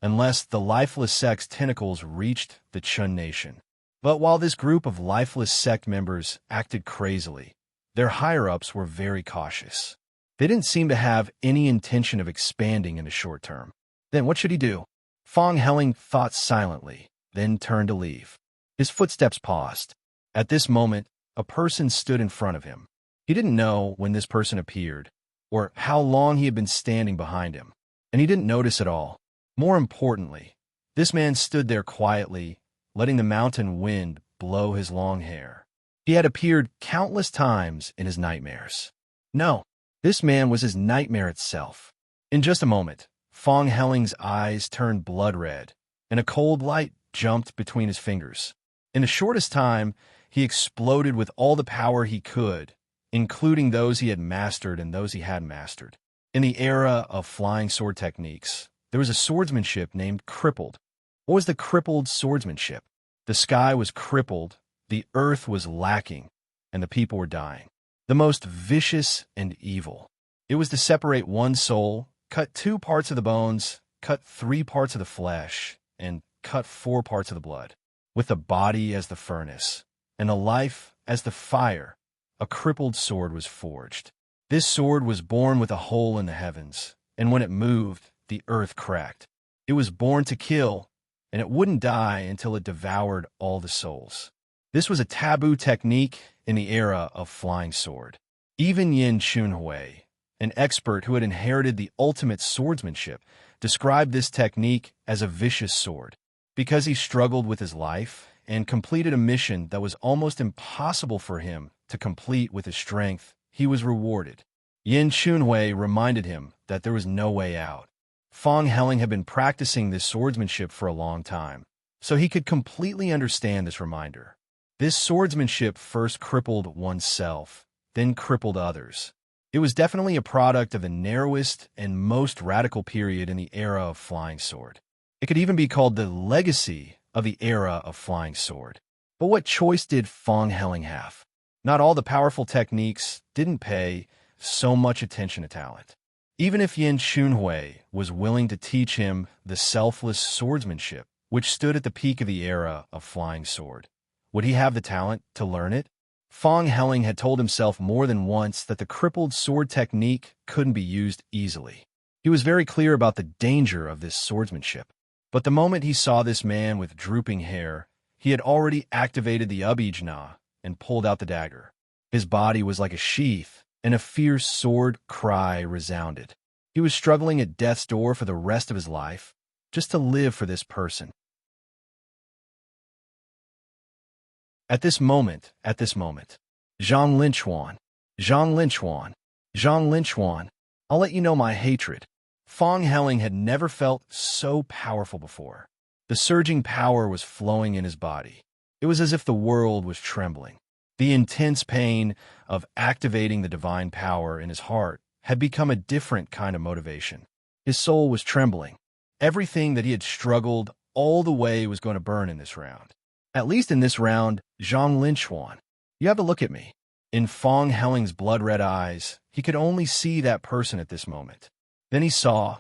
unless the lifeless sect's tentacles reached the Chun Nation. But while this group of lifeless sect members acted crazily, their higher-ups were very cautious. They didn't seem to have any intention of expanding in the short term. Then what should he do? Fong Helling thought silently, then turned to leave. His footsteps paused. At this moment, a person stood in front of him. He didn't know when this person appeared, or how long he had been standing behind him, and he didn't notice at all. More importantly, this man stood there quietly, letting the mountain wind blow his long hair. He had appeared countless times in his nightmares. No, this man was his nightmare itself. In just a moment, Fong Helling's eyes turned blood red, and a cold light jumped between his fingers. In the shortest time, he exploded with all the power he could, including those he had mastered and those he hadn't mastered. In the era of flying sword techniques, there was a swordsmanship named crippled. What was the crippled swordsmanship? The sky was crippled, the earth was lacking, and the people were dying. The most vicious and evil. It was to separate one soul, cut 2 parts of the bones, cut 3 parts of the flesh, and cut 4 parts of the blood. With the body as the furnace, and the life as the fire, a crippled sword was forged. This sword was born with a hole in the heavens, and when it moved, the earth cracked. It was born to kill, and it wouldn't die until it devoured all the souls. This was a taboo technique in the era of flying sword. Even Yin Chunhui, an expert who had inherited the ultimate swordsmanship, described this technique as a vicious sword. Because he struggled with his life and completed a mission that was almost impossible for him to complete with his strength, he was rewarded. Yin Chunhui reminded him that there was no way out. Fong Helling had been practicing this swordsmanship for a long time, so he could completely understand this reminder. This swordsmanship first crippled oneself, then crippled others. It was definitely a product of the narrowest and most radical period in the era of flying sword. It could even be called the legacy of the era of flying sword. But what choice did Fong Helling have? Not all the powerful techniques didn't pay so much attention to talent. Even if Yin Chunhui was willing to teach him the selfless swordsmanship, which stood at the peak of the era of flying sword, would he have the talent to learn it? Fong Helling had told himself more than once that the crippled sword technique couldn't be used easily. He was very clear about the danger of this swordsmanship. But the moment he saw this man with drooping hair, he had already activated the Abijna and pulled out the dagger. His body was like a sheath, and a fierce sword cry resounded. He was struggling at death's door for the rest of his life, just to live for this person. At this moment, Zhang Linchuan, I'll let you know my hatred. Fong Helling had never felt so powerful before. The surging power was flowing in his body. It was as if the world was trembling. The intense pain of activating the divine power in his heart had become a different kind of motivation. His soul was trembling. Everything that he had struggled all the way was going to burn in this round. At least in this round, Zhang Linchuan. You have to look at me. In Fong Helling's blood-red eyes, he could only see that person at this moment. Then he saw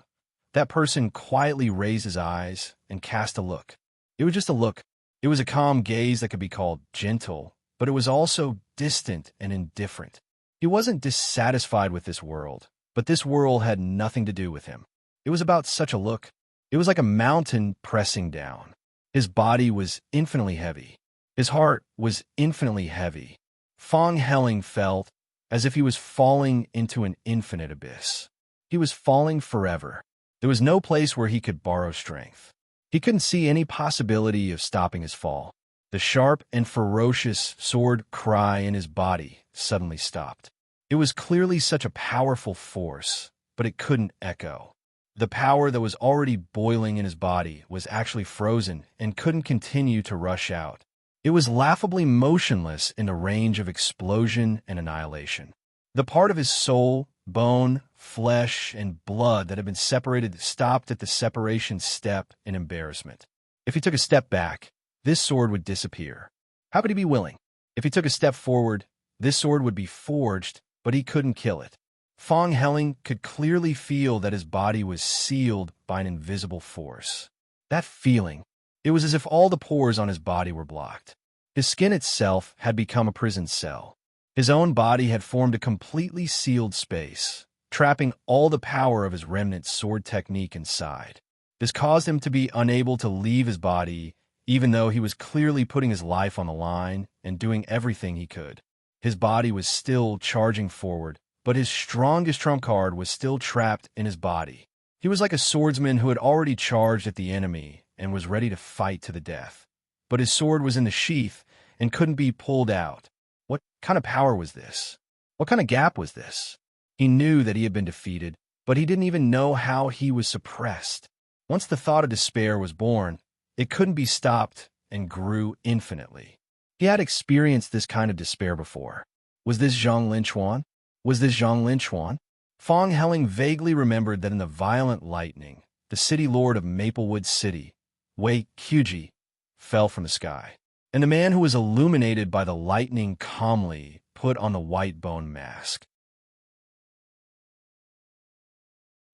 that person quietly raise his eyes and cast a look. It was just a look. It was a calm gaze that could be called gentle, but it was also distant and indifferent. He wasn't dissatisfied with this world, but this world had nothing to do with him. It was about such a look. It was like a mountain pressing down. His body was infinitely heavy. His heart was infinitely heavy. Fong Helling felt as if he was falling into an infinite abyss. He was falling forever. There was no place where he could borrow strength. He couldn't see any possibility of stopping his fall. The sharp and ferocious sword cry in his body suddenly stopped. It was clearly such a powerful force, but it couldn't echo. The power that was already boiling in his body was actually frozen and couldn't continue to rush out. It was laughably motionless in the range of explosion and annihilation. The part of his soul Bone, flesh, and blood that had been separated stopped at the separation step in embarrassment. If he took a step back, this sword would disappear. How could he be willing? If he took a step forward, this sword would be forged, but he couldn't kill it. Fong Helling could clearly feel that his body was sealed by an invisible force. That feeling, it was as if all the pores on his body were blocked. His skin itself had become a prison cell. His own body had formed a completely sealed space, trapping all the power of his remnant sword technique inside. This caused him to be unable to leave his body, even though he was clearly putting his life on the line and doing everything he could. His body was still charging forward, but his strongest trump card was still trapped in his body. He was like a swordsman who had already charged at the enemy and was ready to fight to the death. But his sword was in the sheath and couldn't be pulled out. What kind of power was this? What kind of gap was this? He knew that he had been defeated, but he didn't even know how he was suppressed. Once the thought of despair was born, it couldn't be stopped and grew infinitely. He had experienced this kind of despair before. Was this Zhang Linchuan? Was this Zhang Linchuan? Fong Helling vaguely remembered that in the violent lightning, the city lord of Maplewood City, Wei Qiuji, fell from the sky, and the man who was illuminated by the lightning calmly put on the white bone mask.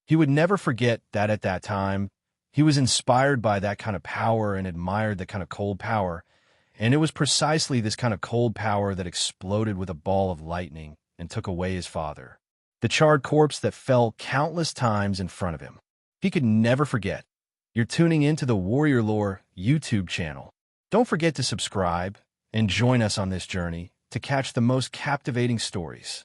He would never forget that at that time, he was inspired by that kind of power and admired that kind of cold power, and it was precisely this kind of cold power that exploded with a ball of lightning and took away his father, the charred corpse that fell countless times in front of him. He could never forget. You're tuning into the Warrior Lore YouTube channel. Don't forget to subscribe and join us on this journey to catch the most captivating stories.